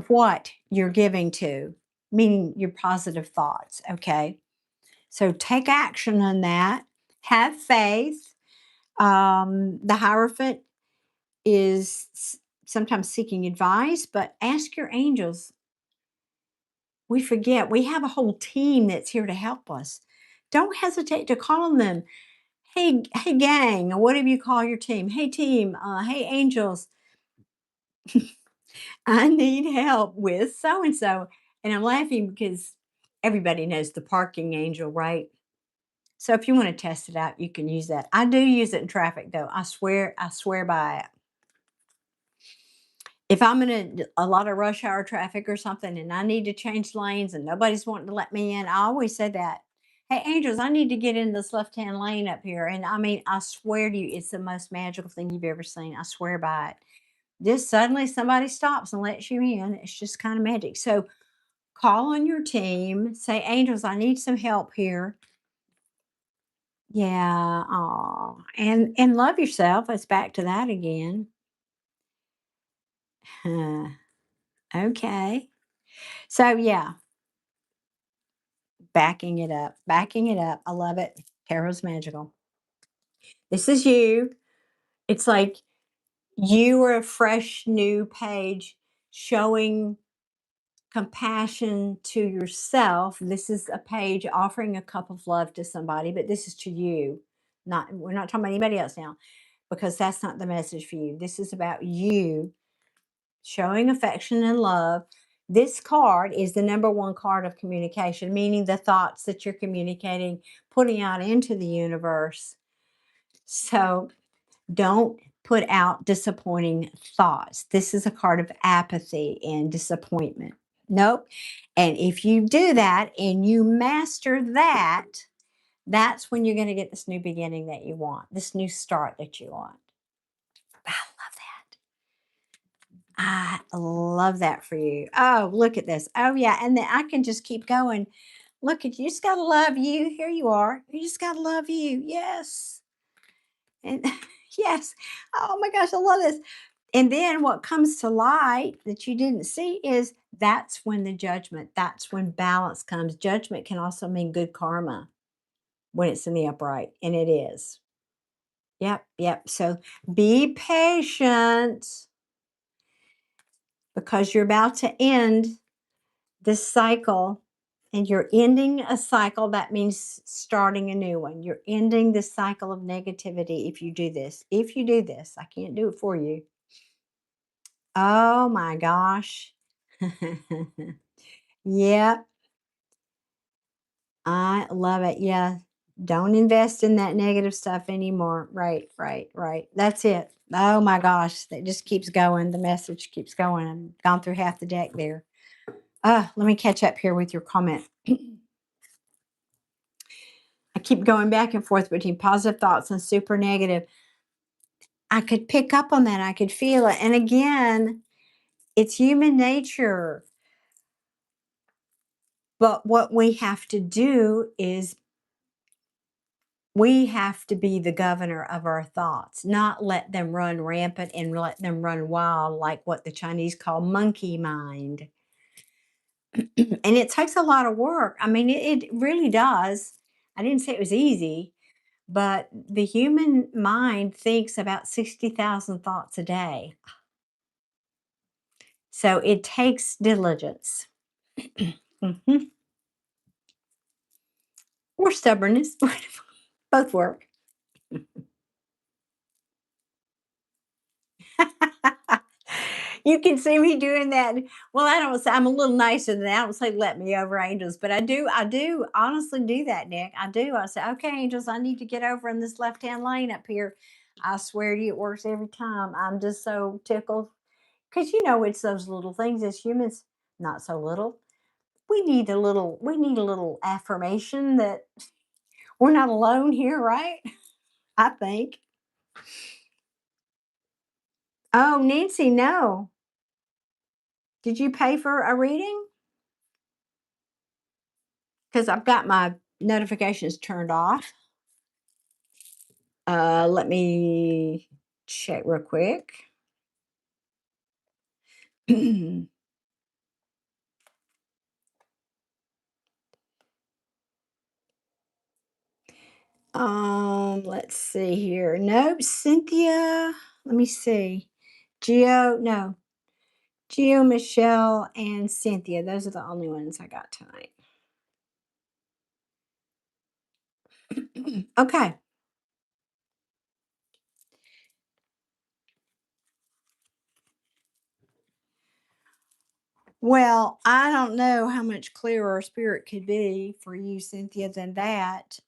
what you're giving to, meaning your positive thoughts, okay? So take action on that. Have faith. The Hierophant is sometimes seeking advice, but ask your angels. We forget we have a whole team that's here to help us. Don't hesitate to call on them. Hey, gang, or whatever you call your team. Hey, team. Hey, angels. I need help with so and so. And I'm laughing because everybody knows the parking angel, right? So if you want to test it out, you can use that. I do use it in traffic though. I swear by it. If I'm in a lot of rush hour traffic or something and I need to change lanes and nobody's wanting to let me in, I always say that. Hey, angels, I need to get in this left hand lane up here. And I mean, I swear to you, it's the most magical thing you've ever seen. I swear by it. Just suddenly somebody stops and lets you in. It's just kind of magic. So call on your team, say, angels, I need some help here. Yeah, aw, and love yourself. It's back to that again. Huh, okay. So yeah, backing it up. I love it. Tarot's magical. This is you. It's like you are a fresh new page showing compassion to yourself. This is a page offering a cup of love to somebody, but this is to you. Not we're not talking about anybody else now because that's not the message for you. This is about you showing affection and love. This card is the number one card of communication, meaning the thoughts that you're communicating, putting out into the universe. So don't put out disappointing thoughts. This is a card of apathy and disappointment. Nope. And if you do that and you master that, that's when you're going to get this new beginning that you want, this new start that you want. I love that. I love that for you. Oh, look at this. Oh, yeah. And then I can just keep going. Look at you. Just got to love you. Here you are. You just got to love you. Yes. And yes. Oh my gosh, I love this. And then what comes to light that you didn't see is that's when the judgment, that's when balance comes. Judgment can also mean good karma when it's in the upright, and it is. Yep, yep. So be patient because you're about to end this cycle and you're ending a cycle. That means starting a new one. You're ending the cycle of negativity if you do this. If you do this, I can't do it for you. Oh my gosh. Yeah, I love it. Yeah. Don't invest in that negative stuff anymore. Right, right, right. That's it. Oh my gosh. That just keeps going. The message keeps going. I've gone through half the deck there. Let me catch up here with your comment. I keep going back and forth between positive thoughts and super negative. I could pick up on that. I could feel it. And again, it's human nature. But what we have to do is we have to be the governor of our thoughts, not let them run rampant and let them run wild like what the Chinese call monkey mind. And it takes a lot of work. I mean, it really does. I didn't say it was easy, but the human mind thinks about 60,000 thoughts a day. So it takes diligence. Mhm. Or stubbornness. Both work. You can see me doing that. Well, I don't say I'm a little nicer than that. I don't say let me over angels, but I do honestly do that, Nick. I do. I say, okay, angels, I need to get over in this left-hand lane up here. I swear to you, it works every time. I'm just so tickled. Because it's those little things as humans, not so little. We need a little affirmation that we're not alone here, right? I think. Oh, Nancy, no. Did you pay for a reading? Because I've got my notifications turned off. Let me check real quick. Let's see here. Nope, Cynthia. Let me see. No. Geo, Michelle, and Cynthia. Those are the only ones I got tonight. Okay. Well, I don't know how much clearer spirit could be for you, Cynthia, than that.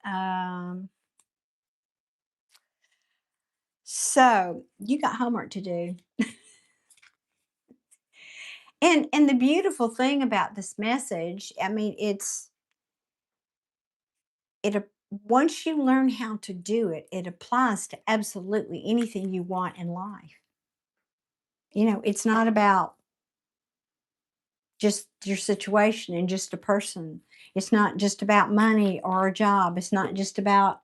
So you got homework to do. And the beautiful thing about this message, I mean, once you learn how to do it, it applies to absolutely anything you want in life. It's not about just your situation and just a person. It's not just about money or a job. It's not just about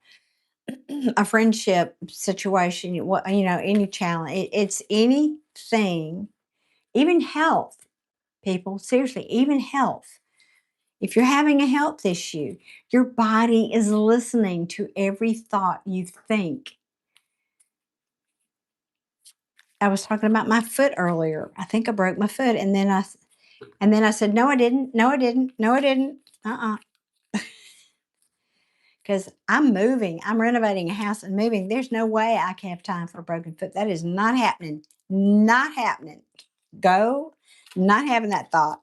a friendship situation. Any challenge. It's anything, even health. People, seriously, even health. If you're having a health issue, your body is listening to every thought you think. I was talking about my foot earlier. I think I broke my foot, and then I said, "No, I didn't. No, I didn't. No, I didn't. Uh-uh." Because I'm moving. I'm renovating a house and moving. There's no way I can have time for a broken foot. That is not happening. Not happening. Go. Not having that thought.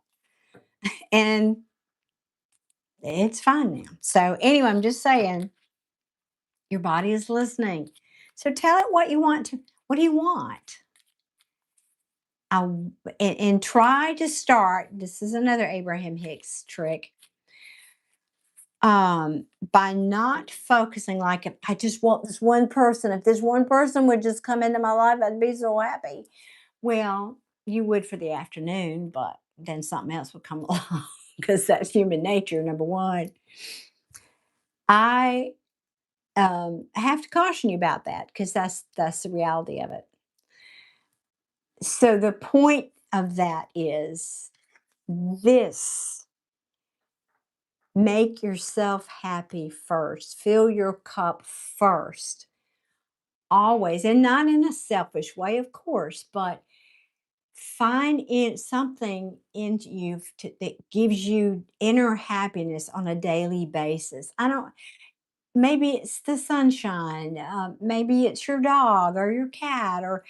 And it's fine now. So anyway, I'm just saying your body is listening. So tell it what you want to. What do you want? I and try to start. This is another Abraham Hicks trick. By not focusing, like, if I just want this one person, if this one person would just come into my life, I'd be so happy. Well, you would for the afternoon, but then something else would come along because that's human nature. Number one, I have to caution you about that because that's the reality of it. So the point of that is this: make yourself happy first, fill your cup first, always, and not in a selfish way, of course, but find in something in you that gives you inner happiness on a daily basis. I don't Maybe it's the sunshine, maybe it's your dog or your cat, or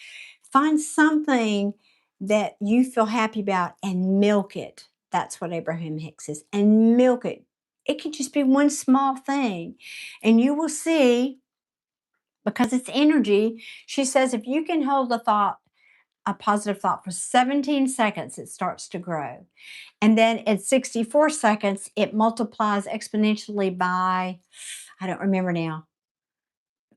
find something that you feel happy about and milk it. That's what Abraham Hicks is, and milk it. It could just be one small thing, and you will see, because it's energy. She says if you can hold a positive thought for 17 seconds, it starts to grow. And then at 64 seconds, it multiplies exponentially by, I don't remember now,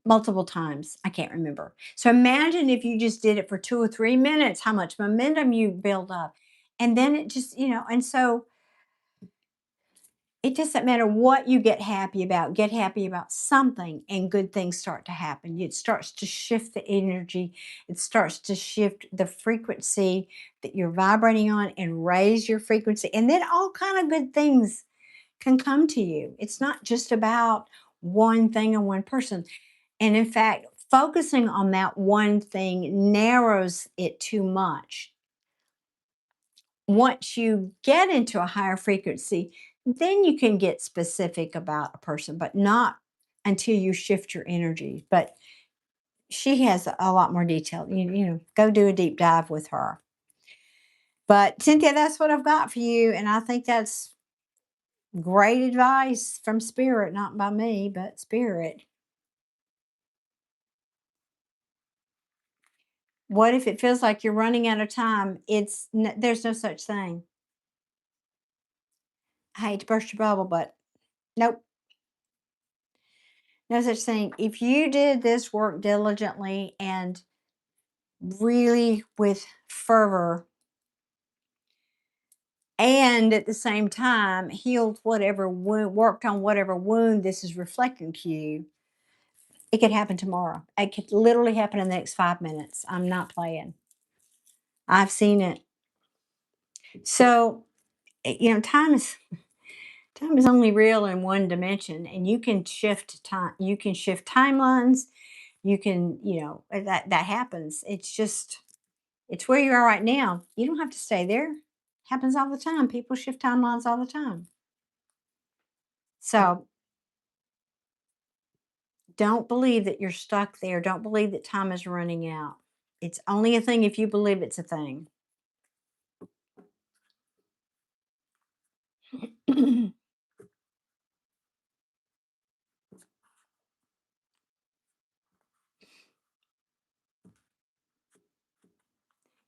multiple times. I can't remember. So imagine if you just did it for 2 or 3 minutes, how much momentum you build up. And then it just, and so It doesn't matter what you get happy about something, and good things start to happen. It starts to shift the energy, it starts to shift the frequency that you're vibrating on and raise your frequency. And then all kind of good things can come to you. It's not just about one thing and one person. And in fact, focusing on that one thing narrows it too much. Once you get into a higher frequency, then you can get specific about a person, but not until you shift your energy. But she has a lot more detail. Go do a deep dive with her. But Cynthia, that's what I've got for you. And I think that's great advice from Spirit, not by me, but Spirit. What if it feels like you're running out of time? There's no such thing. I hate to burst your bubble, but nope, no such thing. If you did this work diligently and really with fervor, and at the same time healed whatever wound, worked on whatever wound this is reflecting to you, it could happen tomorrow. It could literally happen in the next 5 minutes. I'm not playing. I've seen it. So, time is only real in one dimension, and you can shift time. You can shift timelines. You can, that happens. It's where you are right now. You don't have to stay there. Happens all the time. People shift timelines all the time. So don't believe that you're stuck there. Don't believe that time is running out. It's only a thing if you believe it's a thing.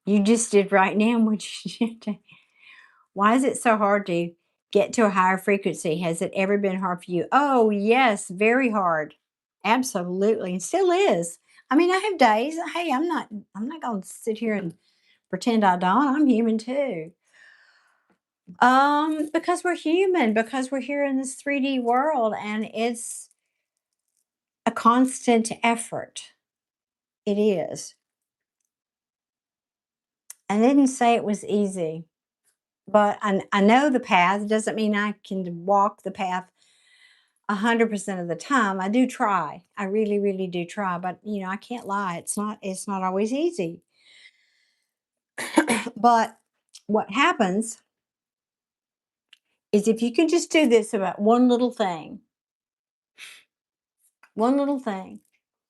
You just did right now what you did. Why is it so hard to get to a higher frequency? Has it ever been hard for you? Oh, yes, very hard. Absolutely, and still is. I mean, I have days. Hey, I'm not going to sit here and pretend I don't. I'm human too. Because we're human, because we're here in this 3D world, and it's a constant effort. It is. I didn't say it was easy, but I know the path. Doesn't mean I can walk the path 100% of the time. I do try. I really, really do try. But I can't lie. It's not always easy. But what happens is if you can just do this about one little thing.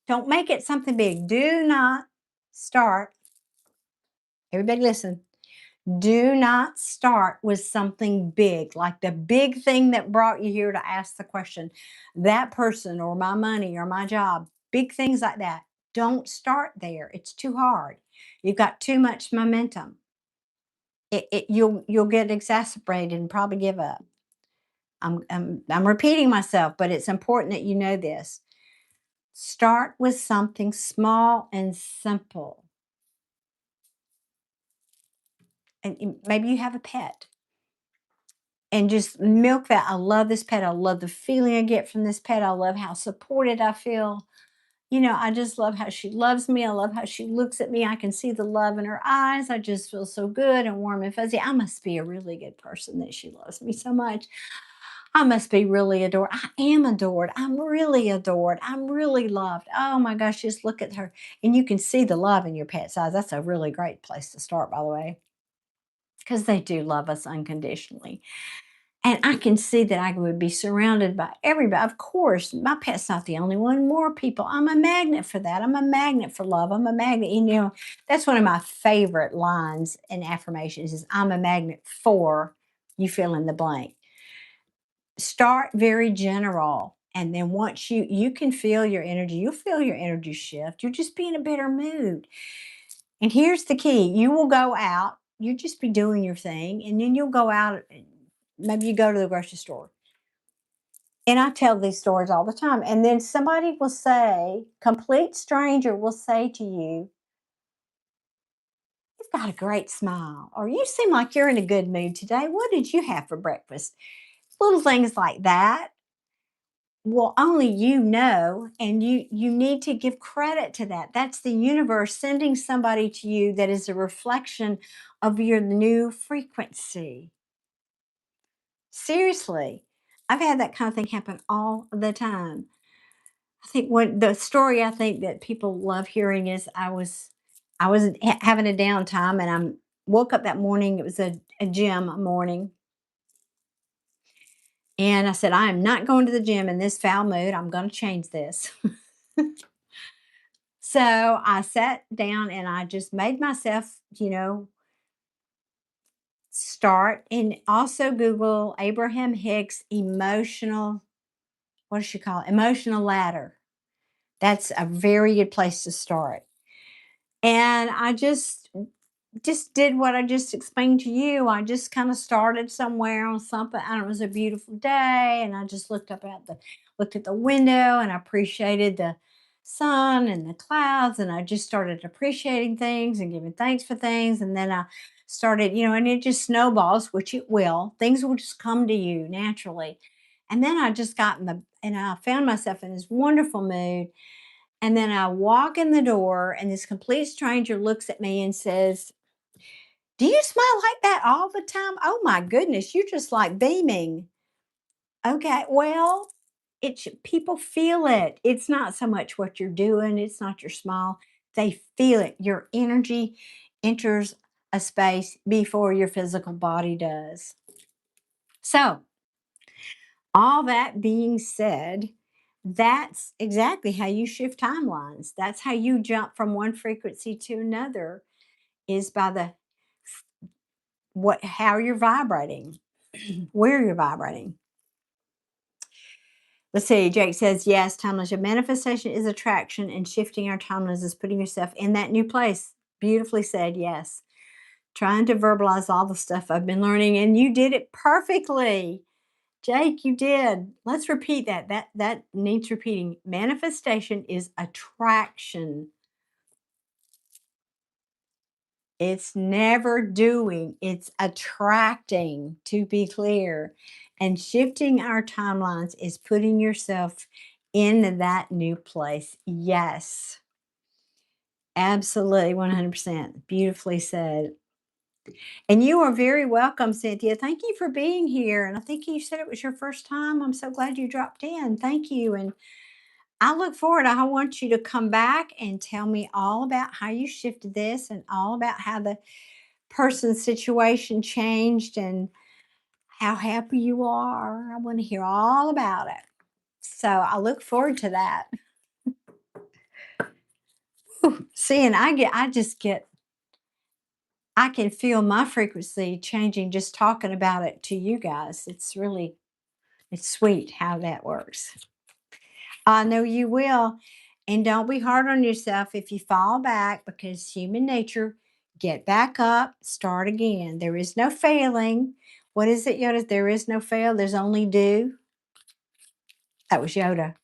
Don't make it something big. Do not start. Everybody listen. Do not start with something big, like the big thing that brought you here to ask the question, that person or my money or my job, big things like that. Don't start there. It's too hard. You've got too much momentum. You'll get exasperated and probably give up. I'm repeating myself, but it's important that you know this. Start with something small and simple. And maybe you have a pet, and just milk that. I love this pet. I love the feeling I get from this pet. I love how supported I feel. I just love how she loves me. I love how she looks at me. I can see the love in her eyes. I just feel so good and warm and fuzzy. I must be a really good person that she loves me so much. I must be really adored. I am adored. I'm really adored. I'm really loved. Oh my gosh, just look at her. And you can see the love in your pet's eyes. That's a really great place to start, by the way, because they do love us unconditionally. And I can see that I would be surrounded by everybody. Of course, my pet's not the only one. More people. I'm a magnet for that. I'm a magnet for love. I'm a magnet. That's one of my favorite lines in affirmations is I'm a magnet for you fill in the blank. Start very general. And then once you can feel your energy, you'll feel your energy shift. You'll just be in a better mood. And here's the key. You will go out, you just be doing your thing, and then you'll go out. Maybe you go to the grocery store. And I tell these stories all the time. And then somebody will say, complete stranger will say to you, you've got a great smile, or you seem like you're in a good mood today. What did you have for breakfast? little things like that. Well, only you know, and you need to give credit to that. That's the universe sending somebody to you that is a reflection of your new frequency. Seriously. I've had that kind of thing happen all the time. I think what the story I think that people love hearing is I was having a downtime and I woke up that morning. It was a gym morning. And I said, I am not going to the gym in this foul mood. I'm going to change this. So I sat down and I just made myself, start and also Google Abraham Hicks emotional, what does she call it? Emotional ladder. That's a very good place to start. And I just did what I just explained to you. I just kind of started somewhere on something. I don't know, it was a beautiful day, and I just looked at the window and I appreciated the sun and the clouds, and I just started appreciating things and giving thanks for things. And then I started, and it just snowballs, which it will. Things will just come to you naturally. And then I just got in the and I found myself in this wonderful mood. And then I walk in the door, and this complete stranger looks at me and says, "Do you smile like that all the time? Oh my goodness, you're just like beaming." Okay, well, people feel it. It's not so much what you're doing, it's not your smile. They feel it. Your energy enters a space before your physical body does. So, all that being said, that's exactly how you shift timelines. That's how you jump from one frequency to another is by the what how you're vibrating, where you're vibrating. Let's see. Jake says, yes, timeless. Your manifestation is attraction, and shifting our timelines is putting yourself in that new place. Beautifully said, yes. Trying to verbalize all the stuff I've been learning, and you did it perfectly. Jake, you did. Let's repeat that. That needs repeating. Manifestation is attraction. It's never doing, it's attracting, to be clear. And shifting our timelines is putting yourself in that new place. Yes, absolutely, 100%. Beautifully said. And you are very welcome, Cynthia. Thank you for being here. And I think you said it was your first time. I'm so glad you dropped in. Thank you. And I look forward. I want you to come back and tell me all about how you shifted this and all about how the person's situation changed and how happy you are. I want to hear all about it. So I look forward to that. Whew. See, and I can feel my frequency changing just talking about it to you guys. It's sweet how that works. I know you will. And don't be hard on yourself if you fall back because human nature, get back up, start again. There is no failing. What is it, Yoda? There is no fail, there's only do. That was Yoda.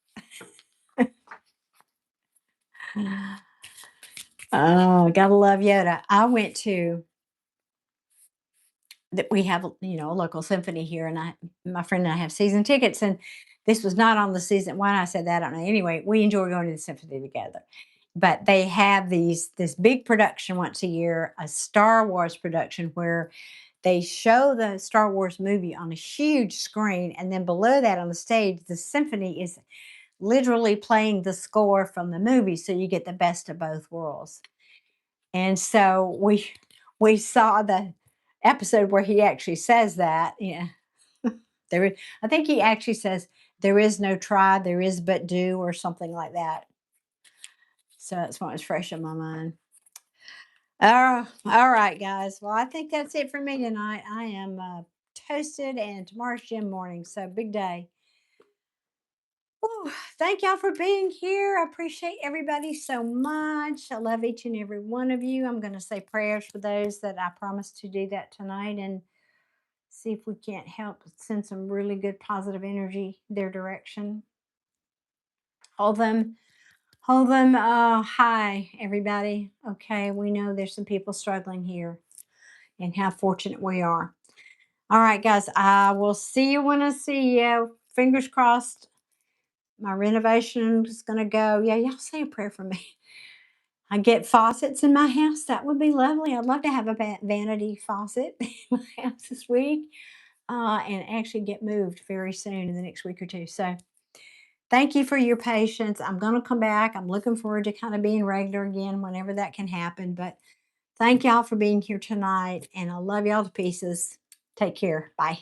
Oh, gotta love Yoda. I went to that we have, a local symphony here, and my friend and I have season tickets, and this was not on the season. Why I said that, I don't know. Anyway, we enjoy going to the symphony together. But they have this big production once a year, a Star Wars production where they show the Star Wars movie on a huge screen, and then below that on the stage, the symphony is literally playing the score from the movie, so you get the best of both worlds. And so we saw the episode where he actually says that. Yeah. I think he actually says there is no try, there is but do, or something like that. So that's what was fresh in my mind. All right, guys. Well, I think that's it for me tonight. I am toasted, and tomorrow's gym morning, so big day. Whew, thank y'all for being here. I appreciate everybody so much. I love each and every one of you. I'm going to say prayers for those that I promised to do that tonight and see if we can't help send some really good positive energy their direction. Hold them, hold them high, everybody. Okay, we know there's some people struggling here and how fortunate we are. All right, guys. I will see you when I see you. Fingers crossed. My renovation is going to go. Yeah, y'all say a prayer for me. I get faucets in my house. That would be lovely. I'd love to have a vanity faucet in my house this week, and actually get moved very soon in the next week or two. So thank you for your patience. I'm going to come back. I'm looking forward to kind of being regular again whenever that can happen. But thank y'all for being here tonight, and I love y'all to pieces. Take care. Bye.